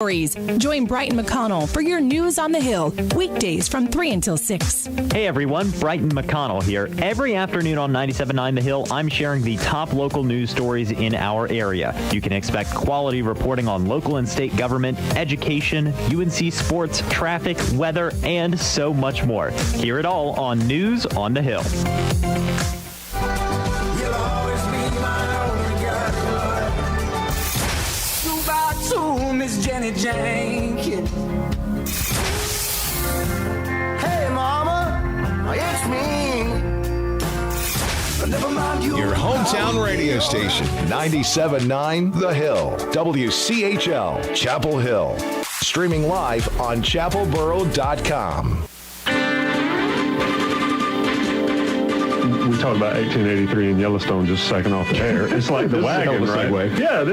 Join Brighton McConnell for your News on the Hill, weekdays from 3 until 6. Hey everyone, Brighton McConnell here. Every afternoon on 97.9 The Hill, I'm sharing the top local news stories in our area. You can expect quality reporting on local and state government, education, UNC sports, traffic, weather, and so much more. Hear it all on News on the Hill. Miss Jenny Jenkins. Hey, Mama, it's me. But never mind you. Your hometown radio station, 97.9 The Hill, WCHL, Chapel Hill. Streaming live on chapelboro.com. We talked about 1883 in Yellowstone just a second off the air. It's like the wagon, right? Segue. Yeah,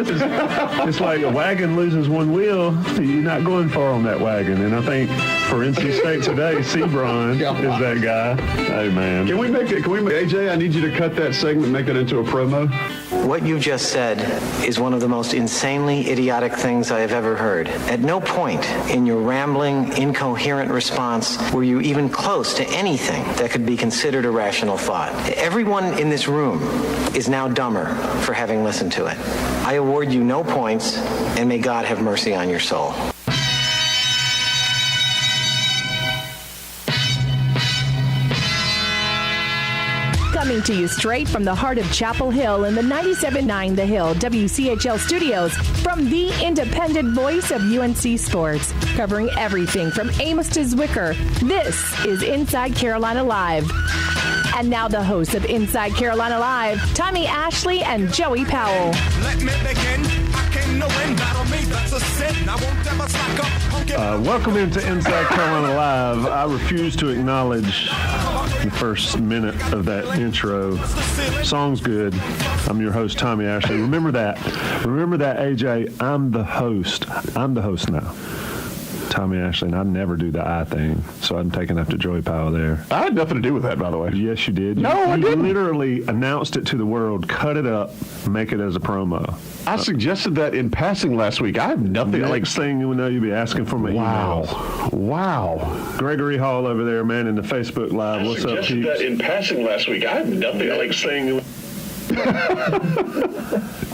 it's like a wagon loses one wheel. You're not going far on that wagon. And I think for NC State today, Sebron is that guy. Hey, man. Can we make AJ, I need you to cut that segment and make that into a promo. What you just said is one of the most insanely idiotic things I have ever heard. At no point in your rambling, incoherent response were you even close to anything that could be considered a rational thought. Everyone in this room is now dumber for having listened to it. I award you no points, and may God have mercy on your soul. Coming to you straight from the heart of Chapel Hill in the 97.9 The Hill WCHL studios from the independent voice of UNC Sports, covering everything from Amos to Zwicker. This is Inside Carolina Live. And now the hosts of Inside Carolina Live, Tommy Ashley and Joey Powell. Let me begin. I came to win. Battle me, that's a sin. I won't ever slack up. Welcome into Inside Carolina Live. I refuse to acknowledge the first minute of that intro. Song's good. I'm your host, Tommy Ashley. Remember that, AJ. I'm the host now. Tommy Ashley, and I never do the I thing, so I'm taking after Joey Powell there. I had nothing to do with that, by the way. Yes, you did. No, I didn't. You literally announced it to the world, cut it up, make it as a promo. I suggested that in passing last week. I have nothing. Next thing you know, you'll be asking for my emails. Wow. Gregory Hall over there, man, in the Facebook Live. What's up, peeps? I suggested that in passing last week. I have nothing.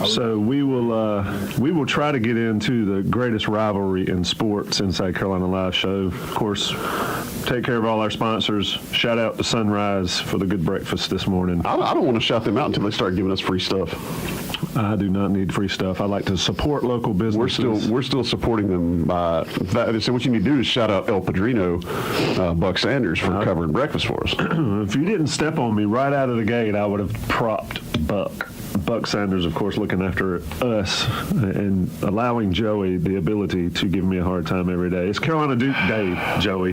So we will try to get into the greatest rivalry in sports Inside Carolina Live show. Of course, take care of all our sponsors. Shout out to Sunrise for the good breakfast this morning. I don't want to shout them out until they start giving us free stuff. I do not need free stuff. I like to support local businesses. We're still supporting them. So what you need to do is shout out El Padrino, Buck Sanders, for covering breakfast for us. If you didn't step on me right out of the gate, I would have propped Buck. Buck Sanders, of course, looking after us and allowing Joey the ability to give me a hard time every day. It's Carolina Duke Day, Joey.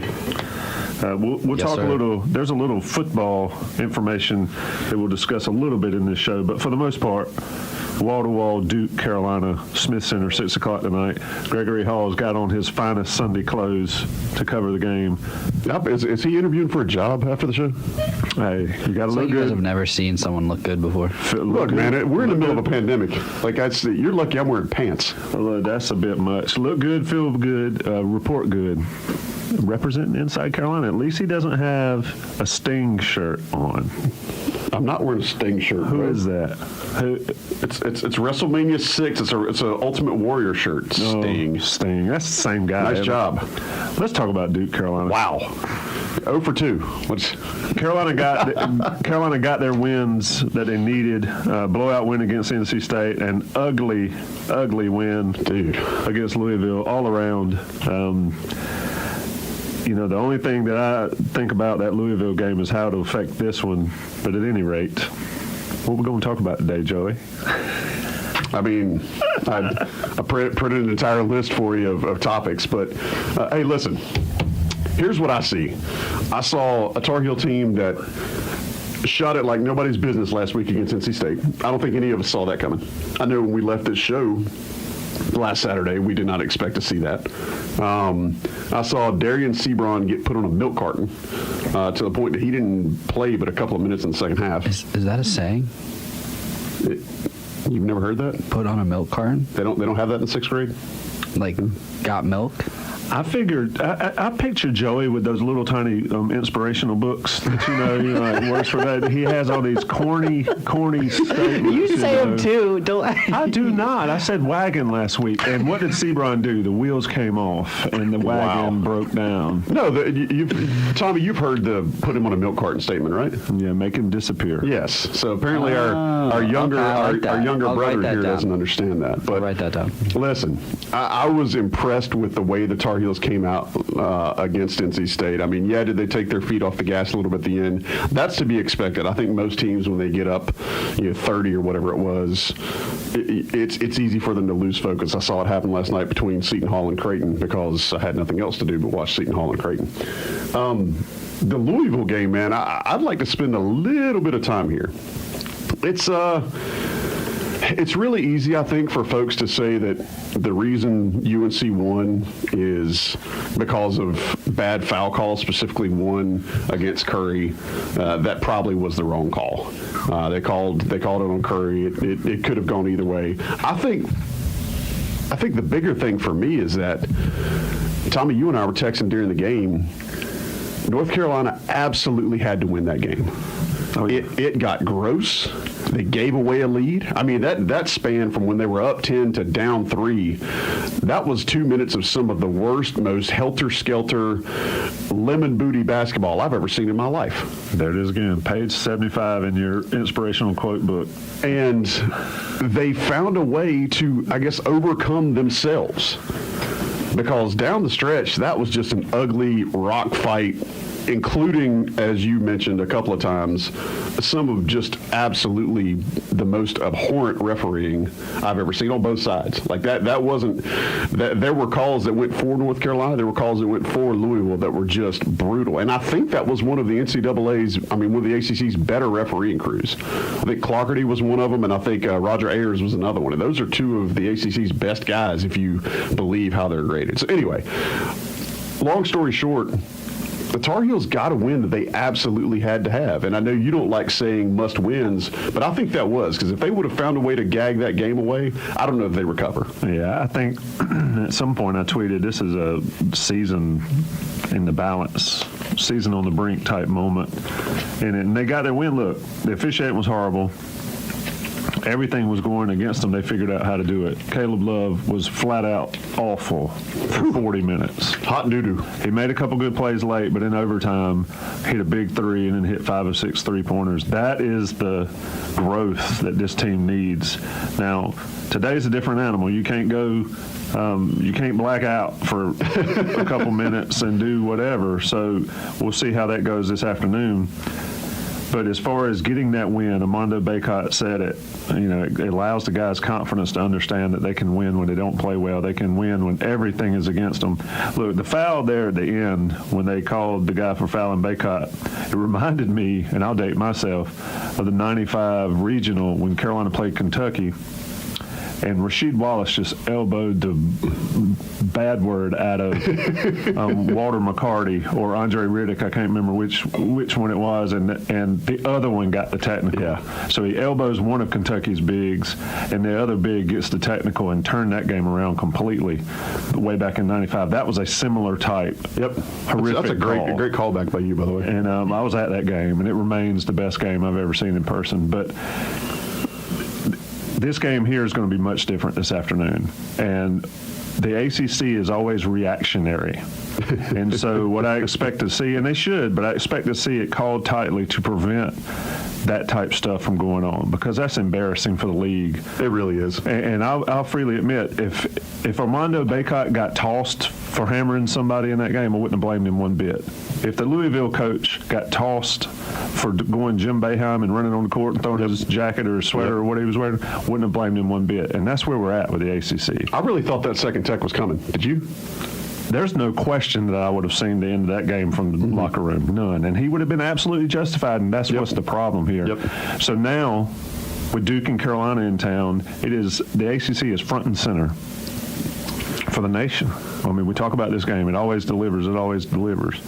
We'll talk a little. There's a little football information that we'll discuss a little bit in this show, but for the most part, wall-to-wall Duke, Carolina, Smith Center, 6 o'clock tonight. Gregory Hall's got on his finest Sunday clothes to cover the game. Yep. Is he interviewing for a job after the show? Hey, you got to look good. You guys have never seen someone look good before. Look, man, we're in the middle of a pandemic. You're lucky I'm wearing pants. Well, that's a bit much. Look good, feel good, report good. Representing Inside Carolina. At least he doesn't have a Sting shirt on. I'm not wearing a Sting shirt. Who is that? It's WrestleMania 6. It's a Ultimate Warrior shirt. Sting. Sting. That's the same guy. Nice job. Let's talk about Duke, Carolina. Wow. 0 for 2. Carolina got their wins that they needed. Blowout win against NC State, and ugly win, dude, against Louisville. All around. The only thing that I think about that Louisville game is how it'll affect this one. But at any rate, what we're going to talk about today, Joey? I mean, I printed an entire list for you of topics. But, hey, listen, here's what I see. I saw a Tar Heel team that shot it like nobody's business last week against NC State. I don't think any of us saw that coming. I know when we left this show last Saturday, we did not expect to see that. I saw Darian Sebron get put on a milk carton to the point that he didn't play but a couple of minutes in the second half. Is that a saying? You've never heard that? Put on a milk carton? They don't have that in 6th grade? like got milk. I figured, I pictured Joey with those little tiny inspirational books that, like works for that. He has all these corny statements. You say them too, don't I do not. I said wagon last week. And what did Sebron do? The wheels came off and the wagon broke down. No, Tommy, you've heard the put him on a milk carton statement, right? Yeah, make him disappear. Yes. So apparently our younger brother here doesn't understand that. But I'll write that down. Listen, I was impressed with the way the Tar Heels came out against NC State. I mean, yeah, did they take their feet off the gas a little bit at the end? That's to be expected. I think most teams, when they get up 30 or whatever it was, it's easy for them to lose focus. I saw it happen last night between Seton Hall and Creighton because I had nothing else to do but watch Seton Hall and Creighton. The Louisville game, man, I'd like to spend a little bit of time here. It's really easy, I think, for folks to say that the reason UNC won is because of bad foul calls, specifically one against Curry. That probably was the wrong call. They called it on Curry. It could have gone either way. I think the bigger thing for me is that, Tommy, you and I were texting during the game. North Carolina absolutely had to win that game. Oh, yeah. It got gross. They gave away a lead. I mean, that span from when they were up 10 to down 3, that was 2 minutes of some of the worst, most helter-skelter, lemon booty basketball I've ever seen in my life. There it is again, page 75 in your inspirational quote book. And they found a way to, I guess, overcome themselves. Because down the stretch, that was just an ugly rock fight, including, as you mentioned a couple of times, some of just absolutely the most abhorrent refereeing I've ever seen on both sides. Like that wasn't, there were calls that went for North Carolina, there were calls that went for Louisville that were just brutal. And I think that was one of the NCAA's, one of the ACC's better refereeing crews. I think Clarkerty was one of them, and I think Roger Ayers was another one. And those are two of the ACC's best guys, if you believe how they're graded. So anyway, long story short, the Tar Heels got a win that they absolutely had to have. And I know you don't like saying must wins, but I think that was, because if they would have found a way to gag that game away, I don't know if they recover. Yeah, I think at some point I tweeted, this is a season in the balance, season on the brink type moment. And they got their win. Look, the officiating was horrible. Everything was going against them. They figured out how to do it. Caleb Love was flat out awful for 40 minutes. Hot doo-doo. He made a couple good plays late, but in overtime, hit a big three and then hit 5 or 6 3-pointers. That is the growth that this team needs. Now, today's a different animal. You can't go, you can't black out for a couple minutes and do whatever. So we'll see how that goes this afternoon. But as far as getting that win, Armando Bacot said it, it allows the guys confidence to understand that they can win when they don't play well. They can win when everything is against them. Look, the foul there at the end, when they called the guy for fouling Bacot, it reminded me, and I'll date myself, of the 95 regional when Carolina played Kentucky. And Rasheed Wallace just elbowed the bad word out of Walter McCarty or Andre Riddick. I can't remember which one it was, and the other one got the technical. Yeah. So he elbows one of Kentucky's bigs, and the other big gets the technical and turned that game around completely. Way back in '95, that was a similar type. Yep. Horrific. That's a great callback by you, by the way. And I was at that game, and it remains the best game I've ever seen in person. But this game here is going to be much different this afternoon. And the ACC is always reactionary. And so what I expect to see, and they should, but I expect to see it called tightly to prevent that type stuff from going on, because that's embarrassing for the league. It really is. And I'll freely admit, if Armando Bacot got tossed for hammering somebody in that game, I wouldn't have blamed him one bit. If the Louisville coach got tossed for going Jim Boeheim and running on the court and throwing his jacket or his sweater or what he was wearing, wouldn't have blamed him one bit. And that's where we're at with the ACC. I really thought that second tech was coming. Did you? There's no question that I would have seen the end of that game from the locker room. None. And he would have been absolutely justified, and that's what's the problem here. Yep. So now, with Duke and Carolina in town, the ACC is front and center for the nation. I mean, we talk about this game. It always delivers. It always delivers.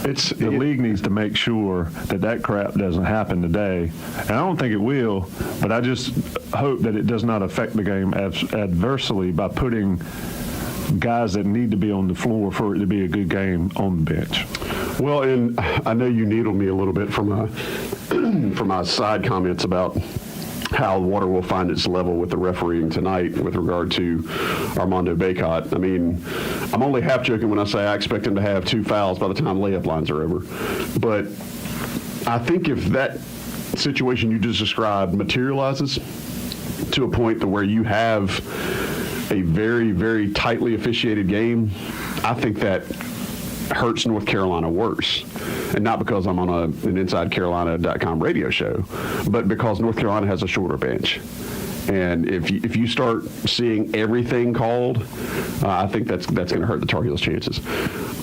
The league needs to make sure that crap doesn't happen today. And I don't think it will, but I just hope that it does not affect the game adversely by putting guys that need to be on the floor for it to be a good game on the bench. Well, and I know you needled me a little bit from my side comments about how water will find its level with the refereeing tonight with regard to Armando Bacot. I mean, I'm only half joking when I say I expect him to have 2 fouls by the time layup lines are over. But I think if that situation you just described materializes to a point to where you have a very, very tightly officiated game, I think that hurts North Carolina worse. And not because I'm on an InsideCarolina.com radio show, but because North Carolina has a shorter bench. And if you start seeing everything called, I think that's going to hurt the Tar Heels' chances.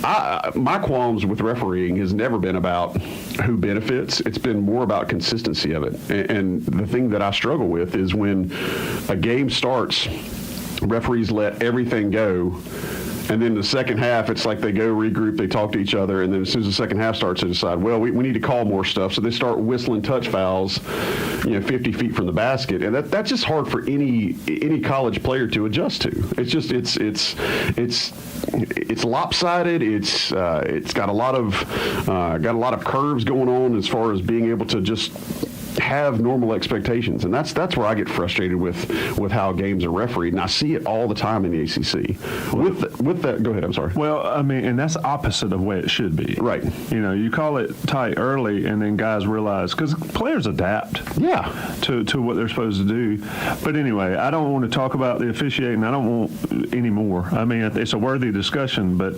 My qualms with refereeing has never been about who benefits. It's been more about consistency of it. And the thing that I struggle with is when a game starts, referees let everything go, and then the second half, it's like they go regroup, they talk to each other, and then as soon as the second half starts, they decide, well, we need to call more stuff. So they start whistling touch fouls, 50 feet from the basket, and that's just hard for any college player to adjust to. It's just it's lopsided. It's got a lot of curves going on as far as being able to just have normal expectations, and that's where I get frustrated with how games are refereed, and I see it all the time in the ACC. With that, go ahead. I'm sorry. Well, I mean, and that's opposite of the way it should be. Right. You call it tight early, and then guys realize, because players adapt. Yeah. To what they're supposed to do. But anyway, I don't want to talk about the officiating. I don't want any more. I mean, it's a worthy discussion, but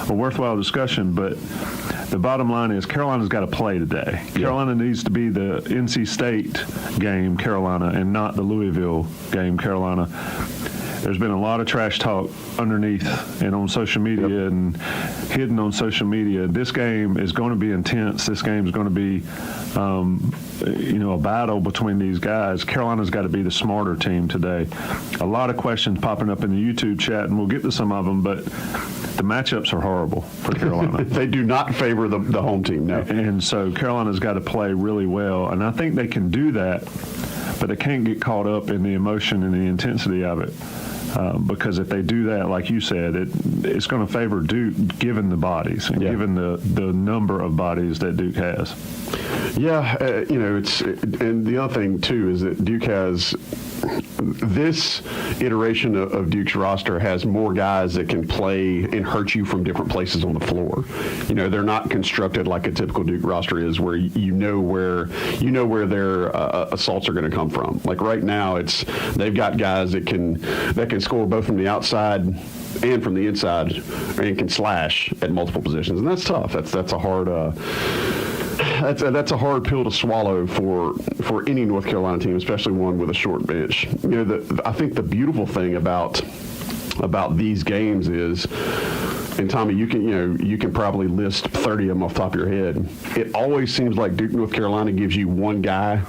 a worthwhile discussion. But the bottom line is Carolina's got to play today. Yeah. Carolina needs to be the NC State game, Carolina, and not the Louisville game, Carolina. There's been a lot of trash talk underneath and on social media and hidden on social media. This game is going to be intense. This game is going to be, a battle between these guys. Carolina's got to be the smarter team today. A lot of questions popping up in the YouTube chat, and we'll get to some of them, but the matchups are horrible for Carolina. They do not favor the home team, no. And so Carolina's got to play really well, and I think they can do that, but they can't get caught up in the emotion and the intensity of it. Because if they do that, like you said, it's going to favor Duke given the bodies and given the number of bodies that Duke has. Yeah, and the other thing too is that Duke has this iteration of Duke's roster has more guys that can play and hurt you from different places on the floor. They're not constructed like a typical Duke roster is, where you know where their assaults are going to come from. Like right now, they've got guys that can score both from the outside and from the inside, and can slash at multiple positions, and that's tough. That's a hard. That's a hard pill to swallow for any North Carolina team, especially one with a short bench. I think the beautiful thing about these games is, and Tommy, you can probably list 30 of them off the top of your head. It always seems like Duke, North Carolina gives you one guy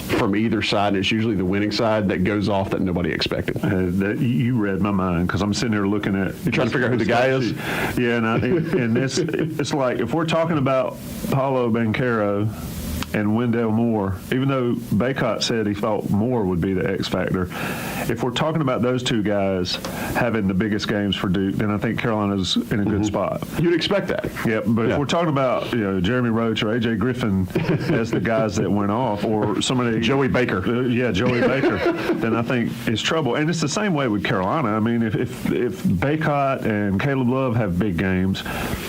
from either side, and it's usually the winning side that goes off that nobody expected. You read my mind, because I'm sitting here looking at. You're trying to figure out who the guy is? Yeah, and it's like, if we're talking about Paulo Banchero and Wendell Moore, even though Bacot said he thought Moore would be the X factor, if we're talking about those two guys having the biggest games for Duke, then I think Carolina's in a good spot. You'd expect that. Yep, but if we're talking about Jeremy Roach or A.J. Griffin as the guys that went off, or somebody Joey Baker, Joey Baker, then I think it's trouble. And it's the same way with Carolina. I mean, if Bacot and Caleb Love have big games,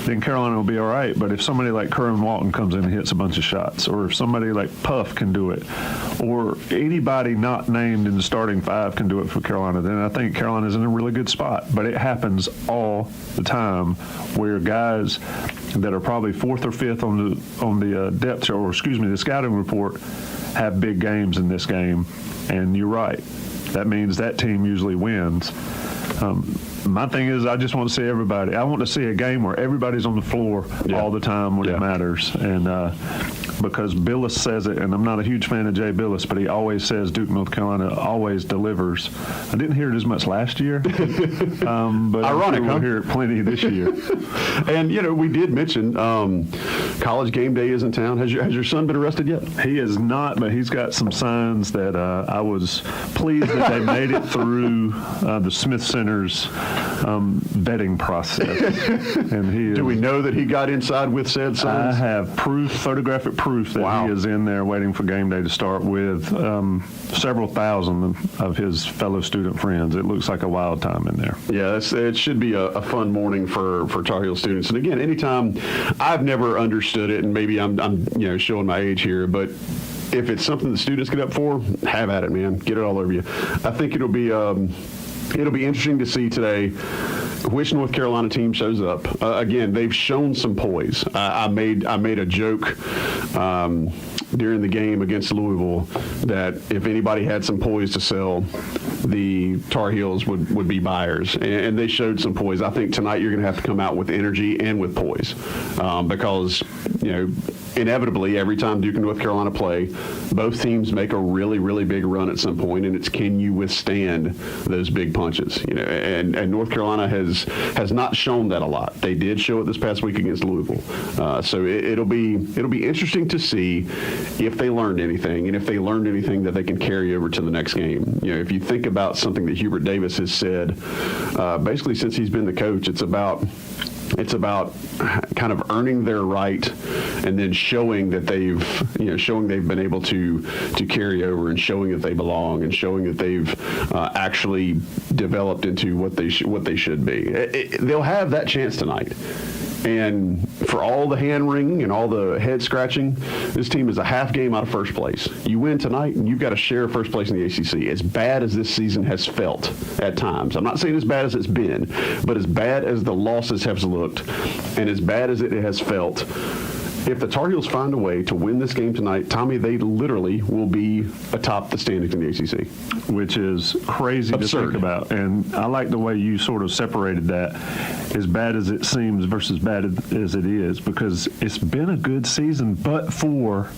then Carolina will be all right. But if somebody like Curran Walton comes in and hits a bunch of shots, or if somebody like Puff can do it, or anybody not named in the starting five can do it for Carolina, then I think Carolina's in a really good spot. But it happens all the time where guys that are probably fourth or fifth on the depth, or the scouting report, have big games in this game. And you're right, that means that team usually wins. My thing is, I just want to see everybody. I want to see a game where everybody's on the floor all the time when it matters. And because Billis says it, and I'm not a huge fan of Jay Billis, but he always says Duke, North Carolina always delivers. I didn't hear it as much last year, but ironic, we'll hear it plenty this year. And we did mention College Game Day is in town. Has your son been arrested yet? He is not, but he's got some signs that I was pleased that they made it through the Smith Center's vetting process. And Do we know that he got inside with said sons? I have photographic proof that he is in there waiting for game day to start with several thousand of his fellow student friends. It looks like a wild time in there. Yeah, it should be a fun morning for Tar Heel students. And again, anytime, I've never understood it, and maybe I'm showing my age here, but if it's something the students get up for, have at it, man. Get it all over you. I think it'll be interesting to see today which North Carolina team shows up. Again, they've shown some poise. I made a joke during the game against Louisville that if anybody had some poise to sell, the Tar Heels would be buyers, and they showed some poise. I think tonight you're going to have to come out with energy and with poise because inevitably every time Duke and North Carolina play, both teams make a really, really big run at some point, and it's can you withstand those big punches? And North Carolina has not shown that a lot. They did show it this past week against Louisville, so it'll be interesting to see if they learned anything, and if they learned anything that they can carry over to the next game. If you think about something that Hubert Davis has said, basically since he's been the coach, it's about kind of earning their right and then showing that they've been able to carry over, and showing that they belong, and showing that they've actually developed into what they should be. They'll have that chance tonight. And for all the hand wringing and all the head scratching, this team is a half game out of first place. You win tonight, and you've got to share first place in the ACC. As bad as this season has felt at times, I'm not saying as bad as it's been, but as bad as the losses have looked, and as bad as it has felt, if the Tar Heels find a way to win this game tonight, Tommy, they literally will be atop the standings in the ACC. Which is crazy Absurd. To think about. And I like the way you sort of separated that, as bad as it seems versus bad as it is, because it's been a good season, but for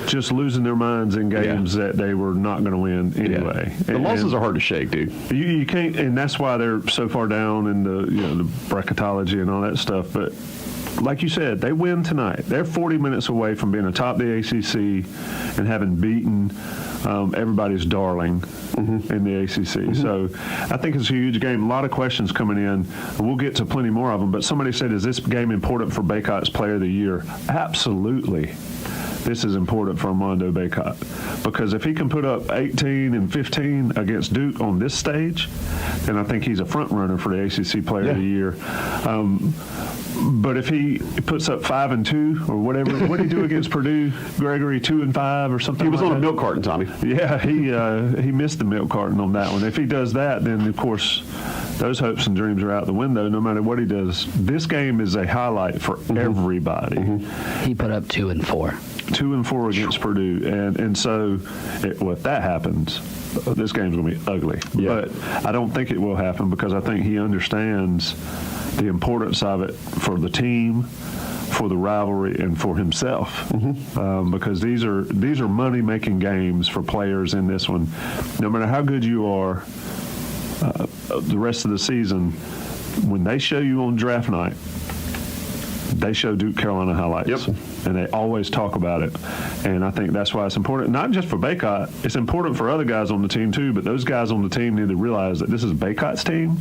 just losing their minds in games that they were not going to win anyway. Yeah. The losses are hard to shake, dude. You can't, and that's why they're so far down in the bracketology and all that stuff. But like you said, they win tonight. They're 40 minutes away from being atop the ACC and having beaten everybody's darling in the ACC. So I think it's a huge game. A lot of questions coming in. We'll get to plenty more of them. But somebody said, is this game important for Baycott's Player of the Year? Absolutely. This is important for Armando Baycott, because if he can put up 18 and 15 against Duke on this stage, then I think he's a front runner for the ACC Player of the Year. But if he puts up 5 and 2 or whatever, what did he do against Purdue, Gregory? 2 and 5 or something? He was like on that? a milk carton, Tommy. Yeah, he missed the milk carton on that one. If he does that, then of course those hopes and dreams are out the window. No matter what he does, this game is a highlight for everybody. He put up 2 and 4. 2 and 4 against Purdue, and so if that happens, this game's going to be ugly. But I don't think it will happen, because I think he understands the importance of it for the team, for the rivalry, and for himself. Because these are money-making games for players in this one. No matter how good you are, the rest of the season, when they show you on draft night, they show Duke Carolina highlights. And they always talk about it. And I think that's why it's important, not just for Baycott. It's important for other guys on the team too, but those guys on the team need to realize that this is Baycott's team.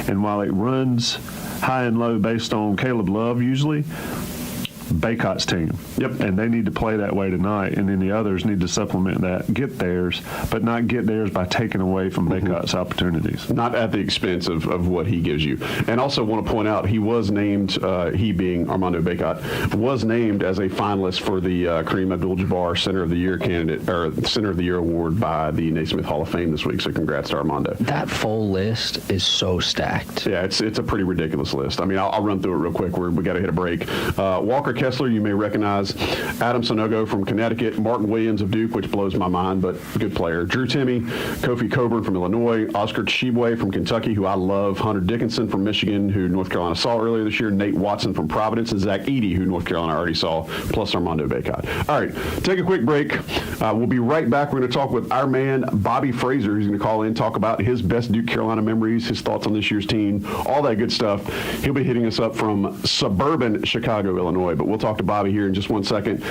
And while it runs high and low based on Caleb Love usually, Baycott's team. And they need to play that way tonight, and then the others need to supplement that, get theirs, but not get theirs by taking away from Baycott's opportunities. Not at the expense of what he gives you. And also want to point out, he was named, he being Armando Baycott, was named as a finalist for the Kareem Abdul-Jabbar Center of the Year candidate, or Center of the Year award by the Naismith Hall of Fame this week, so congrats to Armando. That full list is so stacked. Yeah, it's a pretty ridiculous list. I mean, I'll run through it real quick. We got to hit a break. Walker Kessler, you may recognize. Adam Sonogo from Connecticut. Martin Williams of Duke, which blows my mind, but good player. Drew Timme, Kofi Coburn from Illinois. Oscar Tshiebwe from Kentucky, who I love. Hunter Dickinson from Michigan, who North Carolina saw earlier this year. Nate Watson from Providence. And Zach Edey, who North Carolina already saw, plus Armando Baycott. All right, take a quick break. We'll be right back. We're going to talk with our man, Bobby Frasor, who's going to call in, talk about his best Duke Carolina memories, his thoughts on this year's team, all that good stuff. He'll be hitting us up from suburban Chicago, Illinois, but we'll talk to Bobby here in just 1 second.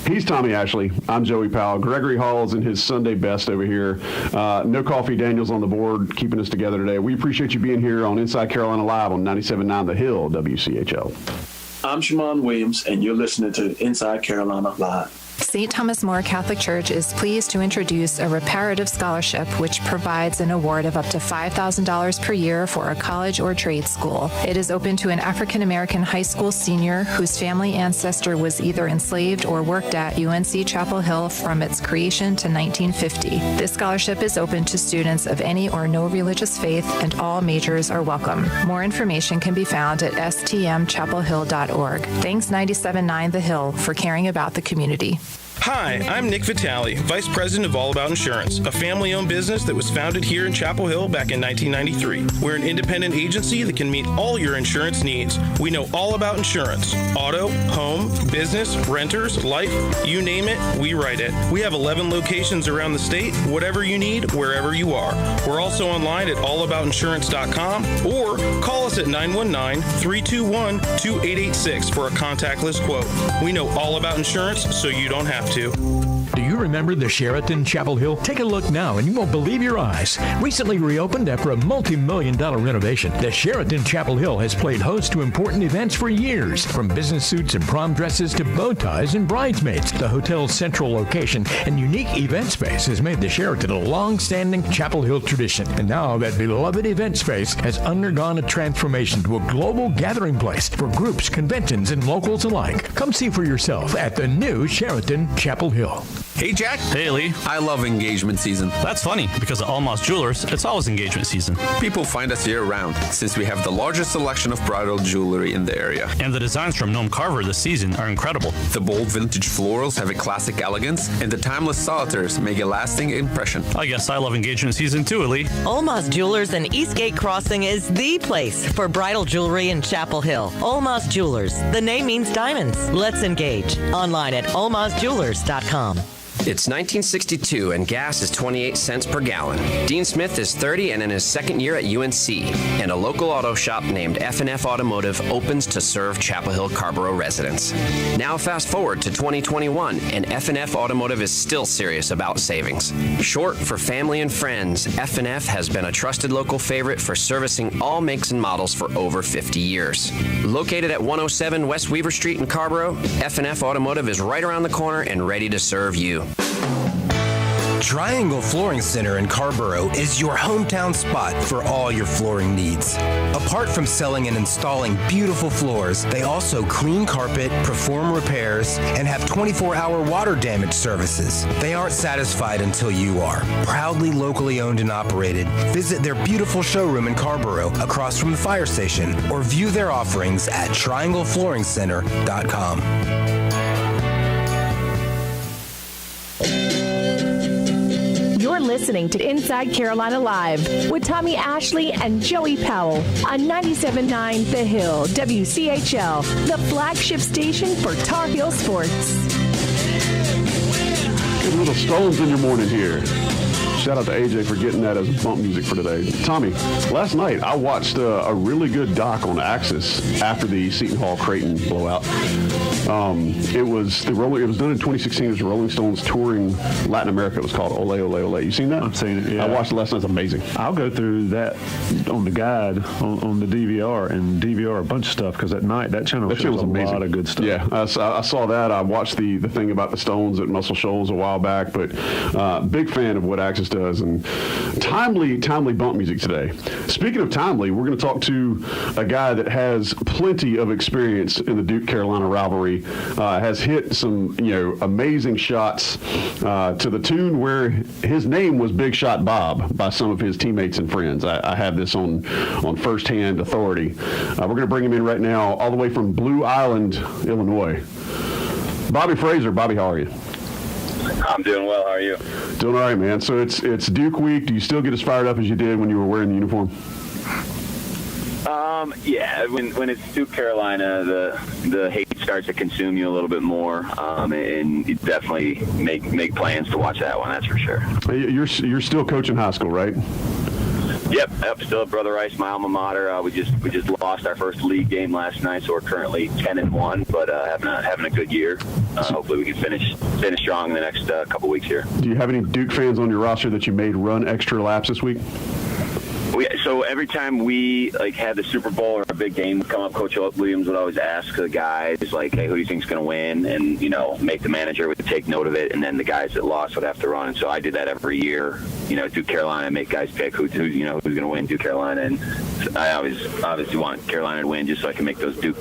He's Tommy Ashley. I'm Joey Powell. Gregory Hall is in his Sunday best over here. No Coffee Daniels on the board, keeping us together today. We appreciate you being here on Inside Carolina Live on 97.9 The Hill, WCHL. I'm Shimon Williams, and you're listening to Inside Carolina Live. St. Thomas More Catholic Church is pleased to introduce a reparative scholarship which provides an award of up to $5,000 per year for a college or trade school. It is open to an African American high school senior whose family ancestor was either enslaved or worked at UNC Chapel Hill from its creation to 1950. This scholarship is open to students of any or no religious faith, and all majors are welcome. More information can be found at stmchapelhill.org. Thanks 97.9 The Hill for caring about the community. Hi, I'm Nick Vitale, Vice President of All About Insurance, a family-owned business that was founded here in Chapel Hill back in 1993. We're an independent agency that can meet all your insurance needs. We know all about insurance. Auto, home, business, renters, life, you name it, we write it. We have 11 locations around the state, whatever you need, wherever you are. We're also online at allaboutinsurance.com or call us at 919-321-2886 for a contactless quote. We know all about insurance, so you don't have to. Do you remember the Sheraton Chapel Hill? Take a look now and you won't believe your eyes. Recently reopened after a multi-million-dollar renovation, the Sheraton Chapel Hill has played host to important events for years. From business suits and prom dresses to bow ties and bridesmaids, the hotel's central location and unique event space has made the Sheraton a long-standing Chapel Hill tradition. And now that beloved event space has undergone a transformation to a global gathering place for groups, conventions, and locals alike. Come see for yourself at the new Sheraton Chapel Hill. Hey, Jack. Hey, Lee. I love engagement season. That's funny, because at Almas Jewelers, it's always engagement season. People find us year-round, since we have the largest selection of bridal jewelry in the area. And the designs from Noam Carver this season are incredible. The bold vintage florals have a classic elegance, and the timeless solitaires make a lasting impression. I guess I love engagement season too, Lee. Almas Jewelers in Eastgate Crossing is the place for bridal jewelry in Chapel Hill. Almas Jewelers. The name means diamonds. Let's engage. Online at almasjewelers.com. It's 1962 and gas is 28 cents per gallon. Dean Smith is 30 and in his second year at UNC, and a local auto shop named F&F Automotive opens to serve Chapel Hill Carrboro residents. Now fast forward to 2021 and F&F Automotive is still serious about savings. Short for family and friends, F&F has been a trusted local favorite for servicing all makes and models for over 50 years. Located at 107 West Weaver Street in Carrboro, F&F Automotive is right around the corner and ready to serve you. Triangle Flooring Center in Carrboro is your hometown spot for all your flooring needs. Apart from selling and installing beautiful floors, they also clean carpet, perform repairs, and have 24-hour water damage services. They aren't satisfied until you are. Proudly locally owned and operated, visit their beautiful showroom in Carrboro across from the fire station or view their offerings at triangleflooringcenter.com. You're listening to Inside Carolina Live with Tommy Ashley and Joey Powell on 97.9 The Hill, WCHL, the flagship station for Tar Heel sports. Good little Stones in your morning here. Shout out to AJ for getting that as bump music for today. Tommy, last night I watched a really good doc on Axis after the Seton Hall Creighton blowout. It was done in 2016. It was the Rolling Stones touring Latin America. It was called Ole Ole Ole. You seen that? I've seen it. Yeah. I watched it last night. It's amazing. I'll go through that on the guide on the DVR and DVR a bunch of stuff because at night that channel shows a lot of good stuff. Yeah, I saw that. I watched the thing about the Stones at Muscle Shoals a while back, but big fan of what Axis does, and timely bump music today. Speaking of timely, we're going to talk to a guy that has plenty of experience in the Duke-Carolina rivalry, has hit some amazing shots to the tune where his name was Big Shot Bob by some of his teammates and friends. I have this on firsthand authority. We're going to bring him in right now, all the way from Blue Island, Illinois. Bobby Frasor. Bobby, how are you? I'm doing well. How are you? Doing all right, man. So it's Duke week. Do you still get as fired up as you did when you were wearing the uniform? Yeah. When it's Duke Carolina, the hate starts to consume you a little bit more, and you definitely make plans to watch that one. That's for sure. You're still coaching high school, right? Yep, still at Brother Rice, my alma mater. We just lost our first league game last night, so we're currently 10-1, but having a good year. Hopefully we can finish strong in the next couple weeks here. Do you have any Duke fans on your roster that you made run extra laps this week? So every time we had the Super Bowl or a big game come up, Coach Williams would always ask the guys, hey, who do you think's going to win? And, make the manager would take note of it, and then the guys that lost would have to run. And so I did that every year, Duke Carolina, make guys pick who's going to win, Duke Carolina. And I obviously want Carolina to win just so I can make those Duke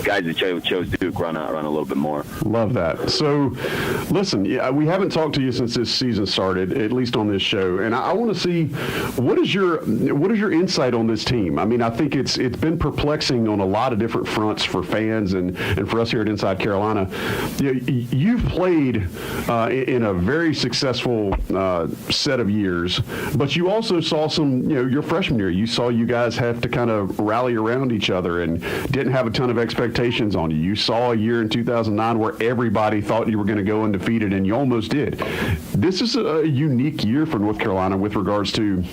guys that chose Duke run a little bit more. Love that. So, listen, we haven't talked to you since this season started, at least on this show, and I want to see what is your insight on this team? I mean, I think it's been perplexing on a lot of different fronts for fans and for us here at Inside Carolina. You've played in a very successful set of years, but you also saw some, your freshman year, you saw you guys have to kind of rally around each other and didn't have a ton of expectations on you. You saw a year in 2009 where everybody thought you were going to go undefeated, and you almost did. This is a unique year for North Carolina with regards to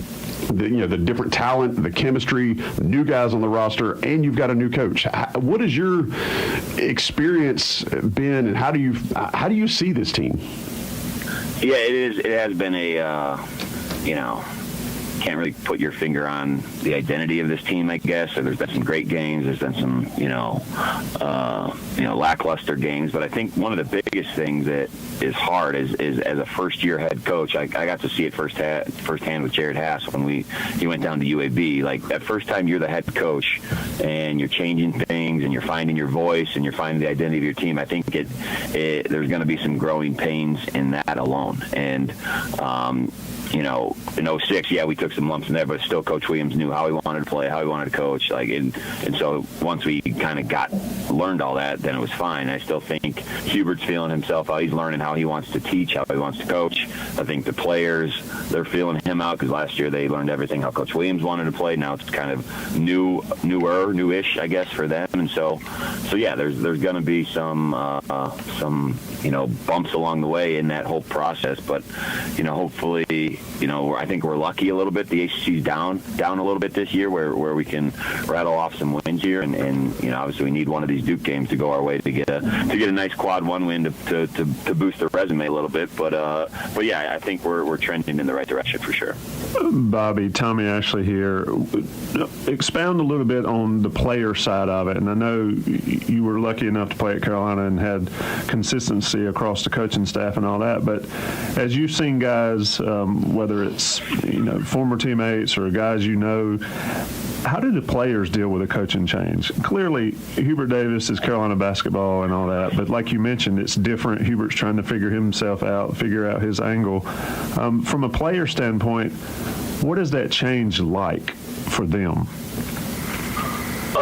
the different talent, the chemistry, new guys on the roster, and you've got a new coach. What has your experience been, and how do you see this team? Yeah, it has been a can't really put your finger on the identity of this team, I guess. So there's been some great games. There's been some, lackluster games. But I think one of the biggest things that is hard is as a first-year head coach, I got to see it firsthand with Jared Haas when he went down to UAB. Like, that first time you're the head coach and you're changing things and you're finding your voice and you're finding the identity of your team, I think there's going to be some growing pains in that alone. And, in 06, we took some lumps in there, but still Coach Williams knew how he wanted to play, how he wanted to coach. And so once we kind of learned all that, then it was fine. I still think Hubert's feeling himself out. He's learning how he wants to teach, how he wants to coach. I think the players, they're feeling him out because last year they learned everything how Coach Williams wanted to play. Now it's kind of newish, I guess, for them. And so there's going to be some bumps along the way in that whole process. But, hopefully, I think we're lucky a little bit. The ACC's down a little bit this year where we can rattle off some wins here. And obviously we need one of these Duke games to go our way to get a nice quad one win to boost the resume a little bit. But yeah, I think we're trending in the right direction for sure. Bobby, Tommy Ashley here. Expound a little bit on the player side of it. And I know you were lucky enough to play at Carolina and had consistency across the coaching staff and all that. But as you've seen guys, whether it's former teammates or guys how do the players deal with a coaching change? Clearly, Hubert Davis is Carolina basketball and all that, but like you mentioned, it's different. Hubert's trying to figure himself out, figure out his angle. From a player standpoint, what is that change like for them?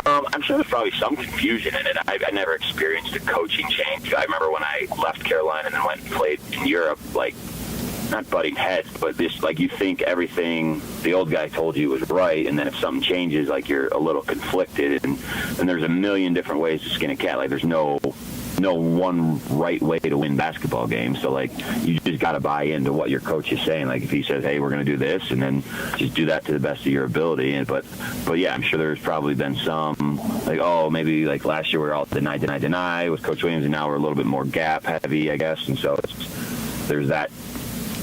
I'm sure there's probably some confusion in it. I never experienced a coaching change. I remember when I left Carolina and then went and played in Europe, not butting heads, but this, you think everything the old guy told you was right, and then if something changes, you're a little conflicted, and there's a million different ways to skin a cat. There's no one right way to win basketball games. So you just got to buy into what your coach is saying. If he says, hey, we're going to do this, and then just do that to the best of your ability. But yeah, I'm sure there's probably been some maybe last year we were all deny with Coach Williams, and now we're a little bit more gap heavy, I guess. And so there's that.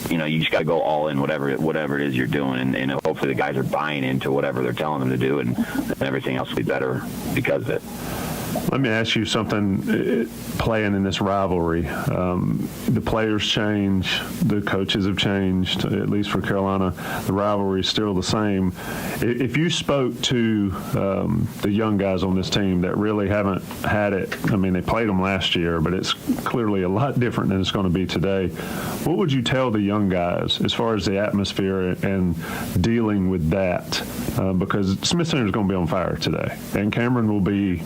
You just got to go all in, whatever it is you're doing, and hopefully the guys are buying into whatever they're telling them to do, and everything else will be better because of it. Let me ask you something, playing in this rivalry. The players change, the coaches have changed, at least for Carolina. The rivalry is still the same. If you spoke to the young guys on this team that really haven't had it, they played them last year, but it's clearly a lot different than it's going to be today. What would you tell the young guys as far as the atmosphere and dealing with that? Because Smith Center is going to be on fire today, and Cameron will be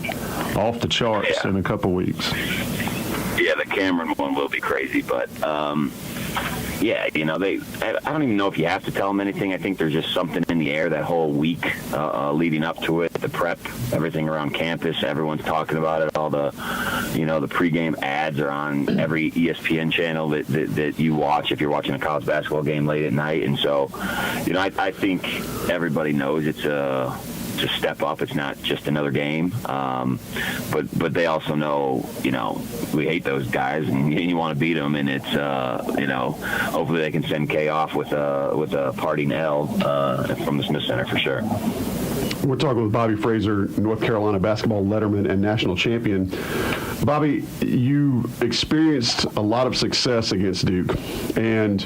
off the charts in a couple weeks. Yeah, the Cameron one will be crazy, but Yeah, I don't even know if you have to tell them anything. I think there's just something in the air that whole week leading up to it, the prep, everything around campus. Everyone's talking about it. All the, the pregame ads are on every ESPN channel that you watch if you're watching a college basketball game late at night. And so, I think everybody knows it's a step up. It's not just another game, but they also know, we hate those guys, and you want to beat them, and it's hopefully they can send K off with a parting L from the Smith Center for sure. We're talking with Bobby Frasor, North Carolina basketball letterman and national champion. Bobby, you experienced a lot of success against Duke, and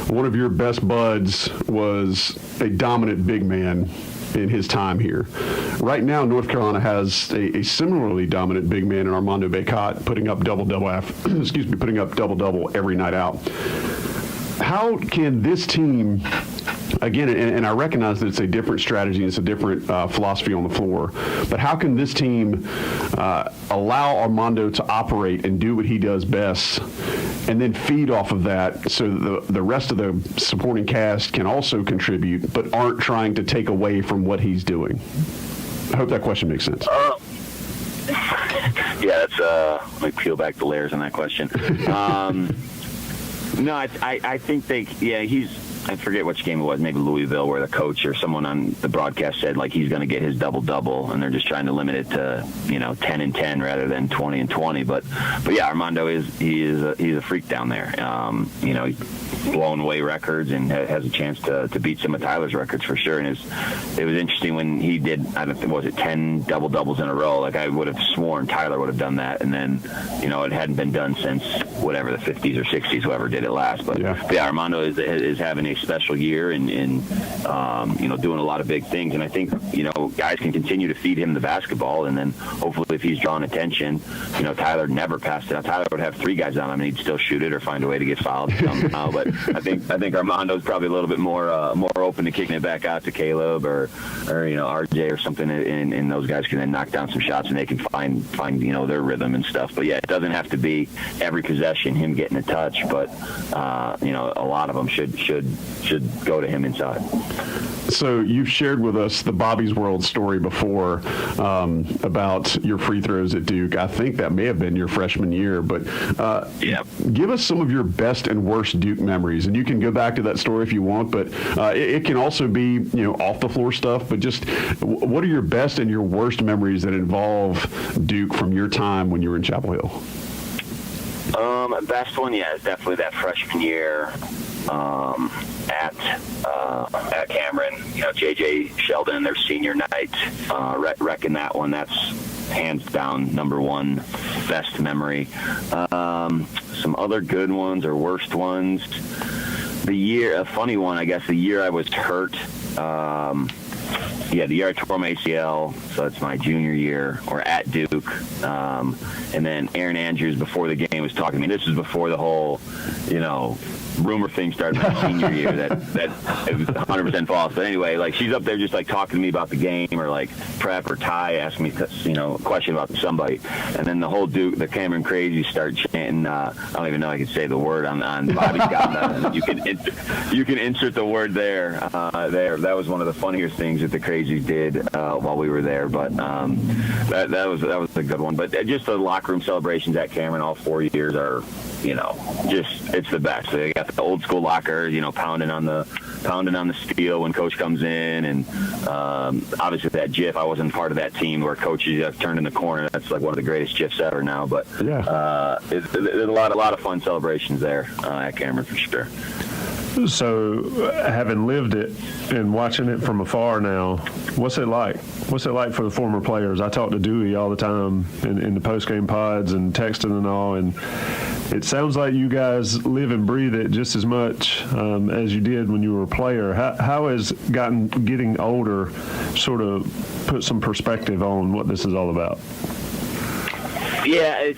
one of your best buds was a dominant big man in his time here. Right now, North Carolina has a similarly dominant big man in Armando Bacot, putting up double-double every night out. How can this team, again, and I recognize that it's a different strategy, it's a different philosophy on the floor, but how can this team allow Armando to operate and do what he does best, and then feed off of that so the rest of the supporting cast can also contribute, but aren't trying to take away from what he's doing? I hope that question makes sense. Yeah, that's let me peel back the layers on that question. No, I think I forget which game it was, maybe Louisville, where the coach or someone on the broadcast said, he's going to get his double-double, and they're just trying to limit it to, 10 and 10 rather than 20 and 20. But yeah, Armando he's a freak down there. He's blown away records and has a chance to beat some of Tyler's records for sure. And it was interesting when he did, 10 double-doubles in a row? I would have sworn Tyler would have done that, and then, it hadn't been done since whatever, the 50s or 60s, whoever did it last. But yeah, Armando is having a special year and doing a lot of big things. And I think, guys can continue to feed him the basketball, and then hopefully if he's drawing attention, Tyler never passed it out. Tyler would have three guys on him and he'd still shoot it or find a way to get fouled somehow. But I think Armando's probably a little bit more open to kicking it back out to Caleb or RJ or something, and those guys can then knock down some shots and they can find their rhythm and stuff. But yeah, it doesn't have to be every possession him getting a touch, but a lot of them should go to him inside. So you've shared with us the Bobby's World story before about your free throws at Duke. I think that may have been your freshman year, but give us some of your best and worst Duke memories. And you can go back to that story if you want, but it can also be off the floor stuff. But just what are your best and your worst memories that involve Duke from your time when you were in Chapel Hill? Best one, is definitely that freshman year at Cameron. JJ Sheldon, their senior night, reckon that one. That's hands down number one best memory. Some other good ones or worst ones. A funny one, I guess, the year I was hurt. The year I tore my ACL, so it's my junior year, or at Duke. And then Aaron Andrews, before the game, was talking to me. This was before the whole, rumor thing started my senior year that it was 100% false. But anyway, she's up there just talking to me about the game or prep or Ty asking me, a question about somebody. And then the whole Duke, the Cameron Crazies start chanting, I don't even know I can say the word on Bobby's got you can insert the word there. That was one of the funniest things that the Crazies did while we were there. But that was a good one. But just the locker room celebrations at Cameron all 4 years are, it's the best. They got the old school locker, pounding on the steel when coach comes in, and obviously that GIF. I wasn't part of that team where coaches turned in the corner. That's one of the greatest GIFs ever now. But there's a lot of fun celebrations there at Cameron for sure. So, having lived it and watching it from afar now, what's it like? What's it like for the former players? I talk to Dewey all the time in the post-game pods and texting and all, and it sounds like you guys live and breathe it just as much as you did when you were a player. How has getting older sort of put some perspective on what this is all about? Yeah,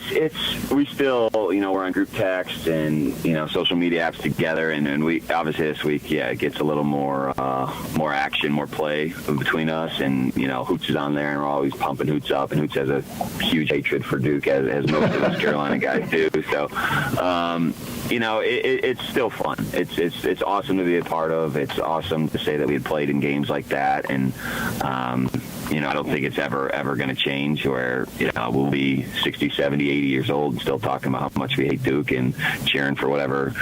we still, we're on group text and, social media apps together. And we, obviously this week, it gets a little more action, more play between us. And, Hoots is on there and we're always pumping Hoots up. And Hoots has a huge hatred for Duke, as most of us Carolina guys do. So, it's still fun. It's awesome to be a part of. It's awesome to say that we had played in games like that. And, I don't think it's ever going to change where, we'll be 60, 70, 80 years old and still talking about how much we hate Duke and cheering for whatever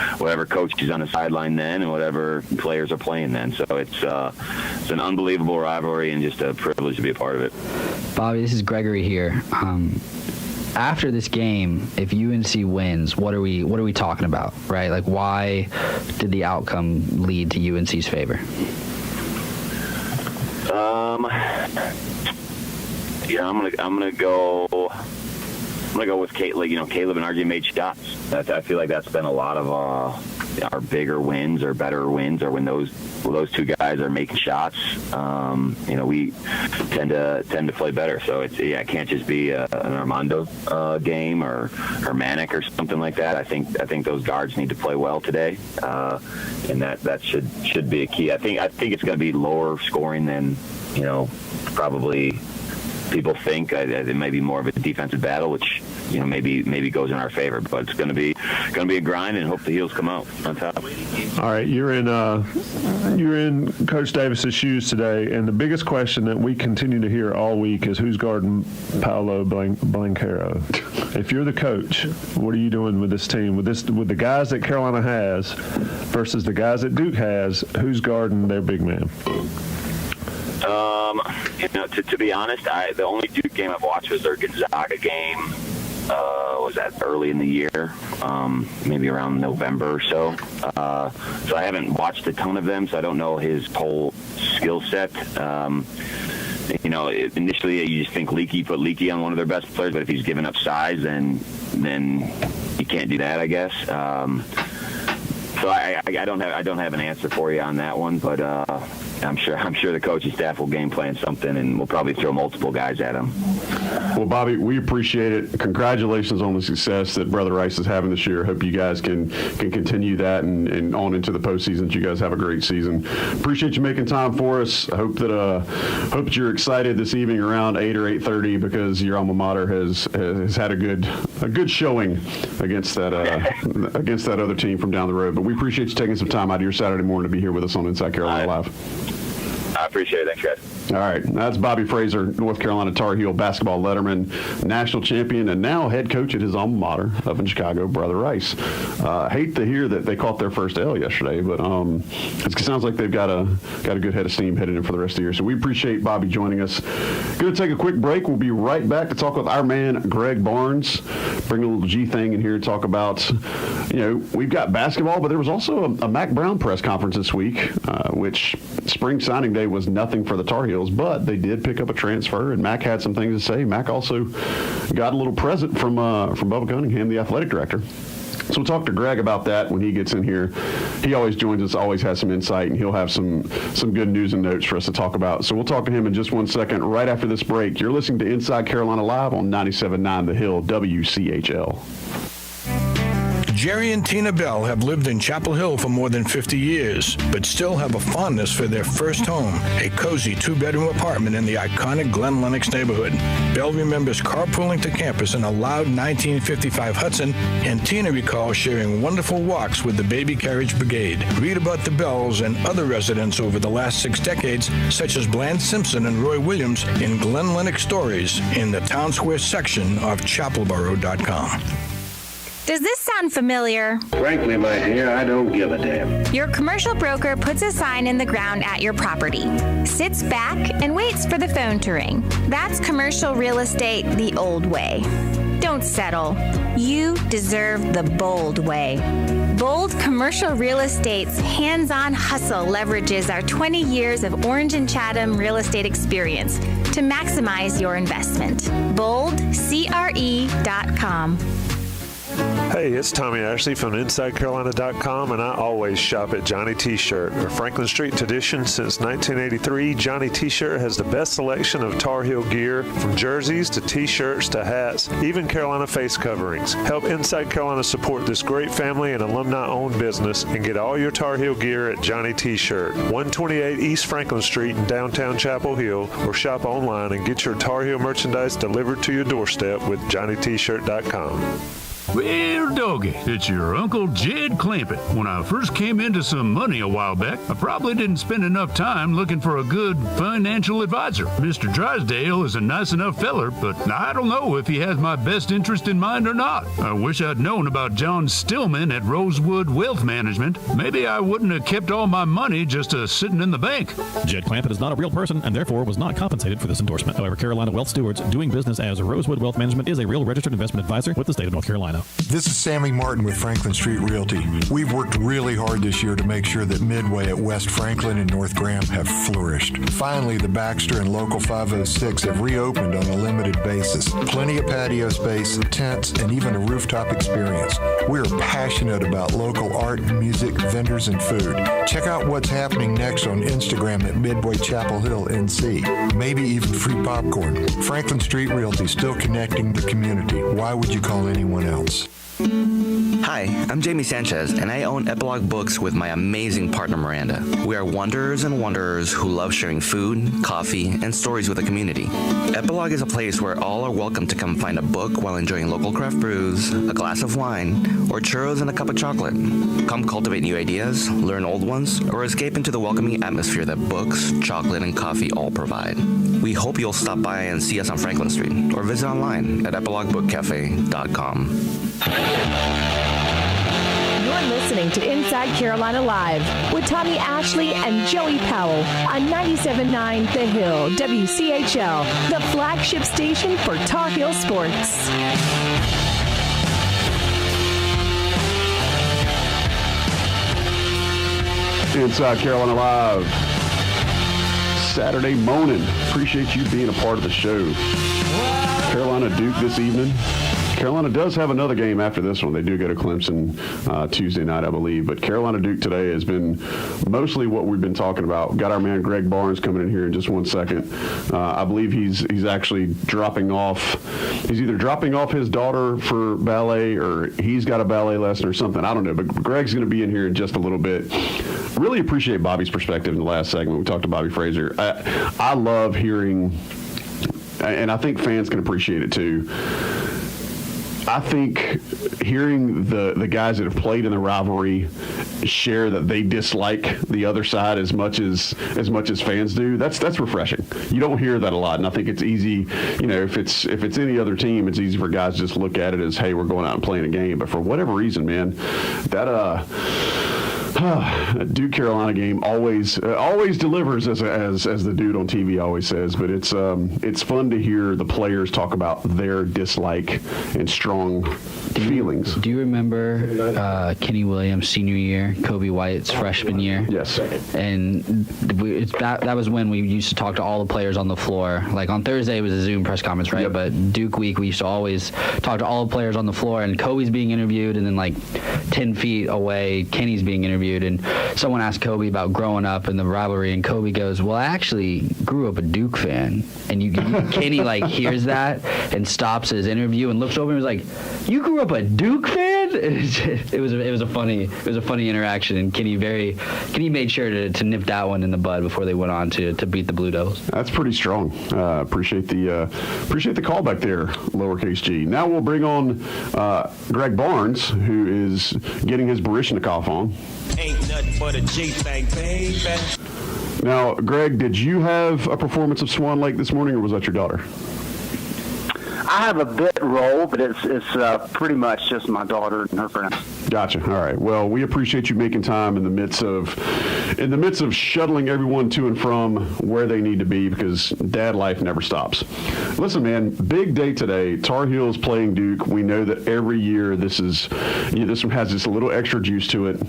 coach is on the sideline then and whatever players are playing then. So it's an unbelievable rivalry and just a privilege to be a part of it. Bobby, this is Gregory here. After this game, if UNC wins, what are we talking about, right? Like, why did the outcome lead to UNC's favor? I'm gonna go with Caleb. Caleb and RJ made shots. I feel like that's been a lot of our bigger wins or better wins, or when those two guys are making shots. We tend to play better. So it can't just be an Armando game or Manic or something like that. I think those guards need to play well today, and that should be a key. I think it's going to be lower scoring than probably people think. It may be more of a defensive battle, which maybe goes in our favor, but it's going to be a grind, and hope the heels come out on top. All right, you're in Coach Davis's shoes today, and the biggest question that we continue to hear all week is who's guarding Paolo Blancaro. If you're the coach, what are you doing with this team, with the guys that Carolina has versus the guys that Duke has? Who's guarding their big man? To be honest, the only Duke game I've watched was their Gonzaga game. Was that early in the year, maybe around November or so. So I haven't watched a ton of them, so I don't know his whole skill set. Initially you just think put Leaky on one of their best players, but if he's giving up size, then you can't do that, I guess. So I don't have an answer for you on that one, but I'm sure the coaching staff will game plan something, and we'll probably throw multiple guys at him. Well, Bobby, we appreciate it. Congratulations on the success that Brother Rice is having this year. Hope you guys can continue that and on into the postseason. You guys have a great season. Appreciate you making time for us. I hope that you're excited this evening around 8 or 8:30 because your alma mater has had a good showing against that other team from down the road. But we appreciate you taking some time out of your Saturday morning to be here with us on Inside Carolina Live. I appreciate it. Thanks, guys. All right. That's Bobby Frasor, North Carolina Tar Heel basketball letterman, national champion, and now head coach at his alma mater up in Chicago, Brother Rice. Hate to hear that they caught their first L yesterday, but it sounds like they've got a good head of steam headed in for the rest of the year. So we appreciate Bobby joining us. Going to take a quick break. We'll be right back to talk with our man, Greg Barnes. Bring a little G thing in here to talk about, we've got basketball, but there was also a Mac Brown press conference this week, which spring signing day was nothing for the Tar Heels, but they did pick up a transfer, and Mac had some things to say. Mac also got a little present from Bubba Cunningham, the athletic director. So we'll talk to Greg about that when he gets in here. He always joins us, always has some insight, and he'll have some good news and notes for us to talk about. So we'll talk to him in just 1 second, right after this break. You're listening to Inside Carolina Live on 97.9 The Hill, WCHL. Jerry and Tina Bell have lived in Chapel Hill for more than 50 years, but still have a fondness for their first home, a cozy 2-bedroom apartment in the iconic Glen Lenox neighborhood. Bell remembers carpooling to campus in a loud 1955 Hudson, and Tina recalls sharing wonderful walks with the Baby Carriage Brigade. Read about the Bells and other residents over the last 6 decades, such as Bland Simpson and Roy Williams, in Glen Lenox Stories in the Town Square section of chapelboro.com. Does this sound familiar? Frankly, my dear, I don't give a damn. Your commercial broker puts a sign in the ground at your property, sits back, and waits for the phone to ring. That's commercial real estate the old way. Don't settle. You deserve the bold way. Bold Commercial Real Estate's hands-on hustle leverages our 20 years of Orange and Chatham real estate experience to maximize your investment. BoldCRE.com. Hey, it's Tommy Ashley from InsideCarolina.com, and I always shop at Johnny T-Shirt. A Franklin Street tradition since 1983, Johnny T-Shirt has the best selection of Tar Heel gear, from jerseys to T-shirts to hats, even Carolina face coverings. Help Inside Carolina support this great family and alumni-owned business and get all your Tar Heel gear at Johnny T-Shirt, 128 East Franklin Street in downtown Chapel Hill, or shop online and get your Tar Heel merchandise delivered to your doorstep with JohnnyT-Shirt.com. Well, doggy, it's your Uncle Jed Clampett. When I first came into some money a while back, I probably didn't spend enough time looking for a good financial advisor. Mr. Drysdale is a nice enough feller, but I don't know if he has my best interest in mind or not. I wish I'd known about John Stillman at Rosewood Wealth Management. Maybe I wouldn't have kept all my money just sitting in the bank. Jed Clampett is not a real person and therefore was not compensated for this endorsement. However, Carolina Wealth Stewards doing business as Rosewood Wealth Management is a real registered investment advisor with the state of North Carolina. This is Sammy Martin with Franklin Street Realty. We've worked really hard this year to make sure that Midway at West Franklin and North Graham have flourished. Finally, the Baxter and Local 506 have reopened on a limited basis. Plenty of patio space, tents, and even a rooftop experience. We're passionate about local art, music, vendors, and food. Check out what's happening next on Instagram at Midway Chapel Hill, NC. Maybe even free popcorn. Franklin Street Realty, still connecting the community. Why would you call anyone else? Hi, I'm Jamie Sanchez, and I own Epilogue Books with my amazing partner Miranda. We are wanderers and wanderers who love sharing food, coffee, and stories with the community. Epilogue is a place where all are welcome to come find a book while enjoying local craft brews, a glass of wine, or churros and a cup of chocolate. Come cultivate new ideas, learn old ones, or escape into the welcoming atmosphere that books, chocolate, and coffee all provide. We hope you'll stop by and see us on Franklin Street, or visit online at epiloguebookcafe.com. You're listening to Inside Carolina Live with Tommy Ashley and Joey Powell on 97.9 The Hill, WCHL, the flagship station for Tar Heel sports. Inside Carolina Live, Saturday morning. Appreciate you being a part of the show. Carolina Duke this evening. Carolina does have another game after this one. They do go to Clemson Tuesday night, I believe. But Carolina Duke today has been mostly what we've been talking about. Got our man Greg Barnes coming in here in just 1 second. I believe he's actually dropping off. He's either dropping off his daughter for ballet or he's got a ballet lesson or something. I don't know. But Greg's going to be in here in just a little bit. Really appreciate Bobby's perspective in the last segment. We talked to Bobby Frasor. I love hearing, and I think fans can appreciate it too. I think hearing the guys that have played in the rivalry share that they dislike the other side as much as fans do, that's refreshing. You don't hear that a lot, and I think it's easy. You know, if it's any other team, it's easy for guys to just look at it as, hey, we're going out and playing a game. But for whatever reason, man, that Duke Carolina game always delivers, as the dude on TV always says. But it's fun to hear the players talk about their dislike and strong feelings. Do you remember Kenny Williams' senior year, Kobe White's freshman year? Yes. And that was when we used to talk to all the players on the floor. Like on Thursday it was a Zoom press conference, right? Yep. But Duke week we used to always talk to all the players on the floor, and Kobe's being interviewed, and then like 10 feet away Kenny's being interviewed, and someone asked Kobe about growing up in the rivalry, and Kobe goes, well, I actually grew up a Duke fan. And Kenny like hears that and stops his interview and looks over and was like, you grew up a Duke fan? It was a funny interaction, and Kenny made sure to nip that one in the bud before they went on to beat the Blue Devils. That's pretty strong. Appreciate the callback there, lowercase g. Now we'll bring on Greg Barnes, who is getting his Baryshnikov on. Ain't nothing but a G-thing, baby. Now, Greg, did you have a performance of Swan Lake this morning, or was that your daughter? I have a bit role, but it's pretty much just my daughter and her friends. Gotcha. All right. Well, we appreciate you making time in the midst of shuttling everyone to and from where they need to be, because dad life never stops. Listen, man, big day today. Tar Heels playing Duke. We know that every year this one has just a little extra juice to it.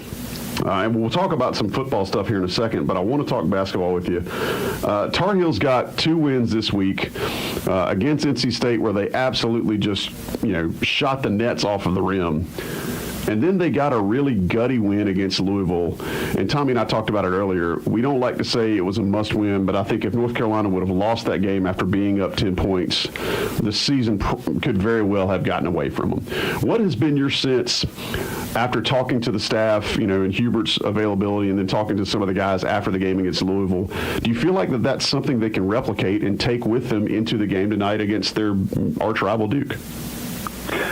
And we'll talk about some football stuff here in a second, but I want to talk basketball with you. Tar Heels got 2 wins this week against NC State, where they absolutely just, shot the nets off of the rim. And then they got a really gutty win against Louisville. And Tommy and I talked about it earlier. We don't like to say it was a must-win, but I think if North Carolina would have lost that game after being up 10 points, the season could very well have gotten away from them. What has been your sense after talking to the staff, and Hubert's availability, and then talking to some of the guys after the game against Louisville? Do you feel like that's something they can replicate and take with them into the game tonight against their arch-rival Duke?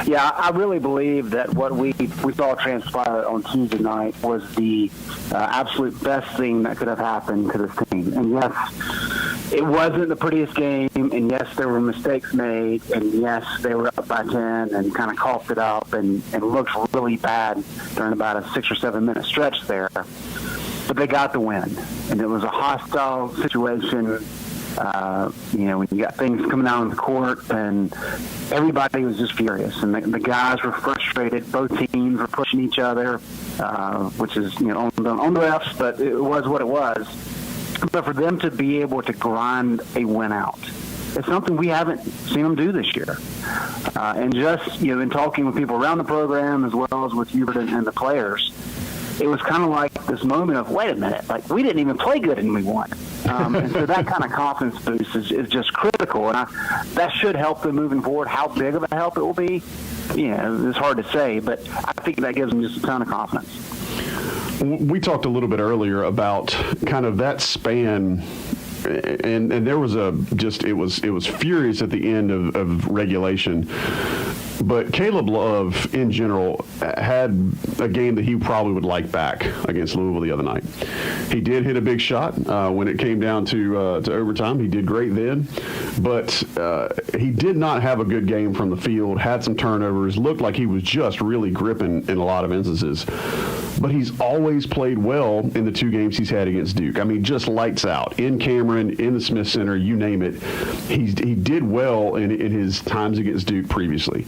Yeah, I really believe that what we saw transpire on Tuesday night was the absolute best thing that could have happened to this team. And yes, it wasn't the prettiest game, and yes, there were mistakes made, and yes, they were up by 10 and kind of coughed it up and looked really bad during about a 6 or 7 minute stretch there. But they got the win, and it was a hostile situation. When you got things coming out on the court, and everybody was just furious, and the guys were frustrated. Both teams were pushing each other, which is on the refs, but it was what it was. But for them to be able to grind a win out, it's something we haven't seen them do this year. And just in talking with people around the program as well as with Hubert and the players, it was kind of like this moment of, wait a minute, like we didn't even play good and we won. And so that kind of confidence boost is just critical, and that should help them moving forward. How big of a help it will be, it's hard to say, but I think that gives them just a ton of confidence. We talked a little bit earlier about kind of that span. And there was it was furious at the end of regulation. But Caleb Love, in general, had a game that he probably would like back against Louisville the other night. He did hit a big shot when it came down to overtime. He did great then. But he did not have a good game from the field, had some turnovers, looked like he was just really gripping in a lot of instances. But he's always played well in the 2 games he's had against Duke. I mean, just lights out. In Cameron, in the Smith Center, you name it. He did well in his times against Duke previously.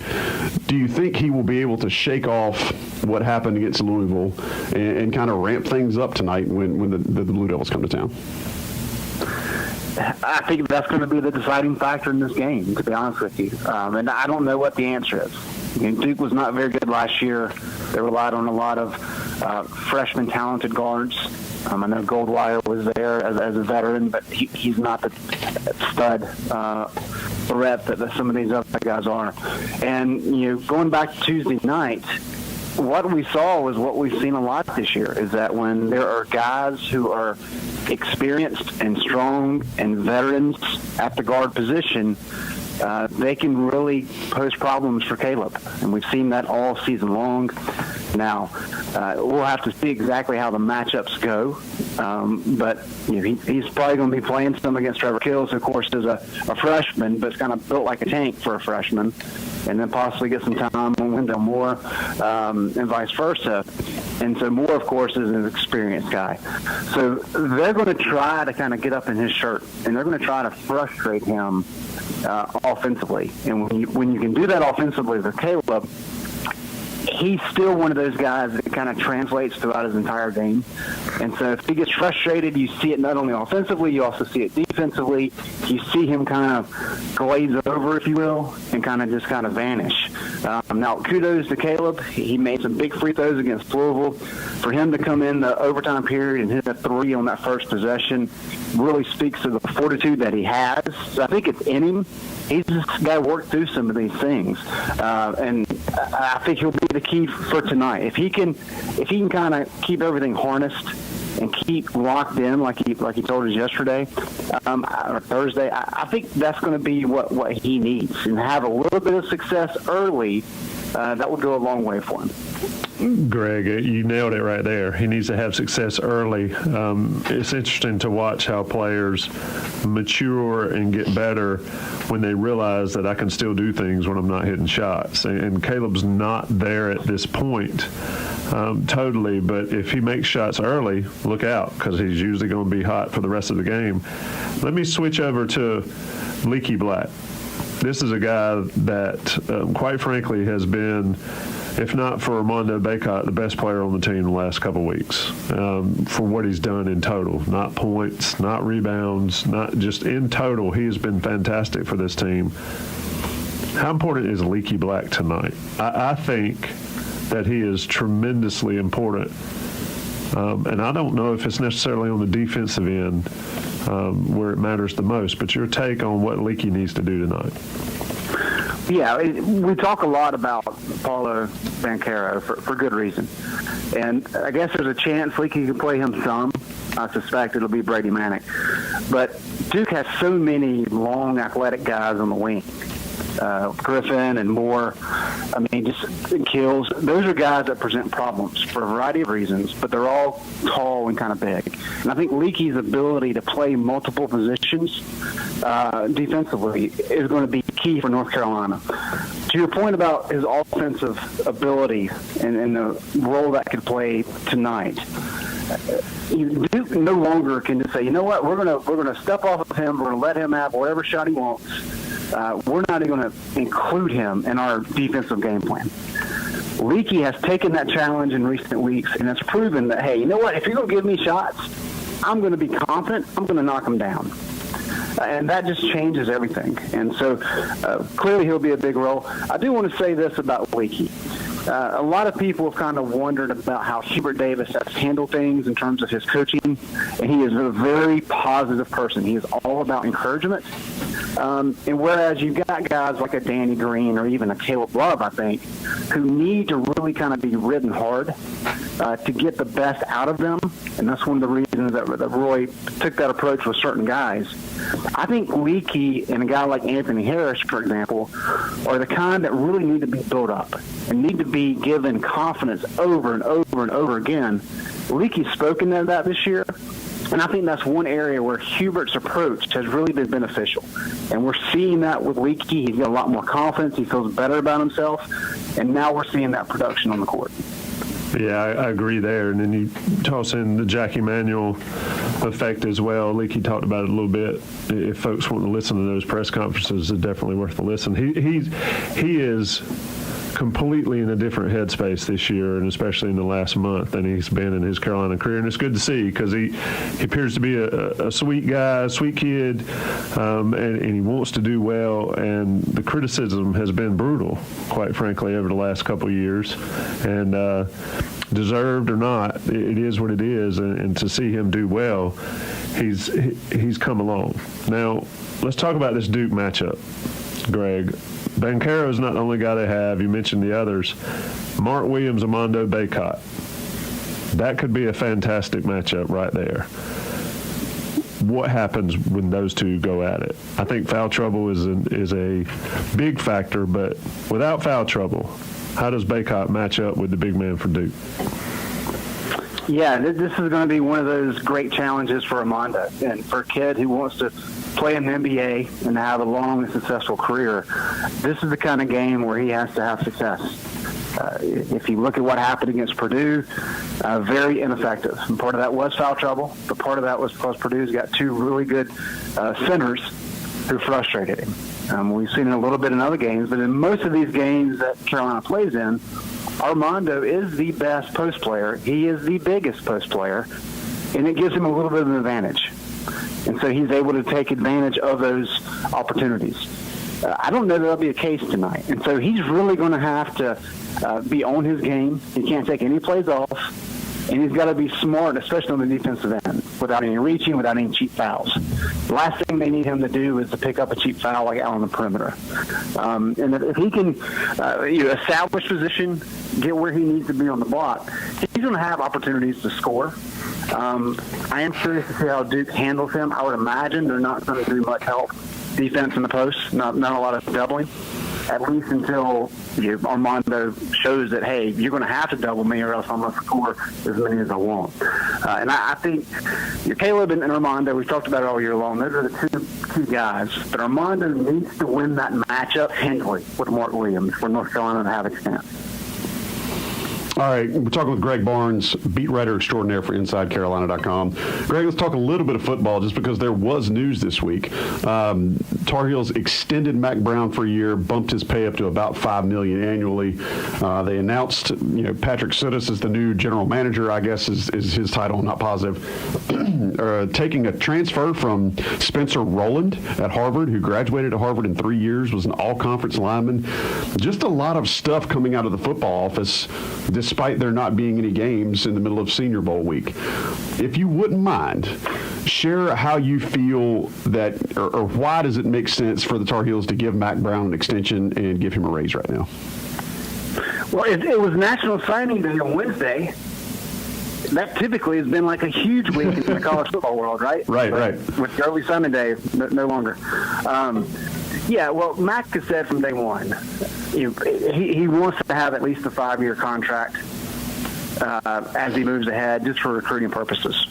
Do you think he will be able to shake off what happened against Louisville and kind of ramp things up tonight when the Blue Devils come to town? I think that's going to be the deciding factor in this game, to be honest with you. And I don't know what the answer is. Duke was not very good last year. They relied on a lot of freshman talented guards. I know Goldwire was there as a veteran, but he's not the stud threat that some of these other guys are. And, going back to Tuesday night, what we saw was what we've seen a lot this year, is that when there are guys who are experienced and strong and veterans at the guard position, they can really pose problems for Caleb. And we've seen that all season long. Now, we'll have to see exactly how the matchups go. But he's probably going to be playing some against Trevor Kills, who, of course, is a freshman, but it's kind of built like a tank for a freshman. And then possibly get some time on Wendell Moore, and vice versa. And so Moore, of course, is an experienced guy. So they're going to try to kind of get up in his shirt, and they're going to try to frustrate him offensively. And when you can do that offensively with Caleb, he's still one of those guys that kind of translates throughout his entire game. And so if he gets frustrated, you see it not only offensively, you also see it defensively. You see him kind of glaze over, if you will, and kind of vanish. Now, kudos to Caleb. He made some big free throws against Louisville. For him to come in the overtime period and hit a 3 on that first possession really speaks to the fortitude that he has. So I think it's in him. He's just got to work through some of these things, and I think he'll be the key for tonight. If he can kind of keep everything harnessed and keep locked in like he told us yesterday or Thursday, I think that's going to be what he needs, and have a little bit of success early. That would go a long way for him. Greg, you nailed it right there. He needs to have success early. It's interesting to watch how players mature and get better when they realize that I can still do things when I'm not hitting shots. And Caleb's not there at this point totally, but if he makes shots early, look out, because he's usually going to be hot for the rest of the game. Let me switch over to Leaky Black. This is a guy that, quite frankly, has been if not for Armando Bacot, the best player on the team the last couple weeks, for what he's done in total. Not points, not rebounds, not just in total. He has been fantastic for this team. How important is Leaky Black tonight? I think that he is tremendously important. And I don't know if it's necessarily on the defensive end where it matters the most, but your take on what Leaky needs to do tonight. Yeah, we talk a lot about Paulo Banchero for good reason. And I guess there's a chance Leaky can play him some. I suspect it'll be Brady Manick. But Duke has so many long, athletic guys on the wing. Griffin and Moore, just Kills. Those are guys that present problems for a variety of reasons, but they're all tall and kind of big. And I think Leaky's ability to play multiple positions defensively is going to be key for North Carolina. To your point about his offensive ability and the role that could play tonight, Duke no longer can just say, you know what, we're gonna step off of him, we're gonna let him have whatever shot he wants. We're not even going to include him in our defensive game plan. Leaky has taken that challenge in recent weeks and has proven that, hey, you know what? If you're going to give me shots, I'm going to be confident. I'm going to knock them down. And that just changes everything. And so clearly he'll be a big role. I do want to say this about Leaky. A lot of people have kind of wondered about how Hubert Davis has handled things in terms of his coaching, and he is a very positive person. He is all about encouragement. And whereas you've got guys like a Danny Green or even a Caleb Love, I think, who need to really kind of be ridden hard to get the best out of them, and that's one of the reasons that Roy took that approach with certain guys. I think Leaky and a guy like Anthony Harris, for example, are the kind that really need to be built up and need to be given confidence over and over and over again. Leaky's spoken to that this year, and I think that's one area where Hubert's approach has really been beneficial. And we're seeing that with Leaky. He's got a lot more confidence. He feels better about himself, and now we're seeing that production on the court. Yeah, I agree there. And then you toss in the Jackie Manuel effect as well. Leaky talked about it a little bit. If folks want to listen to those press conferences, it's definitely worth a listen. He is completely in a different headspace this year, and especially in the last month, than he's been in his Carolina career. And it's good to see because he appears to be a sweet guy, sweet kid, and he wants to do well. And the criticism has been brutal, quite frankly, over the last couple of years. And deserved or not, it is what it is. And to see him do well, he's come along. Now, let's talk about this Duke matchup, Greg. Banchero is not the only guy they have. You mentioned the others. Mark Williams, Armando Bacot. That could be a fantastic matchup right there. What happens when those two go at it? I think foul trouble is a big factor, but without foul trouble, how does Bacot match up with the big man for Duke? Yeah, this is going to be one of those great challenges for Armando. And for a kid who wants to play in the NBA and have a long and successful career, this is the kind of game where he has to have success. If you look at what happened against Purdue, very ineffective. And part of that was foul trouble, but part of that was because Purdue's got two really good centers who frustrated him. We've seen it a little bit in other games, but in most of these games that Carolina plays in, Armando is the best post player. He is the biggest post player, and it gives him a little bit of an advantage. And so he's able to take advantage of those opportunities. I don't know that'll be a case tonight. And so he's really going to have to be on his game. He can't take any plays off. And he's got to be smart, especially on the defensive end, without any reaching, without any cheap fouls. The last thing they need him to do is to pick up a cheap foul like out on the perimeter. And if he can establish position, get where he needs to be on the block, he's going to have opportunities to score. I am curious to see how Duke handles him. I would imagine they're not going to do much help defense in the post, not a lot of doubling, at least until Armando shows that, hey, you're going to have to double me or else I'm going to score as many as I want. And I think Caleb and Armando, we've talked about it all year long, those are the two guys. But Armando needs to win that matchup handily with Mark Williams for North Carolina to have a chance. All right, we're talking with Greg Barnes, beat writer extraordinaire for InsideCarolina.com. Greg, let's talk a little bit of football just because there was news this week. Tar Heels extended Mack Brown for a year, bumped his pay up to about $5 million annually. They announced, Patrick Sudis is the new general manager, I guess is his title, I'm not positive. Taking a transfer from Spencer Rowland at Harvard, who graduated at Harvard in 3 years, was an all-conference lineman. Just a lot of stuff coming out of the football office, despite there not being any games in the middle of Senior Bowl week. If you wouldn't mind, share how you feel that, or why does it make sense for the Tar Heels to give Mack Brown an extension and give him a raise right now? Well, it was National Signing Day on Wednesday. That typically has been like a huge week in the college football world, right? Right. With early signing day, no longer. Well, Mack has said from day one, he wants to have at least a 5-year contract as he moves ahead, just for recruiting purposes.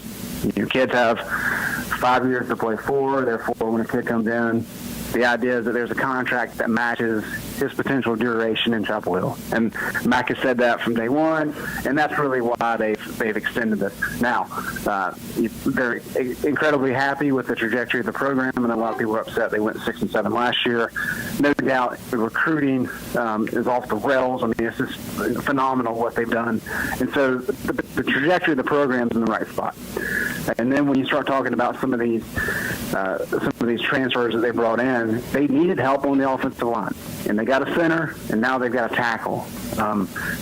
Kids have 5 years to play for. Therefore, when a kid comes in, the idea is that there's a contract that matches his potential duration in Chapel Hill. And Mack has said that from day one, and that's really why they've extended this. Now, they're incredibly happy with the trajectory of the program, and a lot of people are upset they went 6-7 last year. No doubt the recruiting is off the rails. I mean, it's just phenomenal what they've done. And so the trajectory of the program is in the right spot. And then when you start talking about some of these transfers that they brought in, they needed help on the offensive line, and they got a center, and now they've got a tackle.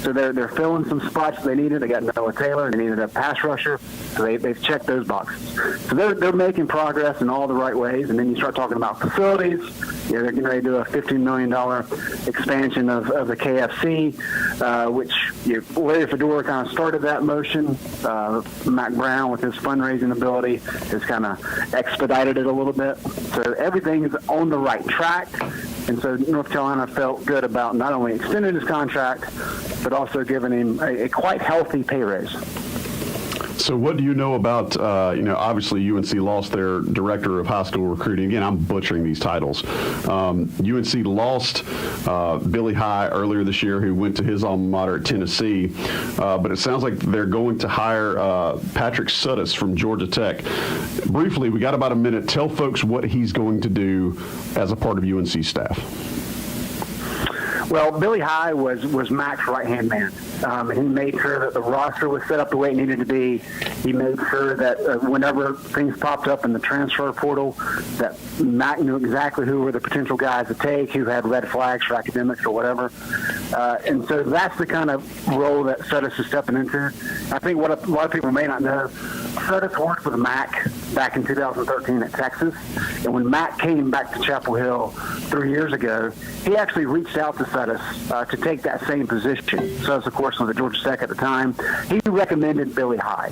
So they're filling some spots they needed. They got Noah Taylor. They needed a pass rusher, so they've checked those boxes. So they're making progress in all the right ways. And then you start talking about facilities. They're getting ready to do a $15 million expansion of the KFC, which Larry Fedora kind of started that motion. Mack Brown, with his fundraising ability, has kind of expedited it a little bit. So everything is on the right track. And so North Carolina felt good about not only extending his contract, but also giving him a quite healthy pay raise. So what do you know about, obviously UNC lost their director of high school recruiting. Again, I'm butchering these titles. UNC lost Billy High earlier this year, who went to his alma mater at Tennessee. But it sounds like they're going to hire Patrick Sudis from Georgia Tech. Briefly, we got about a minute. Tell folks what he's going to do as a part of UNC staff. Well, Billy High was Mack's right-hand man. He made sure that the roster was set up the way it needed to be. He made sure that whenever things popped up in the transfer portal, that Mack knew exactly who were the potential guys to take, who had red flags for academics or whatever. And so that's the kind of role that Sudis is stepping into. I think what a lot of people may not know, Sudis worked with Mack back in 2013 at Texas. And when Mack came back to Chapel Hill 3 years ago, he actually reached out to Sudis to take that same position. Sudis, of course, was at Georgia Tech at the time. He recommended Billy High.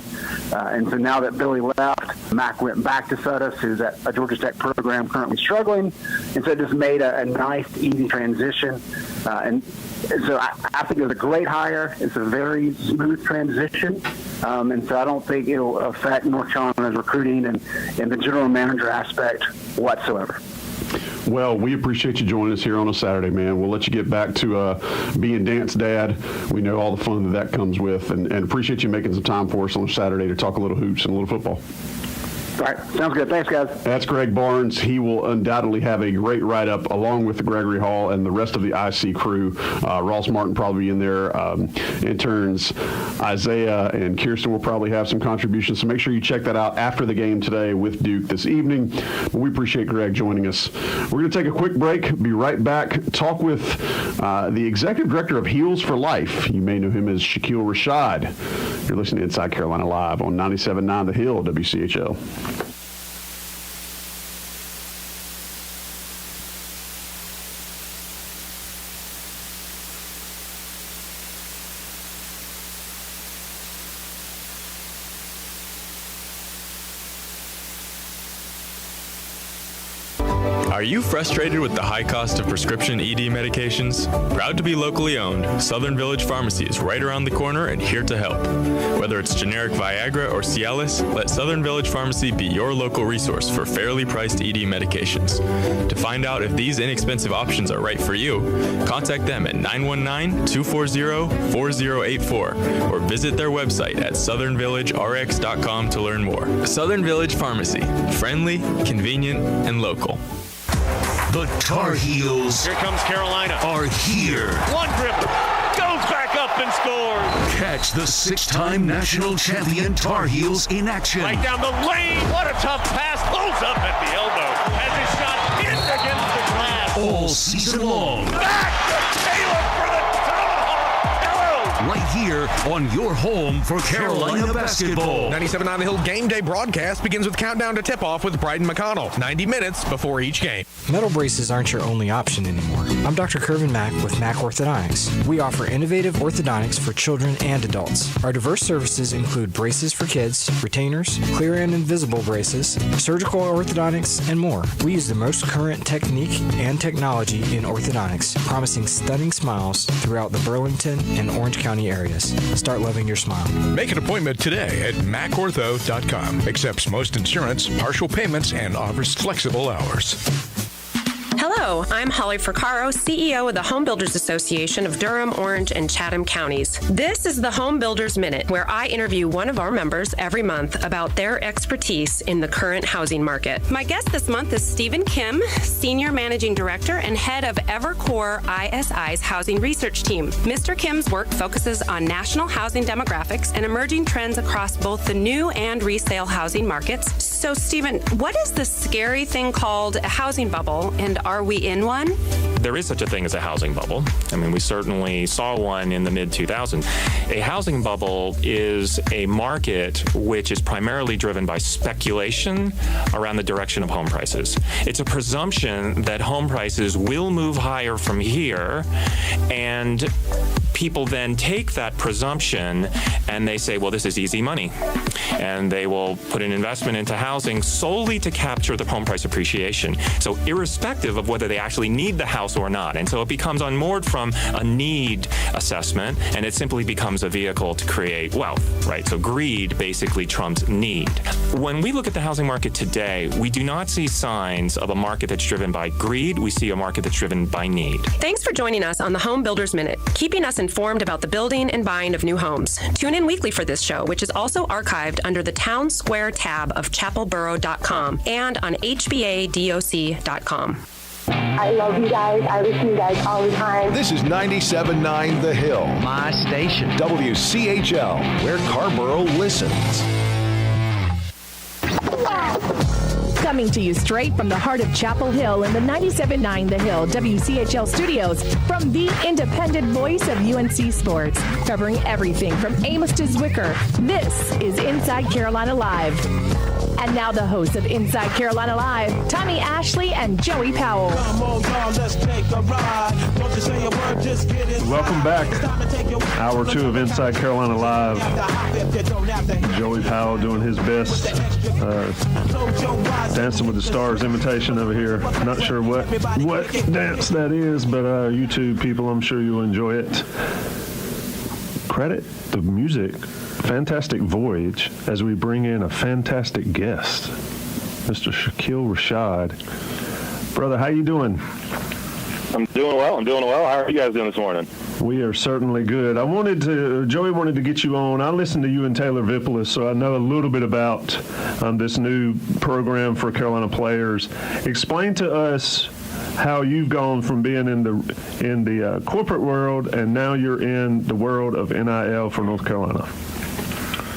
And so now that Billy left, Mack went back to Sudis, who's at a Georgia Tech program currently struggling. And so it just made a nice, easy transition. And so I think it was a great hire. It's a very smooth transition. And so I don't think it'll affect North Carolina's recruiting and the general manager aspect whatsoever. Well, we appreciate you joining us here on a Saturday, man. We'll let you get back to being Dance Dad. We know all the fun that comes with, and appreciate you making some time for us on a Saturday to talk a little hoops and a little football. All right. Sounds good. Thanks, guys. That's Greg Barnes. He will undoubtedly have a great write-up along with the Gregory Hall and the rest of the IC crew. Ross Martin probably in there. Interns Isaiah and Kirsten will probably have some contributions. So make sure you check that out after the game today with Duke this evening. We appreciate Greg joining us. We're going to take a quick break. Be right back. Talk with the executive director of Heels for Life. You may know him as Shaquille Rashad. You're listening to Inside Carolina Live on 97.9 The Hill, WCHL. Are you frustrated with the high cost of prescription ED medications? Proud to be locally owned, Southern Village Pharmacy is right around the corner and here to help. Whether it's generic Viagra or Cialis, let Southern Village Pharmacy be your local resource for fairly priced ED medications. To find out if these inexpensive options are right for you, contact them at 919-240-4084 or visit their website at southernvillagerx.com to learn more. Southern Village Pharmacy, friendly, convenient, and local. The Tar Heels here comes Carolina. Are here. One dribble. Goes back up and scores. Catch the 6-time national champion Tar Heels in action. Right down the lane. What a tough pass. Pulls up at the elbow. Has his shot in against the glass. All season long. Back to Taylor for the Tomahawk. Hello. Right here on your home for Carolina basketball. 97.9 The Hill game day broadcast begins with countdown to tip-off with Bryden McConnell. 90 minutes before each game. Metal braces aren't your only option anymore. I'm Dr. Kervin Mack with Mack Orthodontics. We offer innovative orthodontics for children and adults. Our diverse services include braces for kids, retainers, clear and invisible braces, surgical orthodontics, and more. We use the most current technique and technology in orthodontics, promising stunning smiles throughout the Burlington and Orange County areas. Start loving your smile. Make an appointment today at mackortho.com. Accepts most insurance, partial payments, and offers flexible hours. Hello, I'm Holly Fricaro, CEO of the Home Builders Association of Durham, Orange, and Chatham counties. This is the Home Builders Minute, where I interview one of our members every month about their expertise in the current housing market. My guest this month is Stephen Kim, Senior Managing Director and Head of Evercore ISI's Housing Research Team. Mr. Kim's work focuses on national housing demographics and emerging trends across both the new and resale housing markets. So, Stephen, what is the scary thing called a housing bubble, and are we in one? There is such a thing as a housing bubble. I mean, we certainly saw one in the mid-2000s. A housing bubble is a market which is primarily driven by speculation around the direction of home prices. It's a presumption that home prices will move higher from here, and people then take that presumption and they say, well, this is easy money. And they will put an investment into housing solely to capture the home price appreciation. So irrespective of whether they actually need the house or not. And so it becomes unmoored from a need assessment, and it simply becomes a vehicle to create wealth, right? So greed basically trumps need. When we look at the housing market today, we do not see signs of a market that's driven by greed. We see a market that's driven by need. Thanks for joining us on the Home Builders Minute, keeping us informed about the building and buying of new homes. Tune in weekly for this show, which is also archived under the Town Square tab of chapelboro.com and on hbadoc.com. I love you guys. I listen to you guys all the time. This is 97.9 The Hill. My station. WCHL, where Carborough listens. Coming to you straight from the heart of Chapel Hill in the 97.9 The Hill WCHL studios from the independent voice of UNC Sports, covering everything from Amos to Zwicker. This is Inside Carolina Live. And now the hosts of Inside Carolina Live, Tommy Ashley and Joey Powell. Welcome back. Hour 2 of Inside Carolina Live. Joey Powell doing his best. Dancing with the Stars imitation over here. Not sure what dance that is, but you two people, I'm sure you'll enjoy it. Credit the music. Fantastic voyage as we bring in a fantastic guest, Mr. Shaquille Rashad. Brother, how you doing? I'm doing well. How are you guys doing this morning? We are certainly good. Joey wanted to get you on. I listened to you and Taylor Vipolis, so I know a little bit about this new program for Carolina players. Explain to us how you've gone from being in the corporate world and now you're in the world of NIL for North Carolina.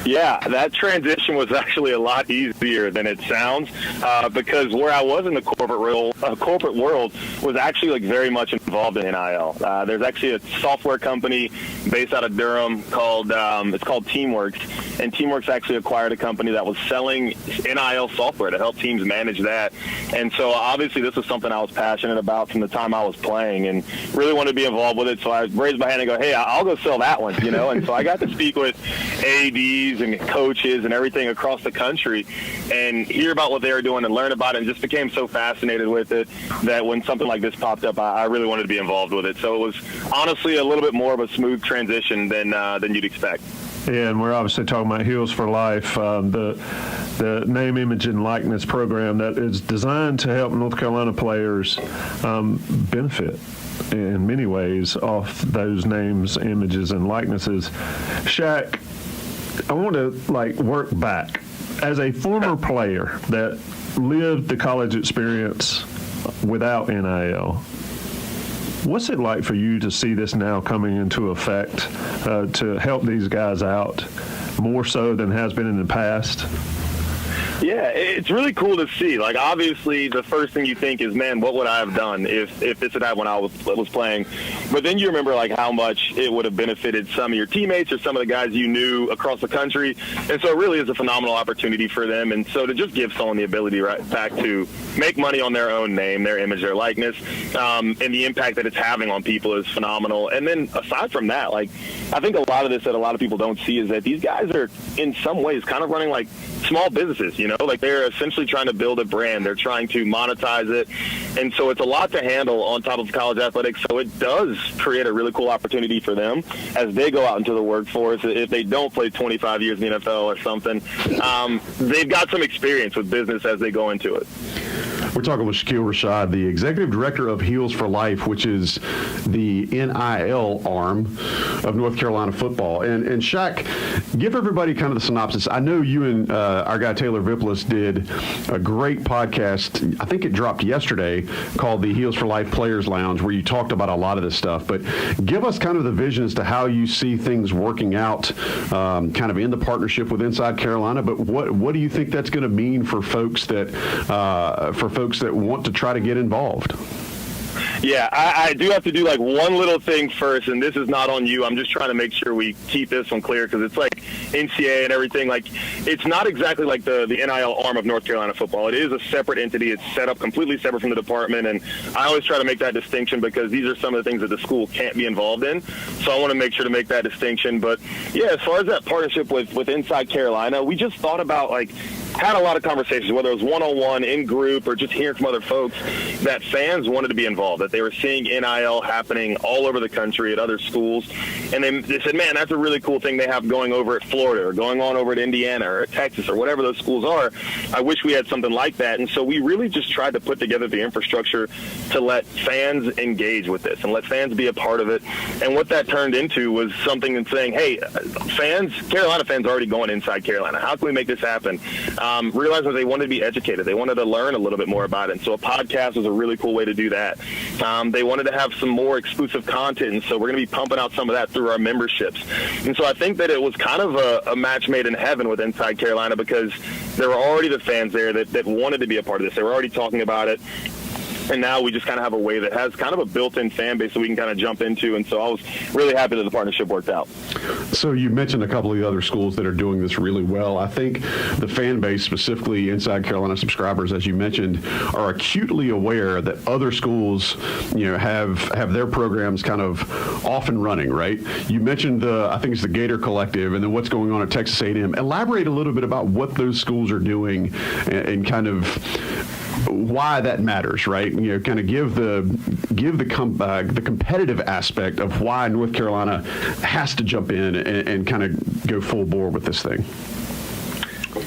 Yeah, that transition was actually a lot easier than it sounds because where I was in the corporate world was actually very much involved in NIL. There's actually a software company based out of Durham called Teamworks, and Teamworks actually acquired a company that was selling NIL software to help teams manage that. And so obviously this was something I was passionate about from the time I was playing and really wanted to be involved with it. So I raised my hand and go, hey, I'll go sell that one, And so I got to speak with ADs athletes and coaches and everything across the country and hear about what they were doing and learn about it, and just became so fascinated with it that when something like this popped up, I really wanted to be involved with it. So it was honestly a little bit more of a smooth transition than you'd expect. Yeah, and we're obviously talking about Heels for Life, the name, image, and likeness program that is designed to help North Carolina players benefit in many ways off those names, images, and likenesses. Shaq, I want to work back. As a former player that lived the college experience without NIL, what's it like for you to see this now coming into effect to help these guys out more so than has been in the past? Yeah, it's really cool to see. Like, obviously, the first thing you think is, man, what would I have done if this had happened when I was playing? But then you remember, how much it would have benefited some of your teammates or some of the guys you knew across the country. And so it really is a phenomenal opportunity for them. And so to just give someone the ability right back to make money on their own name, their image, their likeness, and the impact that it's having on people is phenomenal. And then aside from that, I think a lot of this that a lot of people don't see is that these guys are, in some ways, kind of running like small businesses, they're essentially trying to build a brand. They're trying to monetize it. And so it's a lot to handle on top of college athletics. So it does create a really cool opportunity for them as they go out into the workforce. If they don't play 25 years in the NFL or something, they've got some experience with business as they go into it. We're talking with Shaquille Rashad, the executive director of Heels for Life, which is the NIL arm of North Carolina football. And Shaq, give everybody kind of the synopsis. I know you and our guy Taylor Viplis did a great podcast. I think it dropped yesterday, called the Heels for Life Players Lounge, where you talked about a lot of this stuff. But give us kind of the vision as to how you see things working out, kind of in the partnership with Inside Carolina. But what do you think that's going to mean for folks that want to try to get involved? Yeah, I do have to do one little thing first, and this is not on you. I'm just trying to make sure we keep this one clear because it's like NCAA and everything. It's not exactly like the NIL arm of North Carolina football. It is a separate entity. It's set up completely separate from the department, and I always try to make that distinction because these are some of the things that the school can't be involved in. So I want to make sure to make that distinction. But, yeah, as far as that partnership with Inside Carolina, we just thought about, had a lot of conversations, whether it was one-on-one, in group, or just hearing from other folks, that fans wanted to be involved, that they were seeing NIL happening all over the country at other schools. And they said, man, that's a really cool thing they have going over at Florida or going on over at Indiana or at Texas or whatever those schools are. I wish we had something like that. And so we really just tried to put together the infrastructure to let fans engage with this and let fans be a part of it. And what that turned into was something in saying, hey, Carolina fans already going Inside Carolina. How can we make this happen? Realized that they wanted to be educated. They wanted to learn a little bit more about it. And so a podcast was a really cool way to do that. They wanted to have some more exclusive content, and so we're going to be pumping out some of that through our memberships. And so I think that it was kind of a match made in heaven with Inside Carolina because there were already the fans there that wanted to be a part of this. They were already talking about it. And now we just kind of have a way that has kind of a built-in fan base that we can kind of jump into. And so I was really happy that the partnership worked out. So you mentioned a couple of the other schools that are doing this really well. I think the fan base, specifically Inside Carolina subscribers, as you mentioned, are acutely aware that other schools, have their programs kind of off and running, right? You mentioned I think it's the Gator Collective and then what's going on at Texas A&M. Elaborate a little bit about what those schools are doing and kind of why that matters, right? Kind of give the competitive aspect of why North Carolina has to jump in and kind of go full bore with this thing.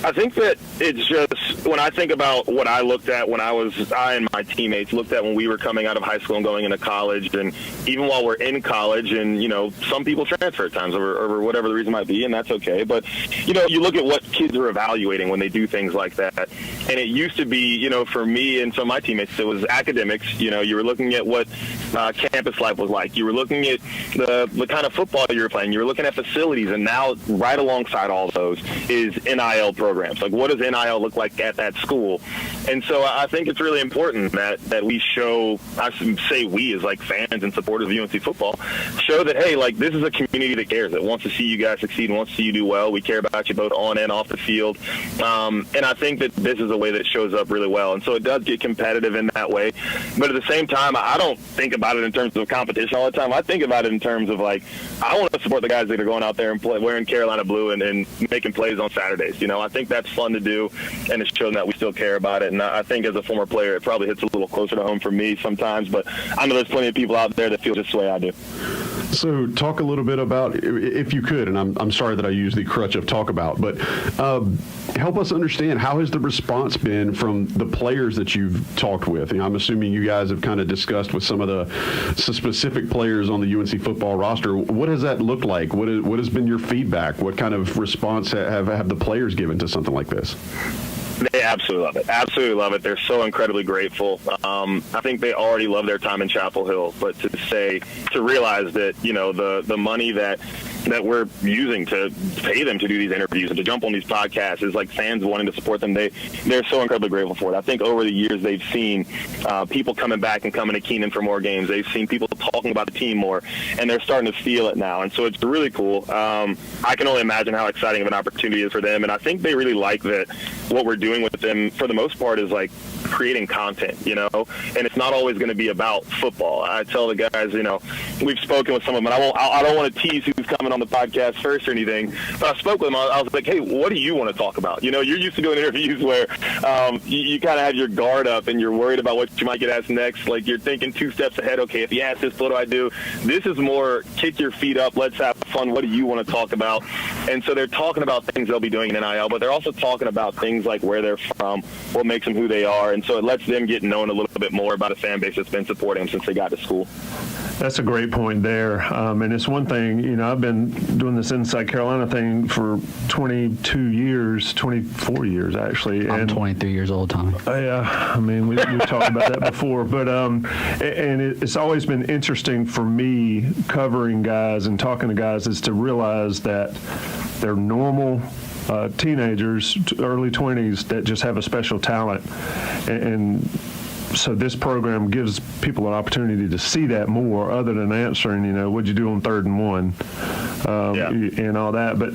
I think that it's just, when I think about what I looked at when I and my teammates looked at when we were coming out of high school and going into college, and even while we're in college, and, some people transfer at times over whatever the reason might be, and that's okay. But, you look at what kids are evaluating when they do things like that. And it used to be, for me and some of my teammates, it was academics. You were looking at what campus life was like. You were looking at the kind of football you were playing. You were looking at facilities. And now right alongside all of those is NIL programs. Like, what does NIL look like at at that school. And so I think it's really important that we show, I should say we as like fans and supporters of UNC football, show that, hey, like this is a community that cares, that wants to see you guys succeed and wants to see you do well. We care about you both on and off the field. And I think that this is a way that shows up really well. And so it does get competitive in that way. But at the same time, I don't think about it in terms of competition all the time. I think about it in terms of like, I want to support the guys that are going out there and wearing Carolina blue and making plays on Saturdays. You know, I think that's fun to do, and it's showing that we still care about it. And I think as a former player, it probably hits a little closer to home for me sometimes, but I know there's plenty of people out there that feel just the way I do. So talk a little bit about, if you could, and I'm sorry that I use the crutch of talk about, but help us understand, how has the response been from the players that you've talked with? You know, I'm assuming you guys have kind of discussed with some of the specific players on the UNC football roster. What has that looked like? What has been your feedback? What kind of response have the players given to something like this? They absolutely love it. Absolutely love it. They're so incredibly grateful. I think they already love their time in Chapel Hill, but to realize that, you know, the money that we're using to pay them to do these interviews and to jump on these podcasts is like fans wanting to support them. They're so incredibly grateful for it. I think over the years they've seen people coming back and coming to Keenan for more games. They've seen people talking about the team more, and they're starting to feel it now. And so it's really cool. I can only imagine how exciting of an opportunity it is for them. And I think they really like that what we're doing with them for the most part is like creating content, you know, and it's not always going to be about football. I tell the guys, you know, we've spoken with some of them, and I don't want to tease who's coming on the podcast first or anything, but I spoke with them. I was like, hey, what do you want to talk about? You know, you're used to doing interviews where you kind of have your guard up and you're worried about what you might get asked next. Like you're thinking 2 steps ahead. Okay, if you ask this, what do I do? This is more kick your feet up. Let's have fun. What do you want to talk about? And so they're talking about things they'll be doing in NIL, but they're also talking about things like where they're from, what makes them who they are. And so it lets them get known a little bit more about a fan base that's been supporting them since they got to school. That's a great point there. And it's one thing, you know, I've been doing this Inside Carolina thing for 24 years, actually. I'm 23 years old, Tommy. Yeah, I mean, we talked about that before. But and it's always been interesting for me covering guys and talking to guys is to realize that they're normal teenagers, early 20s, that just have a special talent. And so this program gives people an opportunity to see that more, other than answering, you know, what'd you do on 3rd and 1, and all that. But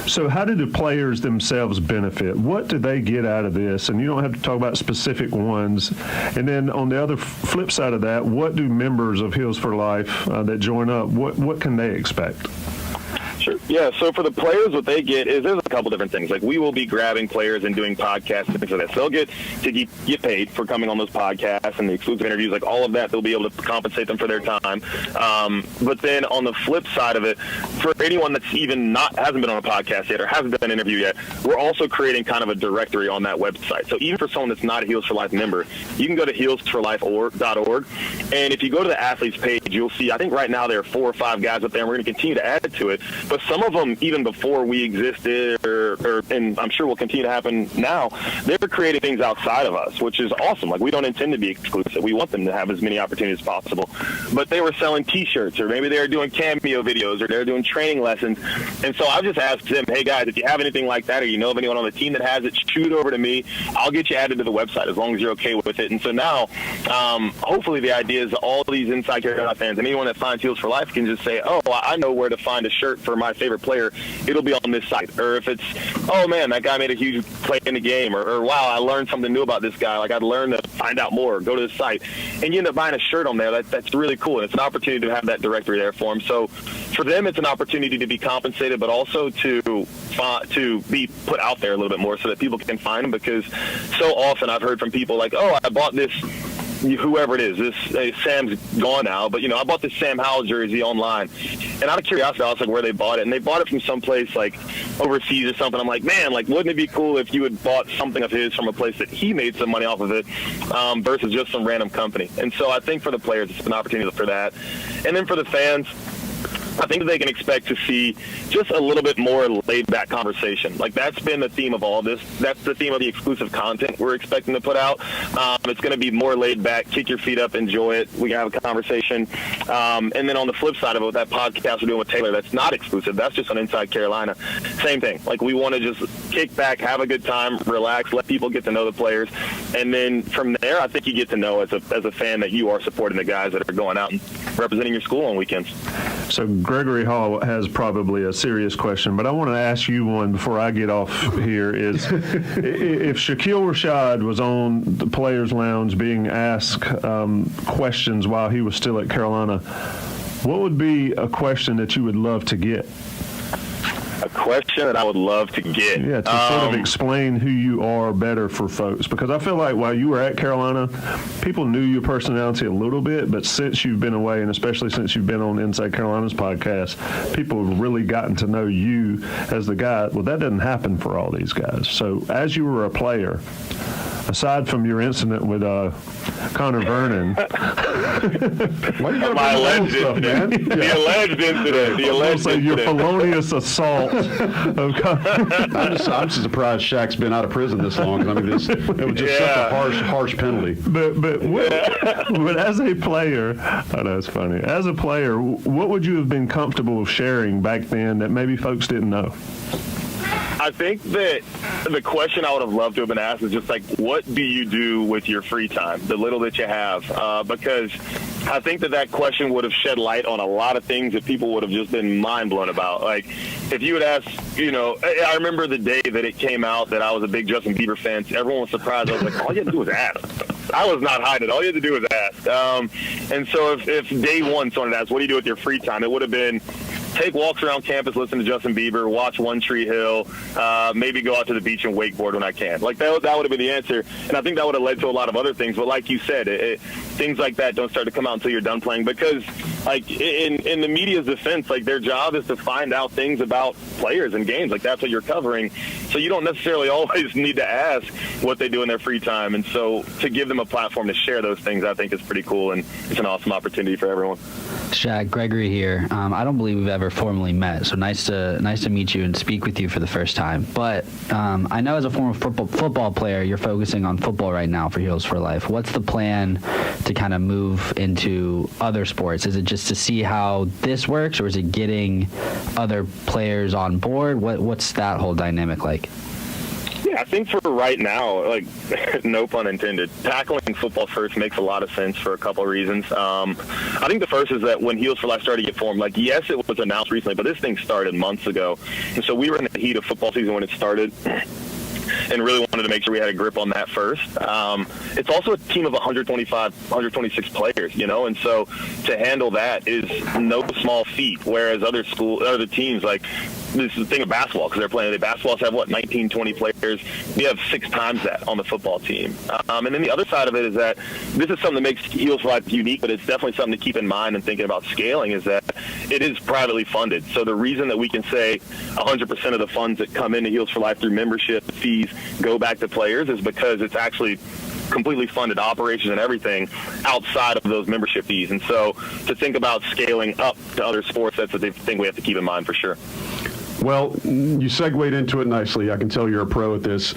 so how do the players themselves benefit? What do they get out of this? And you don't have to talk about specific ones. And then on the other flip side of that, what do members of Heels for Life that join up, what can they expect? Sure. Yeah, so for the players, what they get is there's a couple different things. Like we will be grabbing players and doing podcasts and things like that. So they'll get to get paid for coming on those podcasts and the exclusive interviews, like all of that. They'll be able to compensate them for their time. But then on the flip side of it, for anyone that's even hasn't been on a podcast yet or hasn't done an interview yet, we're also creating kind of a directory on that website. So even for someone that's not a Heels for Life member, you can go to heelsforlife.org. And if you go to the athletes page, you'll see, I think right now there are 4 or 5 guys up there, and we're going to continue to add to it. But some of them, even before we existed, and I'm sure will continue to happen now, they're creating things outside of us, which is awesome. Like, we don't intend to be exclusive. We want them to have as many opportunities as possible. But they were selling T-shirts, or maybe they were doing cameo videos, or they're doing training lessons. And so I've just asked them, hey, guys, if you have anything like that, or you know of anyone on the team that has it, shoot it over to me. I'll get you added to the website as long as you're okay with it. And so now, hopefully the idea is that all these Inside Carolina fans and anyone that finds Heels for Life can just say, oh, I know where to find a shirt for my favorite player. It'll be on this site. Or if it's, oh man, that guy made a huge play in the game, or wow, I learned something new about this guy, like I'd learn to find out more, go to the site, and you end up buying a shirt on there. That's really cool, and it's an opportunity to have that directory there for them. So for them, it's an opportunity to be compensated, but also to be put out there a little bit more so that people can find them, because so often I've heard from people like, oh, I bought this, whoever it is, Sam's gone now, but, you know, I bought this Sam Howell jersey online. And out of curiosity, I was like, where they bought it. And they bought it from someplace, like, overseas or something. I'm like, man, like, wouldn't it be cool if you had bought something of his from a place that he made some money off of it versus just some random company? And so I think for the players, it's an opportunity for that. And then for the fans, I think that they can expect to see just a little bit more laid-back conversation. Like, that's been the theme of all this. That's the theme of the exclusive content we're expecting to put out. It's going to be more laid-back, kick your feet up, enjoy it. We can have a conversation. And then on the flip side of it, with that podcast we're doing with Taylor, that's not exclusive. That's just on Inside Carolina. Same thing. Like, we want to just kick back, have a good time, relax, let people get to know the players. And then from there, I think you get to know as a fan that you are supporting the guys that are going out and representing your school on weekends. So Gregory Hall has probably a serious question, but I want to ask you one before I get off here is if Shaquille Rashad was on the Players Lounge being asked questions while he was still at Carolina, what would be a question that you would love to get? A question that I would love to get. Yeah, to sort of explain who you are better for folks. Because I feel like while you were at Carolina, people knew your personality a little bit, but since you've been away, and especially since you've been on Inside Carolina's podcast, people have really gotten to know you as the guy. Well, that doesn't happen for all these guys. So as you were a player, aside from your incident with Connor Vernon. Why you got my alleged incident? The alleged incident. The alleged incident. Your felonious assault. I'm just surprised Shaq's been out of prison this long. I mean, it was just such a harsh penalty. But as a player, oh, that's funny. As a player, what would you have been comfortable sharing back then that maybe folks didn't know? I think that the question I would have loved to have been asked is just like, what do you do with your free time, the little that you have? Because I think that question would have shed light on a lot of things that people would have just been mind blown about. Like, if you would ask, I remember the day that it came out that I was a big Justin Bieber fan. Everyone was surprised. I was like, all you had to do was ask. I was not hiding it. All you had to do was ask. And so if day one someone had asked, what do you do with your free time? It would have been take walks around campus, listen to Justin Bieber, watch One Tree Hill, maybe go out to the beach and wakeboard when I can. Like, that would have been the answer. And I think that would have led to a lot of other things. But like you said, things like that don't start to come out until you're done playing. Because, like, in the media's defense, like, their job is to find out things about players and games. Like, that's what you're covering. So you don't necessarily always need to ask what they do in their free time. And so to give them a platform to share those things, I think is pretty cool. And it's an awesome opportunity for everyone. Shaq, Gregory here. I don't believe we've ever formally met, so nice to meet you and speak with you for the first time. But I know as a former football player, you're focusing on football right now for Heels for Life. What's the plan to kind of move into other sports? Is it just to see how this works, or is it getting other players on board? What's that whole dynamic like? Yeah, I think for right now, like, no pun intended, tackling football first makes a lot of sense for a couple of reasons. I think the first is that when Heels for Life started to get formed, like, yes, it was announced recently, but this thing started months ago. And so we were in the heat of football season when it started, and really wanted to make sure we had a grip on that first. It's also a team of 126 players, and so to handle that is no small feat, whereas other teams, like, this is the thing of basketball, because they're playing. The basketballs have, 19, 20 players. We have 6 times that on the football team. And then the other side of it is that this is something that makes Heels for Life unique, but it's definitely something to keep in mind and thinking about scaling, is that it is privately funded. So the reason that we can say 100% of the funds that come into Heels for Life through membership fees go back to players is because it's actually completely funded operations and everything outside of those membership fees. And so to think about scaling up to other sports, that's the thing we have to keep in mind for sure. Well, you segued into it nicely. I can tell you're a pro at this.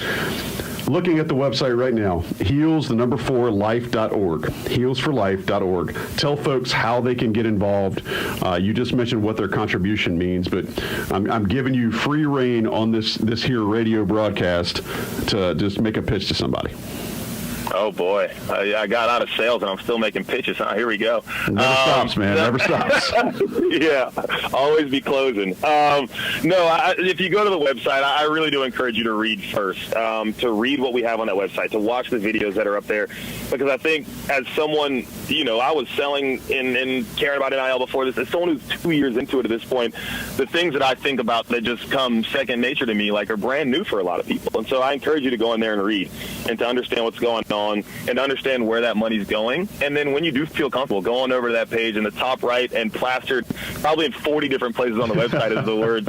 Looking at the website right now, heels4life.org, heelsforlife.org. Tell folks how they can get involved. You just mentioned what their contribution means, but I'm giving you free reign on this here radio broadcast to just make a pitch to somebody. Oh, boy. I got out of sales, and I'm still making pitches. Huh? Here we go. Never stops, man. Never stops. Yeah. Always be closing. If you go to the website, I really do encourage you to read first, to read what we have on that website, to watch the videos that are up there. Because I think as someone, I was selling and caring about NIL before this, as someone who's 2 years into it at this point, the things that I think about that just come second nature to me, like, are brand new for a lot of people. And so I encourage you to go in there and read and to understand what's going on and understand where that money's going. And then when you do feel comfortable, go on over to that page in the top right, and plastered probably in 40 different places on the website is the word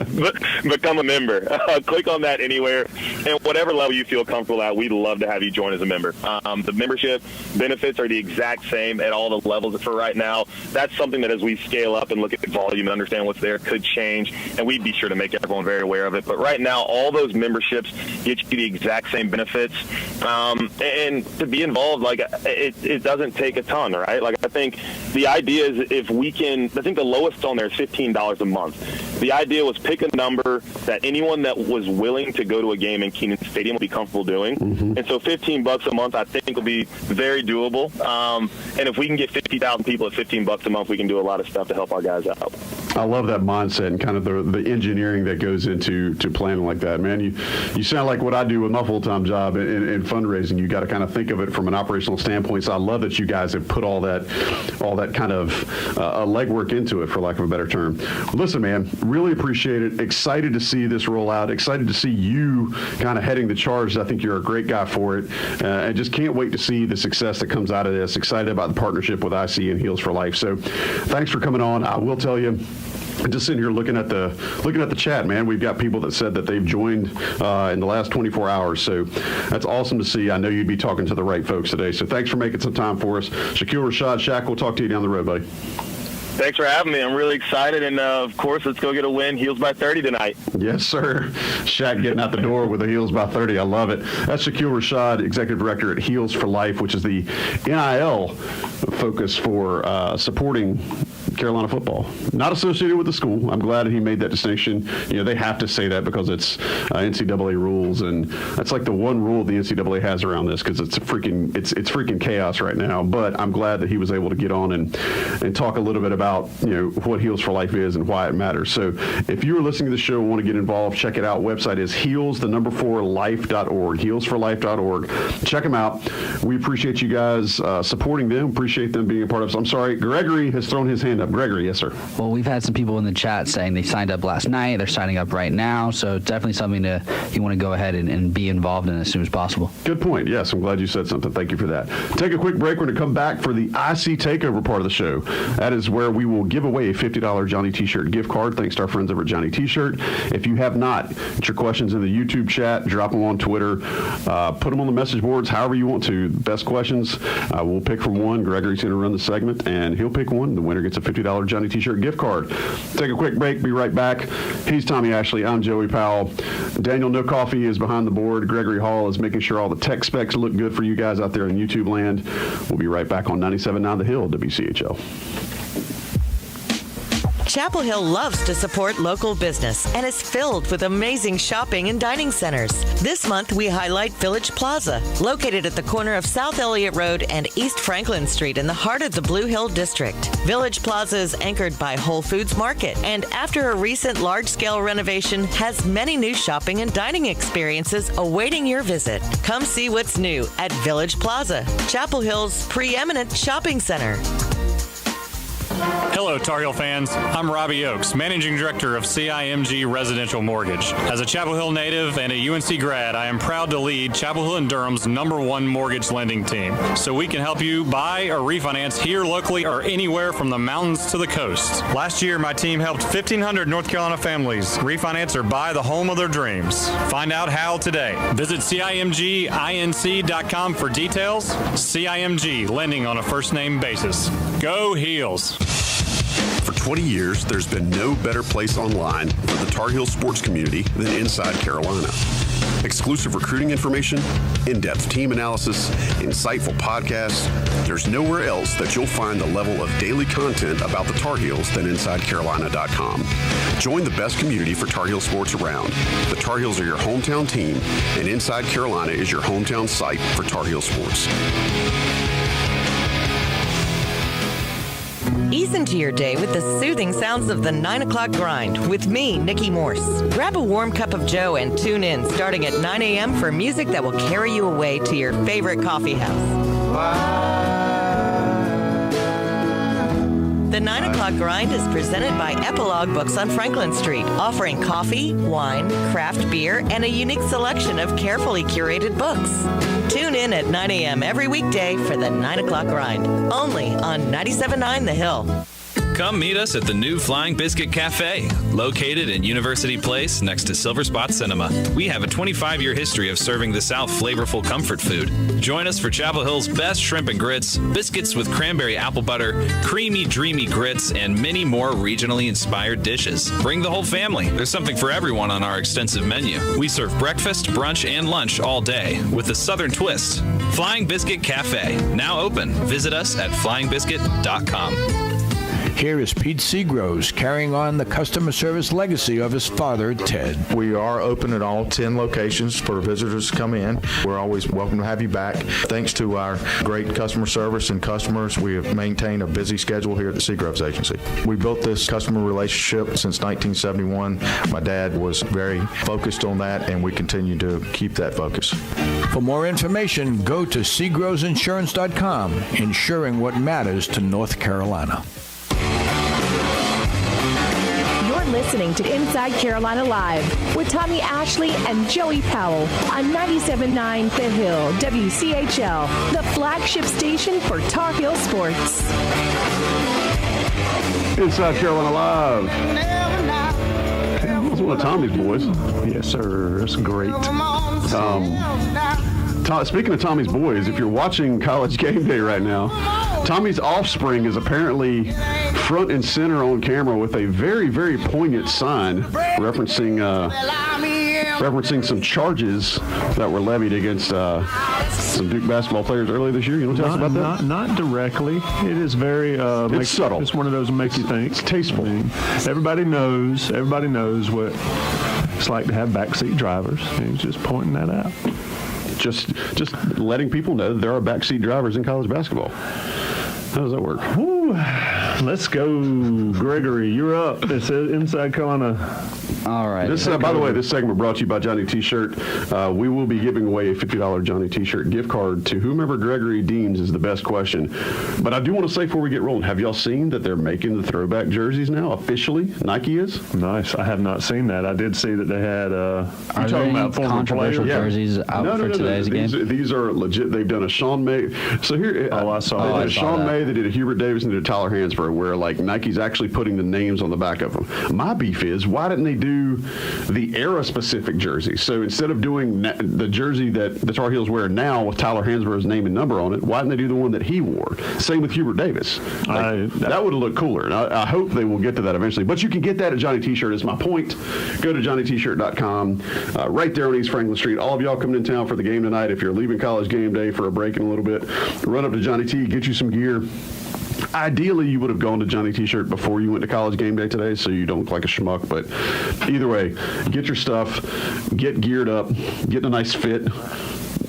become a member. Click on that anywhere, and whatever level you feel comfortable at, we'd love to have you join as a member. The membership benefits are the exact same at all the levels for right now. That's something that as we scale up and look at the volume and understand what's there could change, and we'd be sure to make everyone very aware of it. But right now, all those memberships get you the exact same benefits. And to be involved, like it doesn't take a ton, right? Like I think the idea is if we can, I think the lowest on there is $15 a month. The idea was pick a number that anyone that was willing to go to a game in Kenan Stadium will be comfortable doing. And so $15 a month, I think, will be very doable. And if we can get 50,000 people at $15 a month, we can do a lot of stuff to help our guys out. I love that mindset and kind of the engineering that goes into planning like that, man. You sound like what I do with my full-time job in fundraising. You got to kind of think of it from an operational standpoint. So I love that you guys have put all that kind of legwork into it, for lack of a better term. Listen, man, really appreciate it. Excited to see this roll out. Excited to see you kind of heading the charge. I think you're a great guy for it, and just can't wait to see the success that comes out of this. Excited about the partnership with IC and Heels for Life. So thanks for coming on. I will tell you, just sitting here looking at the chat, man, we've got people that said that they've joined in the last 24 hours. So that's awesome to see. I know you'd be talking to the right folks today. So thanks for making some time for us. Shaquille Rashad, Shaq, we'll talk to you down the road, buddy. Thanks for having me. I'm really excited. And, of course, let's go get a win. Heels by 30 tonight. Yes, sir. Shaq getting out the door with the Heels by 30. I love it. That's Shaquille Rashad, Executive Director at Heels for Life, which is the NIL focus for supporting Carolina football. Not associated with the school. I'm glad he made that distinction. You know, they have to say that because it's NCAA rules, and that's like the one rule the NCAA has around this, because it's freaking chaos right now. But I'm glad that he was able to get on and talk a little bit about, you know, what Heels for Life is and why it matters. So if you are listening to the show and want to get involved, check it out. Website is heels4life.org. Heels4life.org. Check them out. We appreciate you guys supporting them. Appreciate them being a part of us. I'm sorry, Gregory has thrown his hand up. Gregory, yes, sir. Well, we've had some people in the chat saying they signed up last night. They're signing up right now. So definitely something you want to go ahead and be involved in as soon as possible. Good point. Yes, I'm glad you said something. Thank you for that. Take a quick break. We're going to come back for the IC Takeover part of the show. That is where we will give away a $50 Johnny T-shirt gift card, thanks to our friends over at Johnny T-shirt. If you have not, get your questions in the YouTube chat, drop them on Twitter, put them on the message boards, however you want to. Best questions, we'll pick from one. Gregory's going to run the segment, and he'll pick one. The winner gets a $50 Johnny T-shirt gift card. Take a quick break. Be right back. He's Tommy Ashley. I'm Joey Powell. Daniel No Coffee is behind the board. Gregory Hall is making sure all the tech specs look good for you guys out there in YouTube land. We'll be right back on 97.9 The Hill, WCHL. Chapel Hill loves to support local business and is filled with amazing shopping and dining centers. This month, we highlight Village Plaza, located at the corner of South Elliott Road and East Franklin Street in the heart of the Blue Hill District. Village Plaza is anchored by Whole Foods Market, and after a recent large-scale renovation, has many new shopping and dining experiences awaiting your visit. Come see what's new at Village Plaza, Chapel Hill's preeminent shopping center. Hello, Tar Heel fans. I'm Robbie Oakes, Managing Director of CIMG Residential Mortgage. As a Chapel Hill native and a UNC grad, I am proud to lead Chapel Hill and Durham's #1 mortgage lending team, so we can help you buy or refinance here locally or anywhere from the mountains to the coast. Last year, my team helped 1,500 North Carolina families refinance or buy the home of their dreams. Find out how today. Visit CIMGINC.com for details. CIMG, lending on a first-name basis. Go Heels! For 20 years, there's been no better place online for the Tar Heel sports community than Inside Carolina. Exclusive recruiting information, in-depth team analysis, insightful podcasts. There's nowhere else that you'll find the level of daily content about the Tar Heels than InsideCarolina.com. Join the best community for Tar Heel sports around. The Tar Heels are your hometown team, and Inside Carolina is your hometown site for Tar Heel sports. Ease into your day with the soothing sounds of the 9 o'clock grind with me, Nikki Morse. Grab a warm cup of Joe and tune in starting at 9 a.m. for music that will carry you away to your favorite coffee house. The 9 o'clock grind is presented by Epilogue Books on Franklin Street, offering coffee, wine, craft beer, and a unique selection of carefully curated books. Tune in at 9 a.m. every weekday for the 9 o'clock grind, only on 97.9 The Hill. Come meet us at the new Flying Biscuit Cafe, located in University Place next to Silver Spot Cinema. We have a 25-year history of serving the South flavorful comfort food. Join us for Chapel Hill's best shrimp and grits, biscuits with cranberry apple butter, creamy, dreamy grits, and many more regionally inspired dishes. Bring the whole family. There's something for everyone on our extensive menu. We serve breakfast, brunch, and lunch all day with a Southern twist. Flying Biscuit Cafe, now open. Visit us at flyingbiscuit.com. Here is Pete Seagroves carrying on the customer service legacy of his father, Ted. We are open at all 10 locations for visitors to come in. We're always welcome to have you back. Thanks to our great customer service and customers, we have maintained a busy schedule here at the Seagroves Agency. We built this customer relationship since 1971. My dad was very focused on that, and we continue to keep that focus. For more information, go to SeagrowsInsurance.com, insuring what matters to North Carolina. Listening to Inside Carolina Live with Tommy Ashley and Joey Powell on 97.9 The Hill, WCHL, the flagship station for Tar Heel sports. Inside Carolina Live. That's one of Tommy's boys. Yes, sir. That's great. Speaking of Tommy's boys, if you're watching College Game Day right now, Tommy's offspring is apparently front and center on camera with a very, very poignant sign referencing some charges that were levied against some Duke basketball players earlier this year. You want to tell us about that? Not directly. It is very it's subtle. It's one of those that makes you think. It's tasteful. I mean, everybody knows what it's like to have backseat drivers. And he's just pointing that out. Just letting people know that there are backseat drivers in college basketball. How does that work? Woo. Let's go, Gregory. You're up. It's Inside Carolina. All right. By the way, this segment brought to you by Johnny T-Shirt. We will be giving away a $50 Johnny T-Shirt gift card to whomever Gregory deems is the best question. But I do want to say before we get rolling, have y'all seen that they're making the throwback jerseys now officially? Nike is? Nice. I have not seen that. I did see that they had. Are there any controversial jerseys out for today's game? These are legit. They've done a Sean May. So here, I saw. They did Sean May. They did a Hubert Davis and they did Tyler Hansbrough, where like Nike's actually putting the names on the back of them. My beef is, why didn't they do the era-specific jersey? So instead of doing the jersey that the Tar Heels wear now with Tyler Hansbrough's name and number on it, why didn't they do the one that he wore? Same with Hubert Davis. That would have looked cooler. And I hope they will get to that eventually. But you can get that at Johnny T-Shirt is my point. Go to johnnytshirt.com. Right there on East Franklin Street. All of y'all coming in town for the game tonight. If you're leaving College Game Day for a break in a little bit, run up to Johnny T, get you some gear. Ideally, you would have gone to Johnny T-Shirt before you went to College Game Day today, so you don't look like a schmuck. But either way, get your stuff, get geared up, get in a nice fit.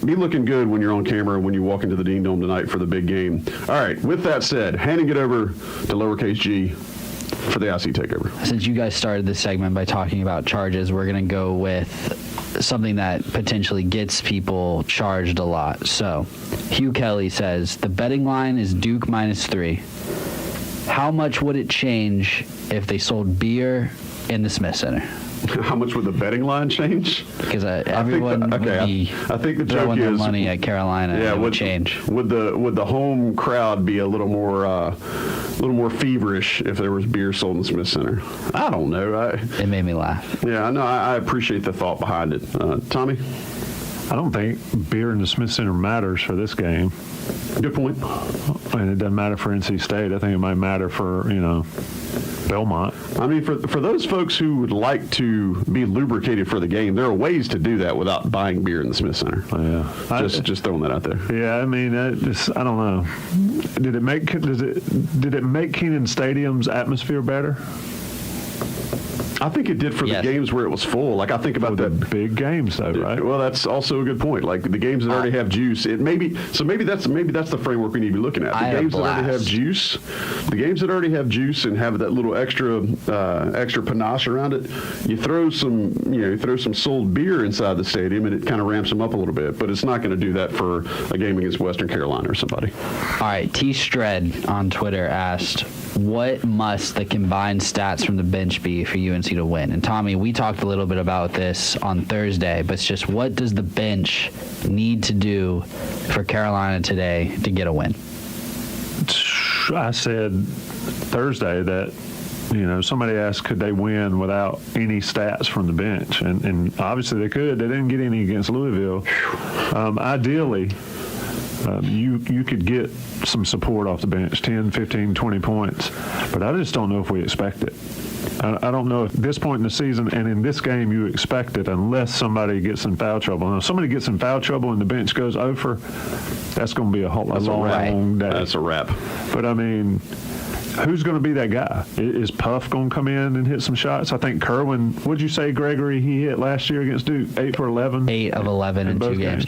Be looking good when you're on camera when you walk into the Dean Dome tonight for the big game. All right, with that said, handing it over to lowercase G for the IC Takeover. Since you guys started this segment by talking about charges, we're going to go with something that potentially gets people charged a lot. So, Hugh Kelly says, the betting line is Duke -3. How much would it change if they sold beer in the Smith Center? How much would the betting line change? Because everyone would be I think the joke throwing their is money at Carolina. Yeah, would change. Would the home crowd be a little more feverish if there was beer sold in the Smith Center? I don't know. It made me laugh. Yeah, I know. I appreciate the thought behind it. Tommy? I don't think beer in the Smith Center matters for this game. Good point. And it doesn't matter for NC State. I think it might matter for, Belmont. I mean, for those folks who would like to be lubricated for the game, there are ways to do that without buying beer in the Smith Center. Yeah, just throwing that out there. Yeah, I mean, I don't know. Did it make Kenan Stadium's atmosphere better? I think it did for the games where it was full. Like, I think about the big games, though, right? Well, that's also a good point. Like the games that already have juice, maybe that's the framework we need to be looking at. The games that already have juice, and have that little extra panache around it. You throw some sold beer inside the stadium, and it kind of ramps them up a little bit. But it's not going to do that for a game against Western Carolina or somebody. All right, T. Stred on Twitter asked, what must the combined stats from the bench be for UNC to win? And Tommy, we talked a little bit about this on Thursday, but it's just, what does the bench need to do for Carolina today to get a win? I said Thursday that, somebody asked, could they win without any stats from the bench? And obviously they could. They didn't get any against Louisville. Ideally, you could get some support off the bench, 10, 15, 20 points. But I just don't know if we expect it. I don't know if at this point in the season and in this game you expect it unless somebody gets in foul trouble. Now, if somebody gets in foul trouble and the bench goes over, that's going to be a long day. That's a wrap. But, I mean, who's going to be that guy? Is Puff going to come in and hit some shots? I think Kerwin, what'd you say, Gregory, he hit last year against Duke? 8 for 11? 8 of 11 in 2 games.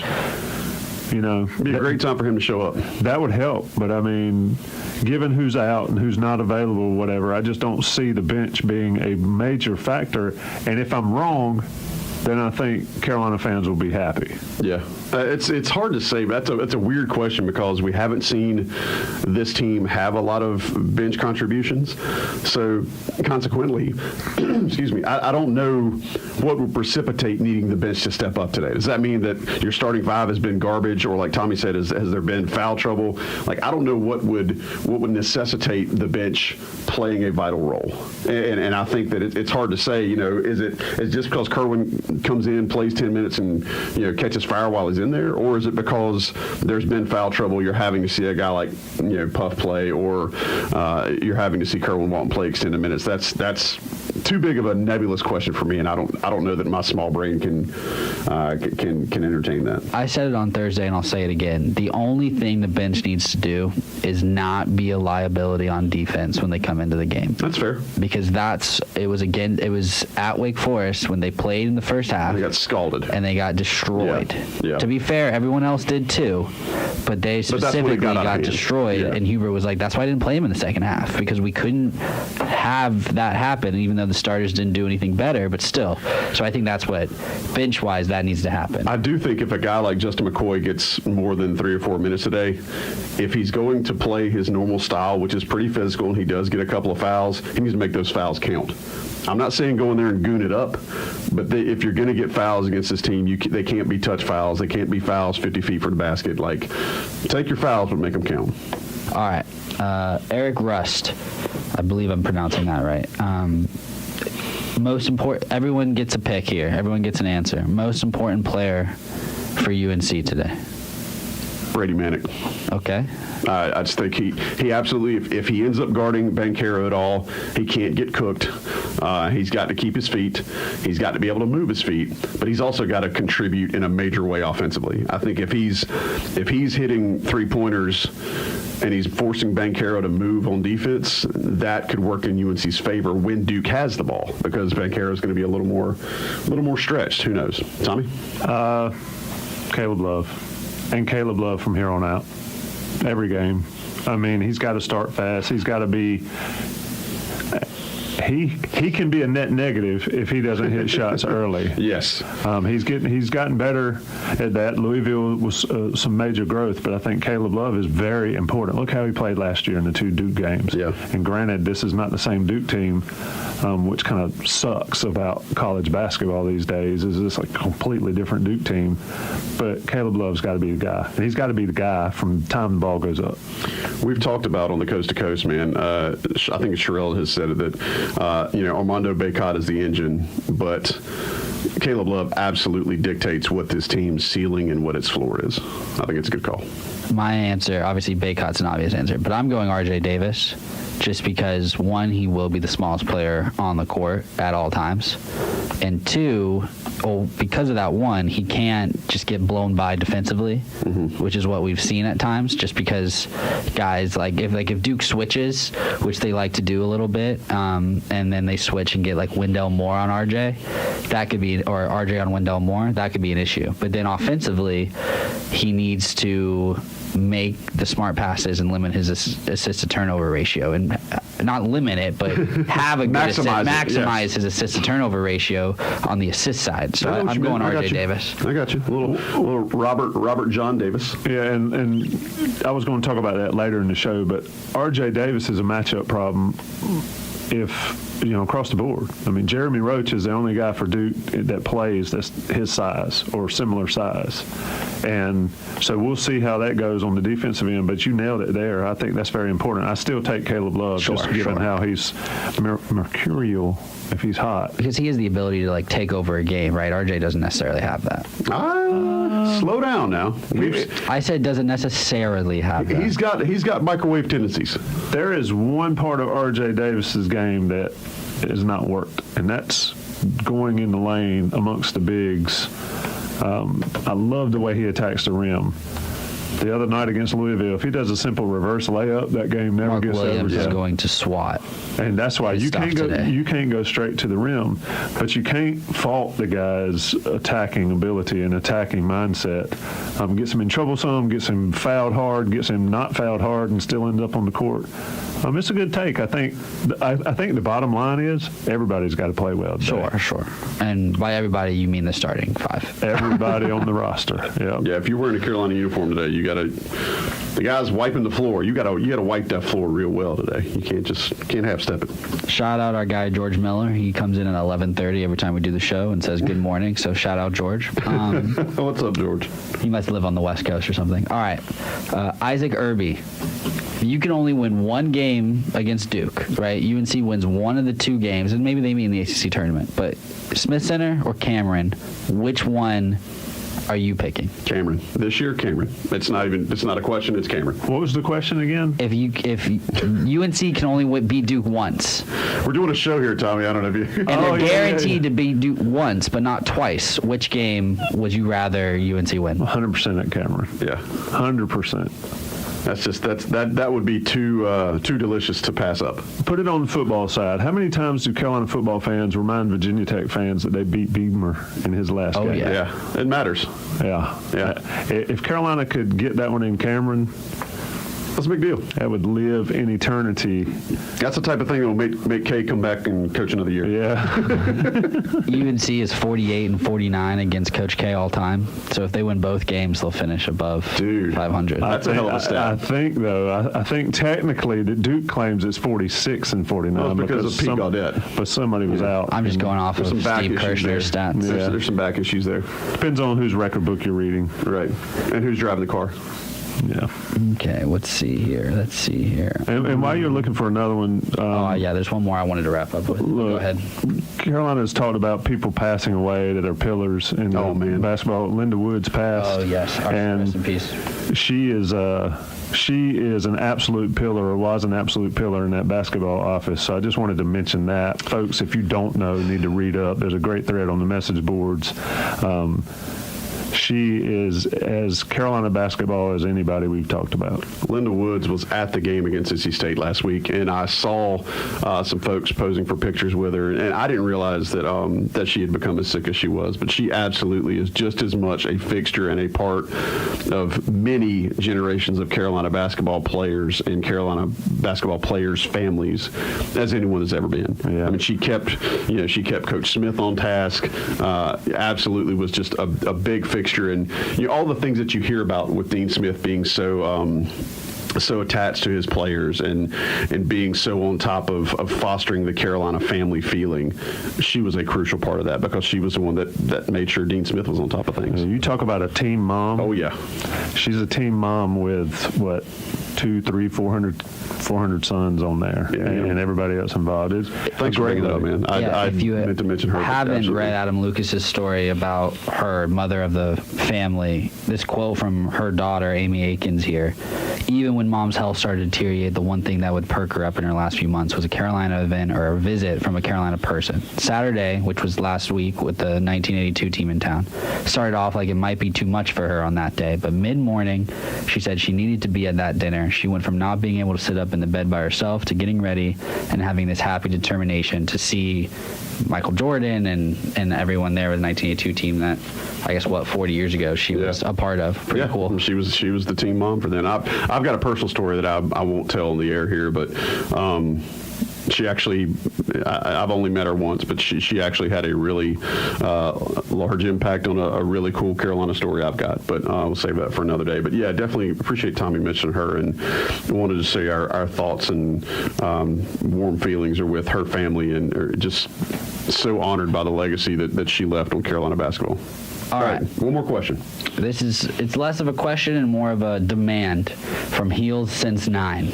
You know, be a great time for him to show up. That would help, but I mean, given who's out and who's not available, whatever, I just don't see the bench being a major factor. And if I'm wrong, then I think Carolina fans will be happy. Yeah. It's hard to say, but that's a weird question because we haven't seen this team have a lot of bench contributions. So consequently, excuse me, I don't know what would precipitate needing the bench to step up today. Does that mean that your starting 5 has been garbage, or like Tommy said, has there been foul trouble? Like, I don't know what would necessitate the bench playing a vital role. And I think that it's hard to say, you know, is just because Kerwin comes in, plays 10 minutes and, you know, catches fire while he's in there, or is it because there's been foul trouble, you're having to see a guy like, you know, Puff play, or you're having to see Kerwin Walton play extended minutes? That's too big of a nebulous question for me, and I don't know that my small brain can entertain that. I said it on Thursday, and I'll say it again. The only thing the bench needs to do is not be a liability on defense when they come into the game. That's fair. Because it was at Wake Forest when they played in the first half. They got scalded. And they got destroyed. Yeah. To be fair, everyone else did too, but they specifically got destroyed. Yeah. And Huber was like, that's why I didn't play him in the second half, because we couldn't have that happen, even though the starters didn't do anything better, but still. So I think that's what, bench-wise, that needs to happen. I do think if a guy like Justin McCoy gets more than 3 or 4 minutes a day, if he's going to play his normal style, which is pretty physical, and he does get a couple of fouls, he needs to make those fouls count. I'm not saying go in there and goon it up, but if you're going to get fouls against this team, they can't be touch fouls. They can't be fouls 50 feet from the basket. Like, take your fouls, but make them count. All right. Eric Rust. I believe I'm pronouncing that right. Most important, everyone gets a pick here. Everyone gets an answer. Most important player for UNC today. Brady Manick. Okay. I just think he absolutely, if he ends up guarding Banchero at all, he can't get cooked. He's got to keep his feet. He's got to be able to move his feet, but he's also got to contribute in a major way offensively. I think if he's hitting 3-pointers and he's forcing Banchero to move on defense, that could work in UNC's favor when Duke has the ball, because Banchero is going to be a little more stretched. Who knows? Tommy? Caleb Love. And Caleb Love from here on out. Every game. I mean, he's got to start fast. He's got to be he can be a net negative if he doesn't hit shots early. Yes. He's gotten better at that. Louisville was some major growth, but I think Caleb Love is very important. Look how he played last year in the 2 Duke games. Yeah. And granted, this is not the same Duke team, which kind of sucks about college basketball these days. Is this a completely different Duke team? But Caleb Love's got to be the guy. And he's got to be the guy from the time the ball goes up. We've talked about on the Coast to Coast, man. I think Sherelle has said it that, Armando Bacot is the engine, but Caleb Love absolutely dictates what this team's ceiling and what its floor is. I think it's a good call. My answer, obviously Bacot's an obvious answer, but I'm going RJ Davis just because, 1, he will be the smallest player on the court at all times, and 2, because of that, 1, he can't just get blown by defensively, which is what we've seen at times, just because guys if Duke switches, which they like to do a little bit, and then they switch and get like Wendell Moore on RJ, that could be, or RJ on Wendell Moore, that could be an issue. But then offensively, he needs to make the smart passes and limit his assist to turnover ratio, and not limit it, but have a good maximize his assist to turnover ratio on the assist side. So I'm going RJ Davis. I got you. A little Robert John Davis. Yeah, and I was going to talk about that later in the show, but RJ Davis is a matchup problem across the board. I mean, Jeremy Roach is the only guy for Duke that plays that's his size or similar size. And so we'll see how that goes on the defensive end, but you nailed it there. I think that's very important. I still take Caleb Love, given how he's mercurial if he's hot. Because he has the ability to, take over a game, right? RJ doesn't necessarily have that. Slow down now. I said doesn't necessarily have that. He's got microwave tendencies. There is one part of RJ Davis's game that has not worked, and that's going in the lane amongst the bigs. I love the way he attacks the rim. The other night against Louisville, if he does a simple reverse layup, that game never Mark gets Williams over. is going to swat. And that's why his you can't go. today. You can't go straight to the rim, but you can't fault the guy's attacking ability and attacking mindset. Gets him in trouble some, gets him fouled hard, gets him not fouled hard, and still ends up on the court. It's a good take. I think the bottom line is everybody's got to play well today. Sure. And by everybody, you mean the starting five. Everybody on the roster. Yeah. If you're wearing a Carolina uniform today, you got to. The guy's wiping the floor. You got to wipe that floor real well today. You can't half step it. Shout out our guy George Miller. He comes in at 11:30 every time we do the show and says good morning. So shout out George. What's up, George? He must live on the West Coast or something. All right, Isaac Irby. You can only win one game against Duke, right? UNC wins one of the two games, and maybe they meet in the ACC tournament. But Smith Center or Cameron, which one are you picking? Cameron. This year, Cameron. It's not a question, it's Cameron. What was the question again? If UNC can only beat Duke once. We're doing a show here, Tommy. I don't know if you... And they're guaranteed to beat Duke once, but not twice. Which game would you rather UNC win? 100% at Cameron. Yeah. 100%. That would be too delicious to pass up. Put it on the football side. How many times do Carolina football fans remind Virginia Tech fans that they beat Beamer in his last game? Yeah, it matters. Yeah. If Carolina could get that one in Cameron, that's a big deal. That would live in eternity. That's the type of thing that will make Kay come back and coach another year. Yeah. UNC is 48-49 against Coach K all time. So if they win both games, they'll finish above 500. That's a hell of a stat. I think technically that Duke claims it's 46-49 well, because of Pete Gaudette. But somebody was out. I'm just going off of Steve Kirshner's stats. Yeah. There's some back issues there. Depends on whose record book you're reading. Right. And who's driving the car. Yeah. Okay, let's see here. And while you're looking for another one... there's one more I wanted to wrap up with. Go ahead. Carolina's talked about people passing away that are pillars in basketball. Linda Woods passed. Oh, yes. Rest in peace. She is an absolute pillar, or was an absolute pillar in that basketball office. So I just wanted to mention that. Folks, if you don't know, you need to read up. There's a great thread on the message boards. She is as Carolina basketball as anybody we've talked about. Linda Woods was at the game against NC State last week, and I saw some folks posing for pictures with her, and I didn't realize that she had become as sick as she was, but she absolutely is just as much a fixture and a part of many generations of Carolina basketball players and Carolina basketball players' families as anyone has ever been. Yeah. I mean, she kept Coach Smith on task. Absolutely was just a big fixture. And all the things that you hear about with Dean Smith being so attached to his players and being so on top of fostering the Carolina family feeling, she was a crucial part of that because she was the one that made sure Dean Smith was on top of things. You talk about a team mom. Oh, yeah. She's a team mom with, 200, 300, 400 sons on there, and everybody else involved. Thanks for bringing that up, man. I meant to mention her. Haven't read Adam Lucas's story about her mother of the family. This quote from her daughter, Amy Akins, here. Even when mom's health started to deteriorate, the one thing that would perk her up in her last few months was a Carolina event or a visit from a Carolina person. Saturday, which was last week with the 1982 team in town, started off like it might be too much for her on that day, but mid-morning, she said she needed to be at that dinner. She went from not being able to sit up in the bed by herself to getting ready and having this happy determination to see Michael Jordan and everyone there with the 1982 team that, I guess, 40 years ago she was a part of. Pretty cool. She was the team mom for them. I've got a personal story that I won't tell on the air here, but she actually, I've only met her once, but she actually had a really large impact on a really cool Carolina story I've got, but we'll save that for another day. But yeah, definitely appreciate Tommy mentioning her, and wanted to say our thoughts and warm feelings are with her family, and are just so honored by the legacy that she left on Carolina basketball. All right, one more question. It's less of a question and more of a demand from Heels Since 9.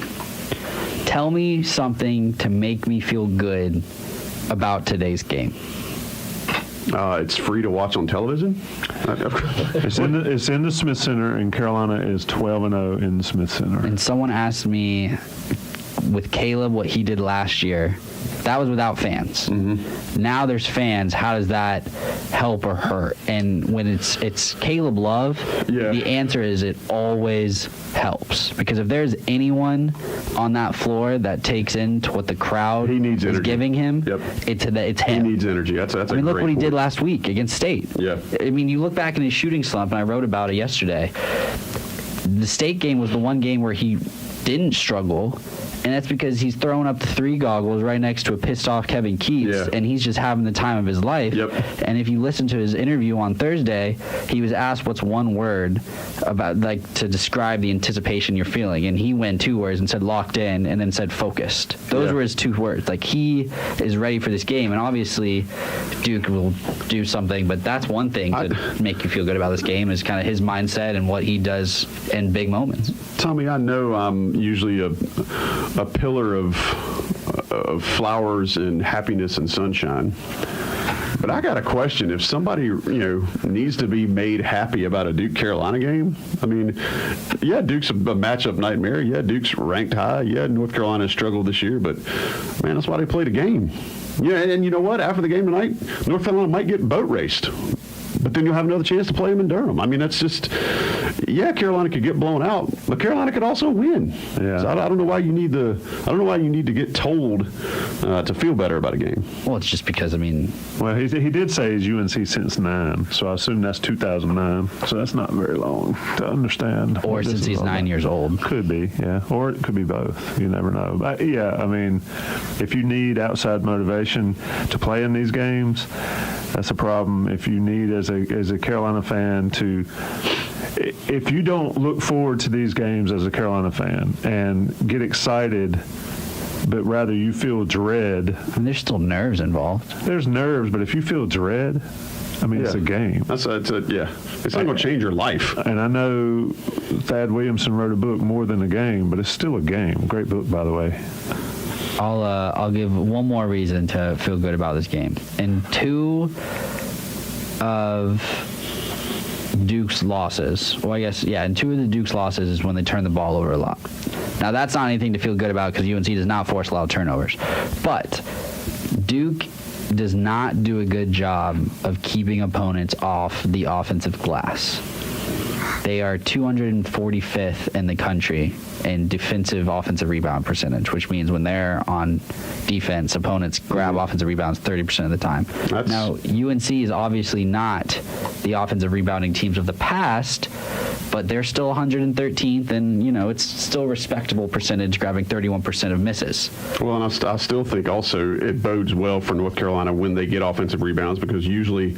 Tell me something to make me feel good about today's game. It's free to watch on television. It's in the Smith Center, and Carolina is 12-0 in the Smith Center. And someone asked me, with Caleb, what he did last year, That was without fans. Now there's fans. How does that help or hurt? And when it's Caleb Love, the answer is it always helps. Because if there's anyone on that floor that takes into what the crowd is giving him, it's him. He needs energy. That's I mean, look what he did last week against State. Yeah. I mean, you look back in his shooting slump, and I wrote about it yesterday. The State game was the one game where he didn't struggle, and that's because he's throwing up the 3 goggles right next to a pissed-off Kevin Keats, and he's just having the time of his life. And if you listen to his interview on Thursday, he was asked what's one word about, like, to describe the anticipation you're feeling, and he went 2 words and said locked in and then said focused. Those were his 2 words. Like, he is ready for this game, and obviously Duke will do something, but that's one thing to make you feel good about this game is kind of his mindset and what he does in big moments. Tommy, I know I'm usually a pillar of flowers and happiness and sunshine. But I got a question. If somebody, needs to be made happy about a Duke-Carolina game, I mean, Duke's a matchup nightmare. Duke's ranked high. North Carolina struggled this year, but, man, that's why they played a game. And you know what? After the game tonight, North Carolina might get boat raced. But then you'll have another chance to play them in Durham. I mean, that's just, Carolina could get blown out, but Carolina could also win. So I don't know why you need to get told to feel better about a game. Well, it's just because, I mean, well, he did say he's UNC since 9, so I assume that's 2009. So that's not very long to understand. Or since he's 9 years old. Could be, or it could be both. You never know. I mean, if you need outside motivation to play in these games, that's a problem. If you need as a Carolina fan if you don't look forward to these games as a Carolina fan and get excited, but rather you feel dread. And there's still nerves involved. There's nerves, but if you feel dread, I mean, it's a game. It's not going to change your life. And I know Thad Williamson wrote a book, More Than a Game, but it's still a game. Great book, by the way. I'll give one more reason to feel good about this game. And 2 of Duke's losses, and 2 of the Duke's losses is when they turn the ball over a lot. Now, that's not anything to feel good about because UNC does not force a lot of turnovers. But Duke does not do a good job of keeping opponents off the offensive glass. They are 245th in the country in defensive offensive rebound percentage, which means when they're on defense, opponents grab offensive rebounds 30% of the time. Now, UNC is obviously not the offensive rebounding teams of the past, but they're still 113th, and, it's still a respectable percentage, grabbing 31% of misses. Well, and I still think also it bodes well for North Carolina when they get offensive rebounds, because usually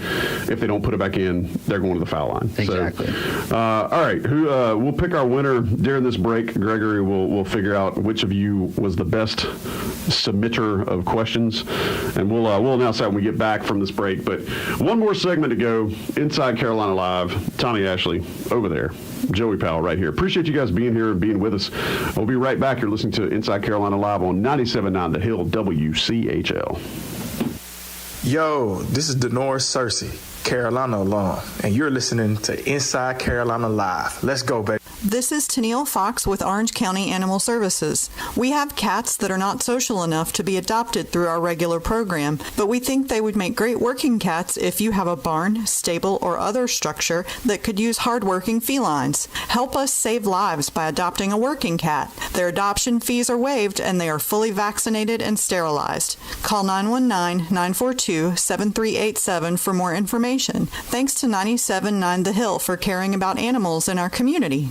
if they don't put it back in, they're going to the foul line. Exactly. So, all right, we'll pick our winner during this break. Gregory will figure out which of you was the best submitter of questions, and we'll announce that when we get back from this break. But one more segment to go. Inside Carolina Live, Tommy Ashley over there, Joey Powell right here. Appreciate you guys being here and being with us. We'll be right back. You're listening to Inside Carolina Live on 97.9 The Hill, WCHL. Yo, this is Denora Cersei, Carolina alum, and you're listening to Inside Carolina Live. Let's go, baby. This is Tennille Fox with Orange County Animal Services. We have cats that are not social enough to be adopted through our regular program, but we think they would make great working cats if you have a barn, stable, or other structure that could use hardworking felines. Help us save lives by adopting a working cat. Their adoption fees are waived and they are fully vaccinated and sterilized. Call 919-942-7387 for more information. Thanks to 97.9 The Hill for caring about animals in our community.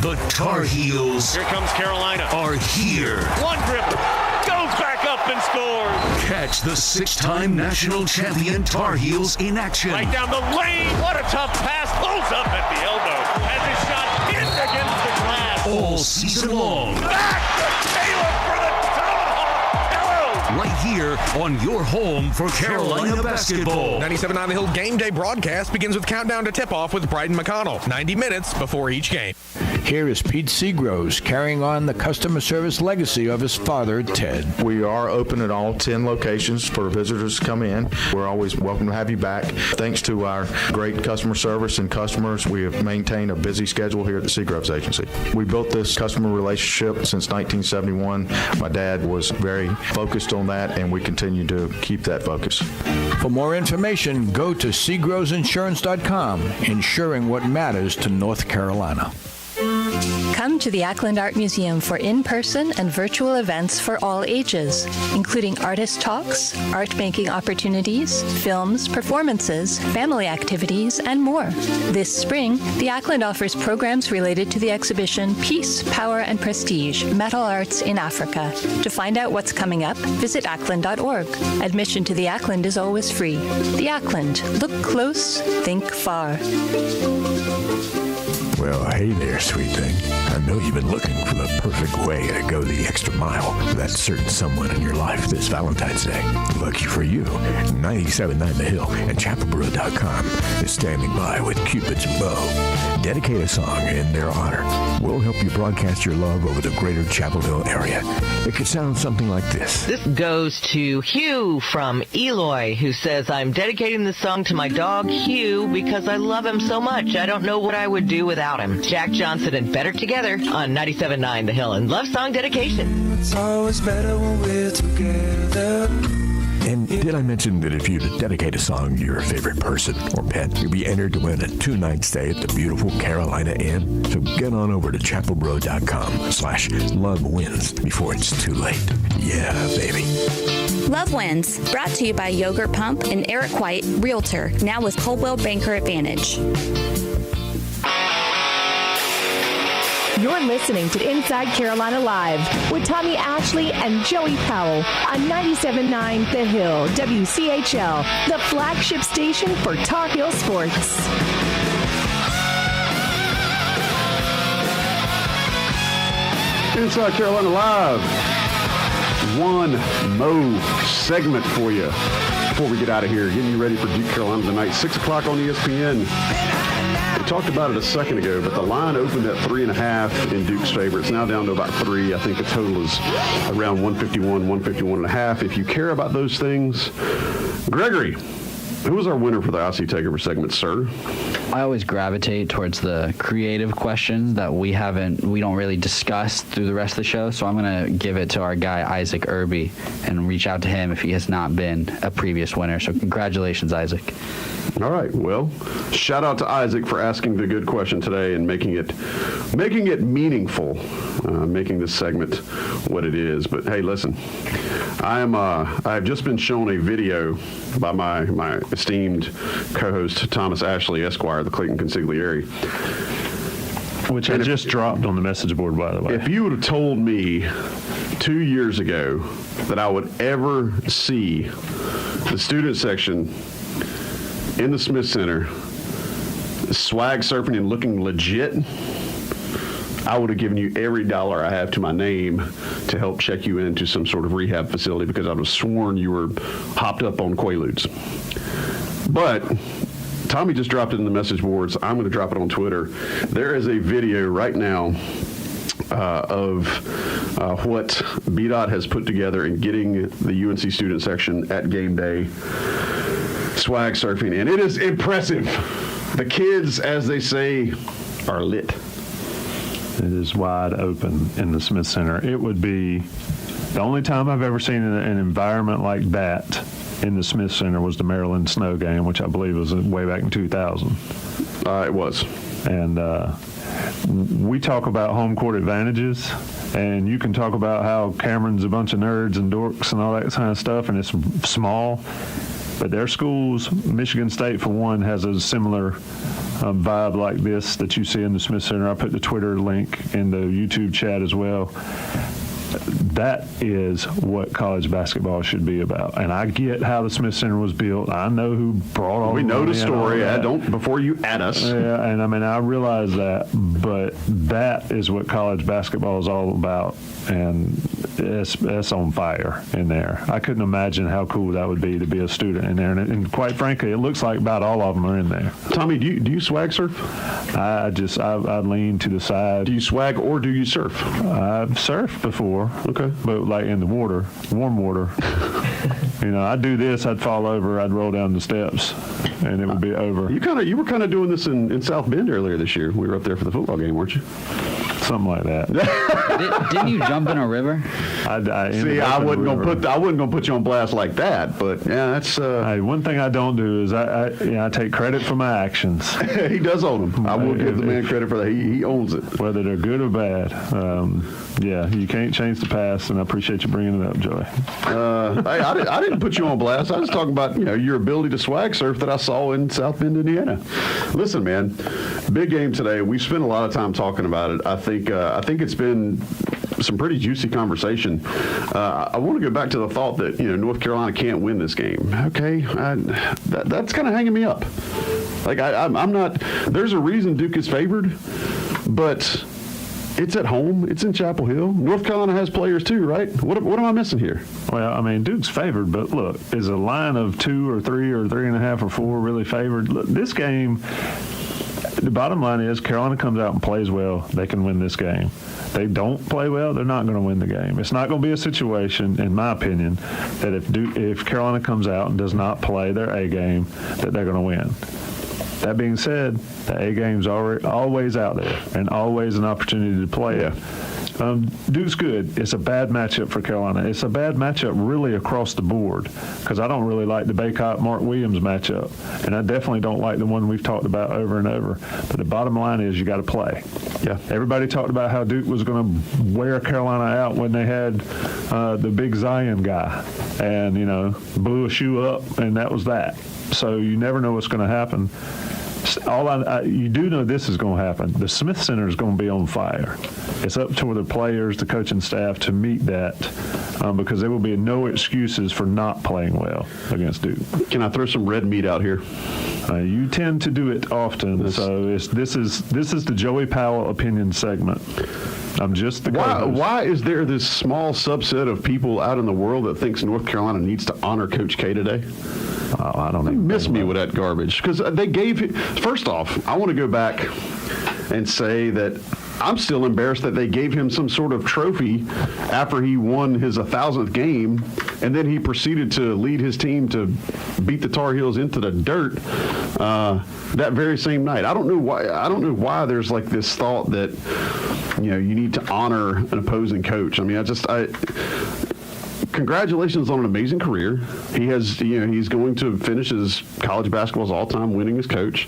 The Tar Heels. Here comes Carolina. Are here. One dribble. Goes back up and scores. Catch the 6-time national champion Tar Heels in action. Right down the lane. What a tough pass. Pulls up at the elbow. Has his shot in against the glass. All season long. Back to Caleb for the tomahawk. Hello. Right here on your home for Carolina basketball. 97.9 The Hill game day broadcast begins with countdown to tip-off with Bryden McConnell. 90 minutes before each game. Here is Pete Seagroves carrying on the customer service legacy of his father, Ted. We are open at all 10 locations for visitors to come in. We're always welcome to have you back. Thanks to our great customer service and customers, we have maintained a busy schedule here at the Seagroves Agency. We built this customer relationship since 1971. My dad was very focused on on that, and we continue to keep that focus. For more information, go to seagrowsinsurance.com, insuring what matters to North Carolina. Come to the Ackland Art Museum for in-person and virtual events for all ages, including artist talks, art-making opportunities, films, performances, family activities, and more. This spring, the Ackland offers programs related to the exhibition Peace, Power, and Prestige, Metal Arts in Africa. To find out what's coming up, visit ackland.org. Admission to the Ackland is always free. The Ackland. Look close, think far. Well, hey there, sweet thing. I know you've been looking for the perfect way to go the extra mile for that certain someone in your life this Valentine's Day. Lucky for you, 97.9 The Hill and chapelboro.com is standing by with Cupid's bow. Dedicate a song in their honor. We'll help you broadcast your love over the greater Chapel Hill area. It could sound something like this. This goes to Hugh from Eloy, who says, I'm dedicating this song to my dog, Hugh, because I love him so much. I don't know what I would do without him. Jack Johnson and Better Together on 97.9 The Hill and Love Song Dedication. It's always better when we're together. And did I mention that if you dedicate a song to your favorite person or pet, you'll be entered to win a 2-night stay at the beautiful Carolina Inn? So get on over to chapelbro.com/lovewins before it's too late. Yeah, baby. Love Wins, brought to you by Yogurt Pump and Eric White, Realtor, now with Coldwell Banker Advantage. You're listening to Inside Carolina Live with Tommy Ashley and Joey Powell on 97.9 The Hill, WCHL, the flagship station for Tar Heel sports. Inside Carolina Live. One more segment for you before we get out of here. Getting you ready for Duke Carolina tonight, 6 o'clock on ESPN. We talked about it a second ago, but the line opened at 3.5 in Duke's favor. It's now down to about 3. I think the total is around 151, 151.5. If you care about those things, Gregory, who was our winner for the IC Takeover segment, sir? I always gravitate towards the creative questions that we don't really discuss through the rest of the show. So I'm going to give it to our guy, Isaac Irby, and reach out to him if he has not been a previous winner. So congratulations, Isaac. All right. Well, shout out to Isaac for asking the good question today and making it meaningful, making this segment what it is. But hey, listen, I've just been shown a video by my esteemed co-host Thomas Ashley, Esquire, the Clayton Consigliere, which I just dropped on the message board, by the way. If you would have told me 2 years ago that I would ever see the student section in the Smith Center swag surfing and looking legit, I would have given you every dollar I have to my name to help check you into some sort of rehab facility, because I would have sworn you were hopped up on Quaaludes. But Tommy just dropped it in the message boards. I'm going to drop it on Twitter. There is a video right now of what BDOT has put together in getting the UNC student section at game day swag surfing, and it is impressive. The kids, as they say, are lit. It is wide open in the Smith Center. It would be the only time I've ever seen an environment like that in the Smith Center was the Maryland Snow game, which I believe was way back in 2000. It was. And we talk about home court advantages, and you can talk about how Cameron's a bunch of nerds and dorks and all that kind of stuff, and it's small. But their schools, Michigan State for one, has a similar vibe like this that you see in the Smith Center. I put the Twitter link in the YouTube chat as well. That is what college basketball should be about. And I get how the Smith Center was built. I know who brought all. We know the story. Don't before you add us. Yeah, and I mean I realize that, but that is what college basketball is all about, and it's on fire in there. I couldn't imagine how cool that would be to be a student in there, and quite frankly, it looks like about all of them are in there. Tommy, do you swag surf? I lean to the side. Do you swag or do you surf? I've surfed before. Okay. But like in the water, warm water. I'd do this, I'd fall over, I'd roll down the steps, and it would be over. You were kind of doing this in South Bend earlier this year. We were up there for the football game, weren't you? something like that. Didn't you jump in a river? I wasn't gonna put you on blast like that, but yeah, that's. Hey, one thing I don't do is I take credit for my actions. He does own them. I will give the man credit for that. He owns it, whether they're good or bad. Yeah, you can't change the past, and I appreciate you bringing it up, Joey. Hey, I didn't put you on blast. I was talking about your ability to swag surf that I saw in South Bend, Indiana. Listen, man, big game today. We spent a lot of time talking about it. I think it's been some pretty juicy conversation. I want to go back to the thought that North Carolina can't win this game. Okay, that's kind of hanging me up. Like I'm not. There's a reason Duke is favored, but it's at home. It's in Chapel Hill. North Carolina has players too, right? What am I missing here? Well, I mean, Duke's favored, but look, is a line of 2 or 3 or 3.5 or 4 really favored? Look, this game, the bottom line is Carolina comes out and plays well, they can win this game. They don't play well, they're not going to win the game. It's not going to be a situation, in my opinion, that if Carolina comes out and does not play their A game, that they're going to win. That being said, the A game's always out there and always an opportunity to play it. Duke's good. It's a bad matchup for Carolina. It's a bad matchup really across the board because I don't really like the Baycott-Mark Williams matchup, and I definitely don't like the one we've talked about over and over. But the bottom line is you got to play. Yeah. Everybody talked about how Duke was going to wear Carolina out when they had the big Zion guy and, blew a shoe up, and that was that. So you never know what's going to happen. You do know this is going to happen. The Smith Center is going to be on fire. It's up to the players, the coaching staff to meet that because there will be no excuses for not playing well against Duke. Can I throw some red meat out here? You tend to do it often, so this is the Joey Powell opinion segment. I'm just the co-host. Why is there this small subset of people out in the world that thinks North Carolina needs to honor Coach K today? Oh, I don't even miss me with that garbage because they gave him. First off, I want to go back and say that I'm still embarrassed that they gave him some sort of trophy after he won his 1,000th game, and then he proceeded to lead his team to beat the Tar Heels into the dirt that very same night. I don't know why there's like this thought that you need to honor an opposing coach. I mean, congratulations on an amazing career. He has, he's going to finish his college basketball's all-time winningest coach.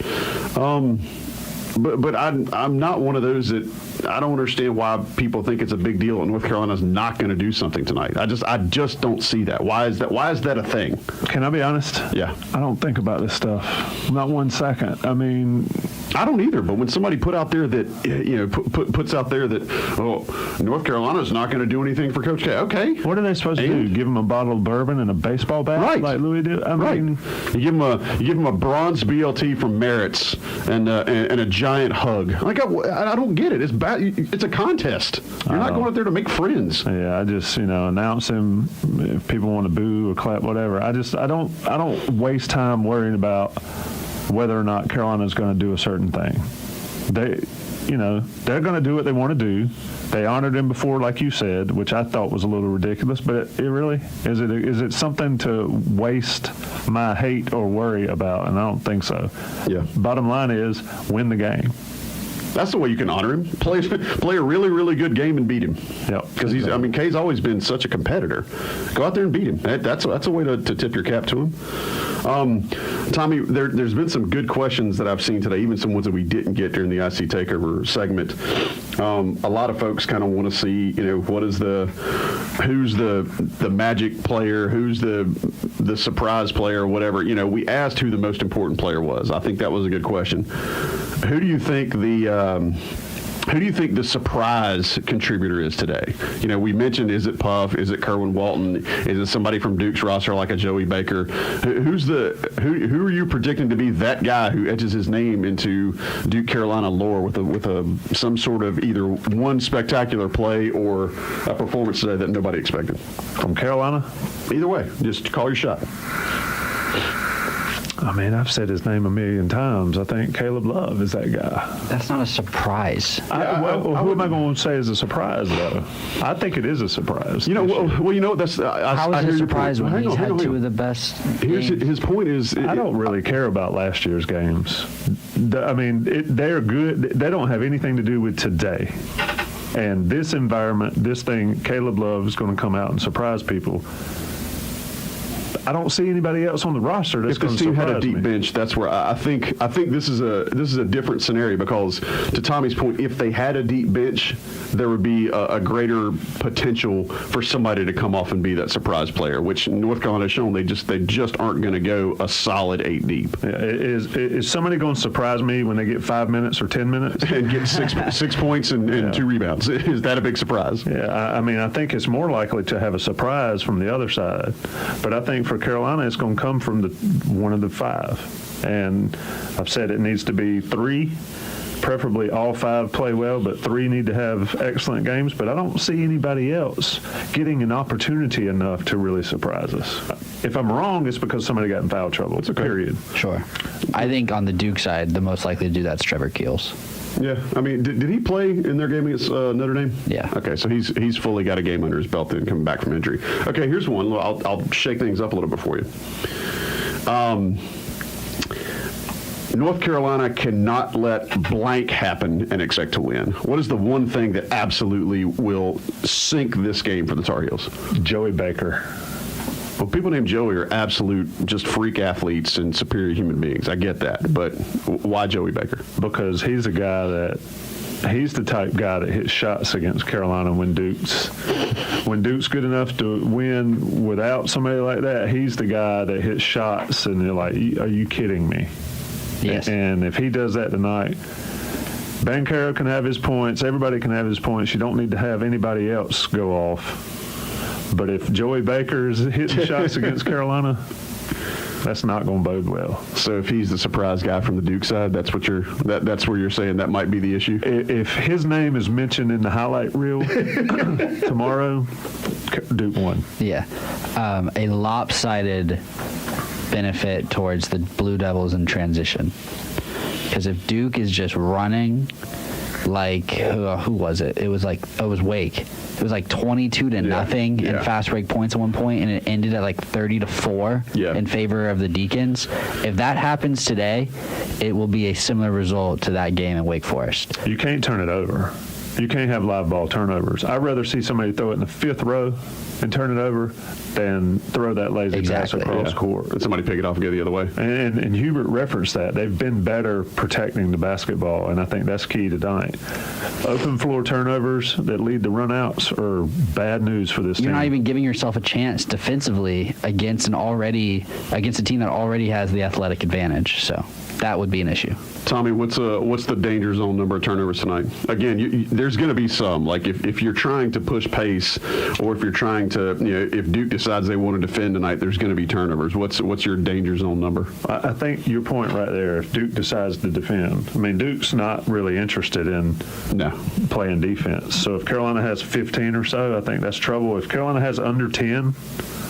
But I'm not one of those that I don't understand why people think it's a big deal that North Carolina's not going to do something tonight. I just don't see that. Why is that a thing? Can I be honest? Yeah. I don't think about this stuff. Not 1 second. I mean, I don't either. But when somebody puts out there that North Carolina's not going to do anything for Coach K. Okay. What are they supposed to do? Give him a bottle of bourbon and a baseball bat, right? Like Louis did. I mean, you give him a bronze BLT from Merritt's and a giant hug. Like I don't get it. It's bad. It's a contest. You're not going out there to make friends. Yeah, I just announce him if people want to boo or clap, whatever. I don't waste time worrying about whether or not Carolina's going to do a certain thing. They're going to do what they want to do. They honored him before, like you said, which I thought was a little ridiculous. But it really is it something to waste my hate or worry about? And I don't think so. Yeah. Bottom line is win the game. That's the way you can honor him. Play a really, really good game and beat him. Yeah, because Kay's always been such a competitor. Go out there and beat him. That's a way to tip your cap to him. Tommy, there's been some good questions that I've seen today, even some ones that we didn't get during the IC Takeover segment. A lot of folks kind of want to see, who's the magic player, who's the surprise player, or whatever. We asked who the most important player was. I think that was a good question. Who do you think the surprise contributor is today? We mentioned, is it Puff? Is it Kerwin Walton? Is it somebody from Duke's roster like a Joey Baker? Who are you predicting to be that guy who etches his name into Duke Carolina lore with some sort of either one spectacular play or a performance today that nobody expected? From Carolina? Either way, just call your shot. I mean, I've said his name a million times. I think Caleb Love is that guy. That's not a surprise. Who am I going to say is a surprise, though? I think it is a surprise. That's how is it a surprise when he's had two of the best games? His point is, I don't really care about last year's games. I mean, they're good. They don't have anything to do with today. And this environment, this thing, Caleb Love is going to come out and surprise people. I don't see anybody else on the roster that's going to surprise me. If this team had a deep bench, that's where I think this is a different scenario, because to Tommy's point, if they had a deep bench, there would be a greater potential for somebody to come off and be that surprise player, which North Carolina has shown they just aren't going to go a solid 8 deep. Yeah, is somebody going to surprise me when they get 5 minutes or 10 minutes and get six points and 2 rebounds? Is that a big surprise? Yeah, I think it's more likely to have a surprise from the other side, but I think for Carolina, it's going to come from one of the 5. And I've said it needs to be 3, preferably all 5 play well, but 3 need to have excellent games. But I don't see anybody else getting an opportunity enough to really surprise us. If I'm wrong, it's because somebody got in foul trouble. It's a period. Sure. I think on the Duke side, the most likely to do that is Trevor Keels. Yeah, I mean, did he play in their game against Notre Dame? Yeah. Okay, so he's fully got a game under his belt and coming back from injury. Okay, here's one. I'll shake things up a little bit for you. North Carolina cannot let blank happen and expect to win. What is the one thing that absolutely will sink this game for the Tar Heels? Joey Baker. Well, people named Joey are absolute just freak athletes and superior human beings. I get that, but why Joey Baker? Because he's the type guy that hits shots against Carolina when Duke's good enough to win without somebody like that. He's the guy that hits shots, and they're like, "Are you kidding me?" Yes. And if he does that tonight, Banchero can have his points. Everybody can have his points. You don't need to have anybody else go off. But if Joey Baker is hitting shots against Carolina, that's not going to bode well. So if he's the surprise guy from the Duke side, that's where you're saying that might be the issue? If his name is mentioned in the highlight reel tomorrow, Duke won. Yeah. A lopsided benefit towards the Blue Devils in transition. Because if Duke is just running like, who was it? It was Wake. It was like 22-0 in fast break points at one point, and it ended at like 30-4 in favor of the Deacons. If that happens today, it will be a similar result to that game in Wake Forest. You can't turn it over. You can't have live ball turnovers. I'd rather see somebody throw it in the 5th row and turn it over than throw that lazy pass across court. And somebody pick it off and go the other way. And Hubert referenced that. They've been better protecting the basketball, and I think that's key tonight. Open floor turnovers that lead to runouts are bad news for this team. You're not even giving yourself a chance defensively against a team that already has the athletic advantage. So that would be an issue. Tommy, what's the danger zone number of turnovers tonight? Again, there's going to be some. Like if you're trying to push pace, or if you're trying to, if Duke decides they want to defend tonight, there's going to be turnovers. What's your danger zone number? I think your point right there. If Duke decides to defend, I mean, Duke's not really interested in playing defense. So if Carolina has 15 or so, I think that's trouble. If Carolina has under 10.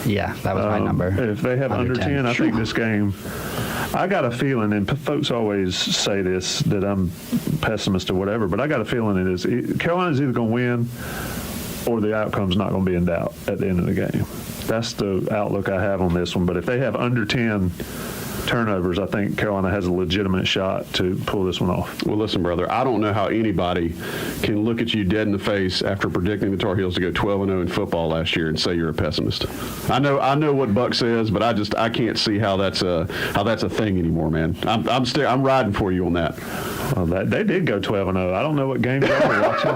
Yeah, that was my number. If they have under 10, I think this game, I got a feeling, and folks always say this, that I'm pessimist or whatever, but I got a feeling Carolina's either going to win or the outcome's not going to be in doubt at the end of the game. That's the outlook I have on this one. But if they have under 10 turnovers, I think Carolina has a legitimate shot to pull this one off. Well, listen, brother, I don't know how anybody can look at you dead in the face after predicting the Tar Heels to go 12-0 in football last year and say you're a pessimist. I know what Buck says, but I can't see how that's a thing anymore, man. I'm riding for you on that. Well, they did go 12-0. I don't know what games y'all were watching.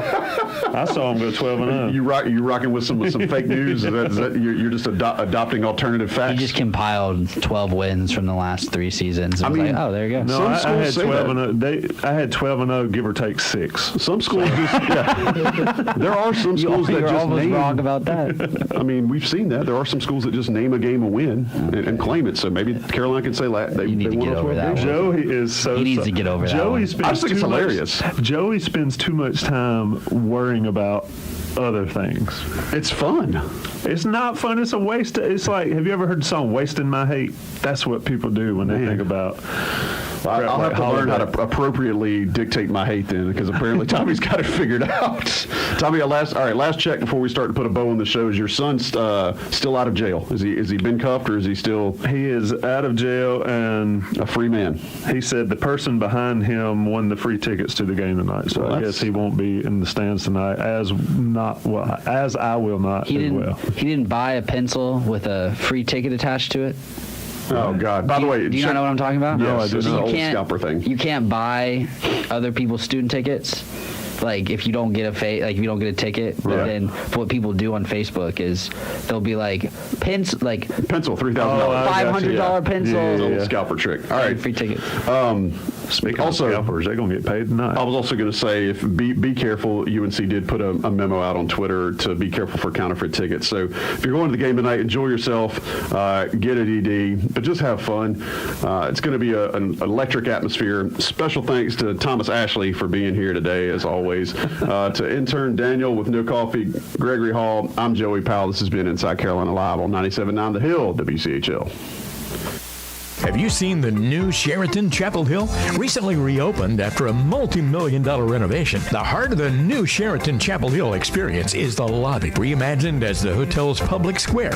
I saw them go 12-0. You rocking with some fake news? Is that you're just adopting alternative facts? You just compiled 12 wins from the last 3 seasons. I mean, like, oh, there you go. No, I had 12-0. I had 12-0, give or take 6. Some schools just there are some schools that just name wrong about that. I mean, we've seen that. There are some schools that just name a game a win and claim it. So maybe Carolina can say they need to get over that. Joey is so. He needs to get over that. I just think it's hilarious. Joey spends too much time worrying about other things. It's fun. It's not fun. It's a waste. It's like, have you ever heard the song "Wasting My Hate"? That's what people do when they think about I'll have to learn how to appropriately dictate my hate then, because apparently Tommy's got it figured out. Tommy, last check before we start to put a bow on the show. Is your son still out of jail? Is he been cuffed, or is he still? He is out of jail and a free man. He said the person behind him won the free tickets to the game tonight, so I guess he won't be in the stands tonight. As I will not. He didn't buy a pencil with a free ticket attached to it. Oh God! By the way, do you not know what I'm talking about? No, I do. So old scalper thing. You can't buy other people's student tickets. Like if you don't get if you don't get a ticket, but then what people do on Facebook is they'll be like pencil $3,000, $500 pencil, old scalper trick. All right, free ticket. Speaking of scalpers, they're going to get paid tonight. I was also going to say, be careful. UNC did put a memo out on Twitter to be careful for counterfeit tickets. So if you're going to the game tonight, enjoy yourself, get a DD, but just have fun. It's going to be an electric atmosphere. Special thanks to Thomas Ashley for being here today, as always. To intern Daniel with No Coffee, Gregory Hall, I'm Joey Powell. This has been Inside Carolina Live on 97.9 The Hill, WCHL. Have you seen the new Sheraton Chapel Hill? Recently reopened after a multi-million-dollar renovation. The heart of the new Sheraton Chapel Hill experience is the lobby, reimagined as the hotel's public square.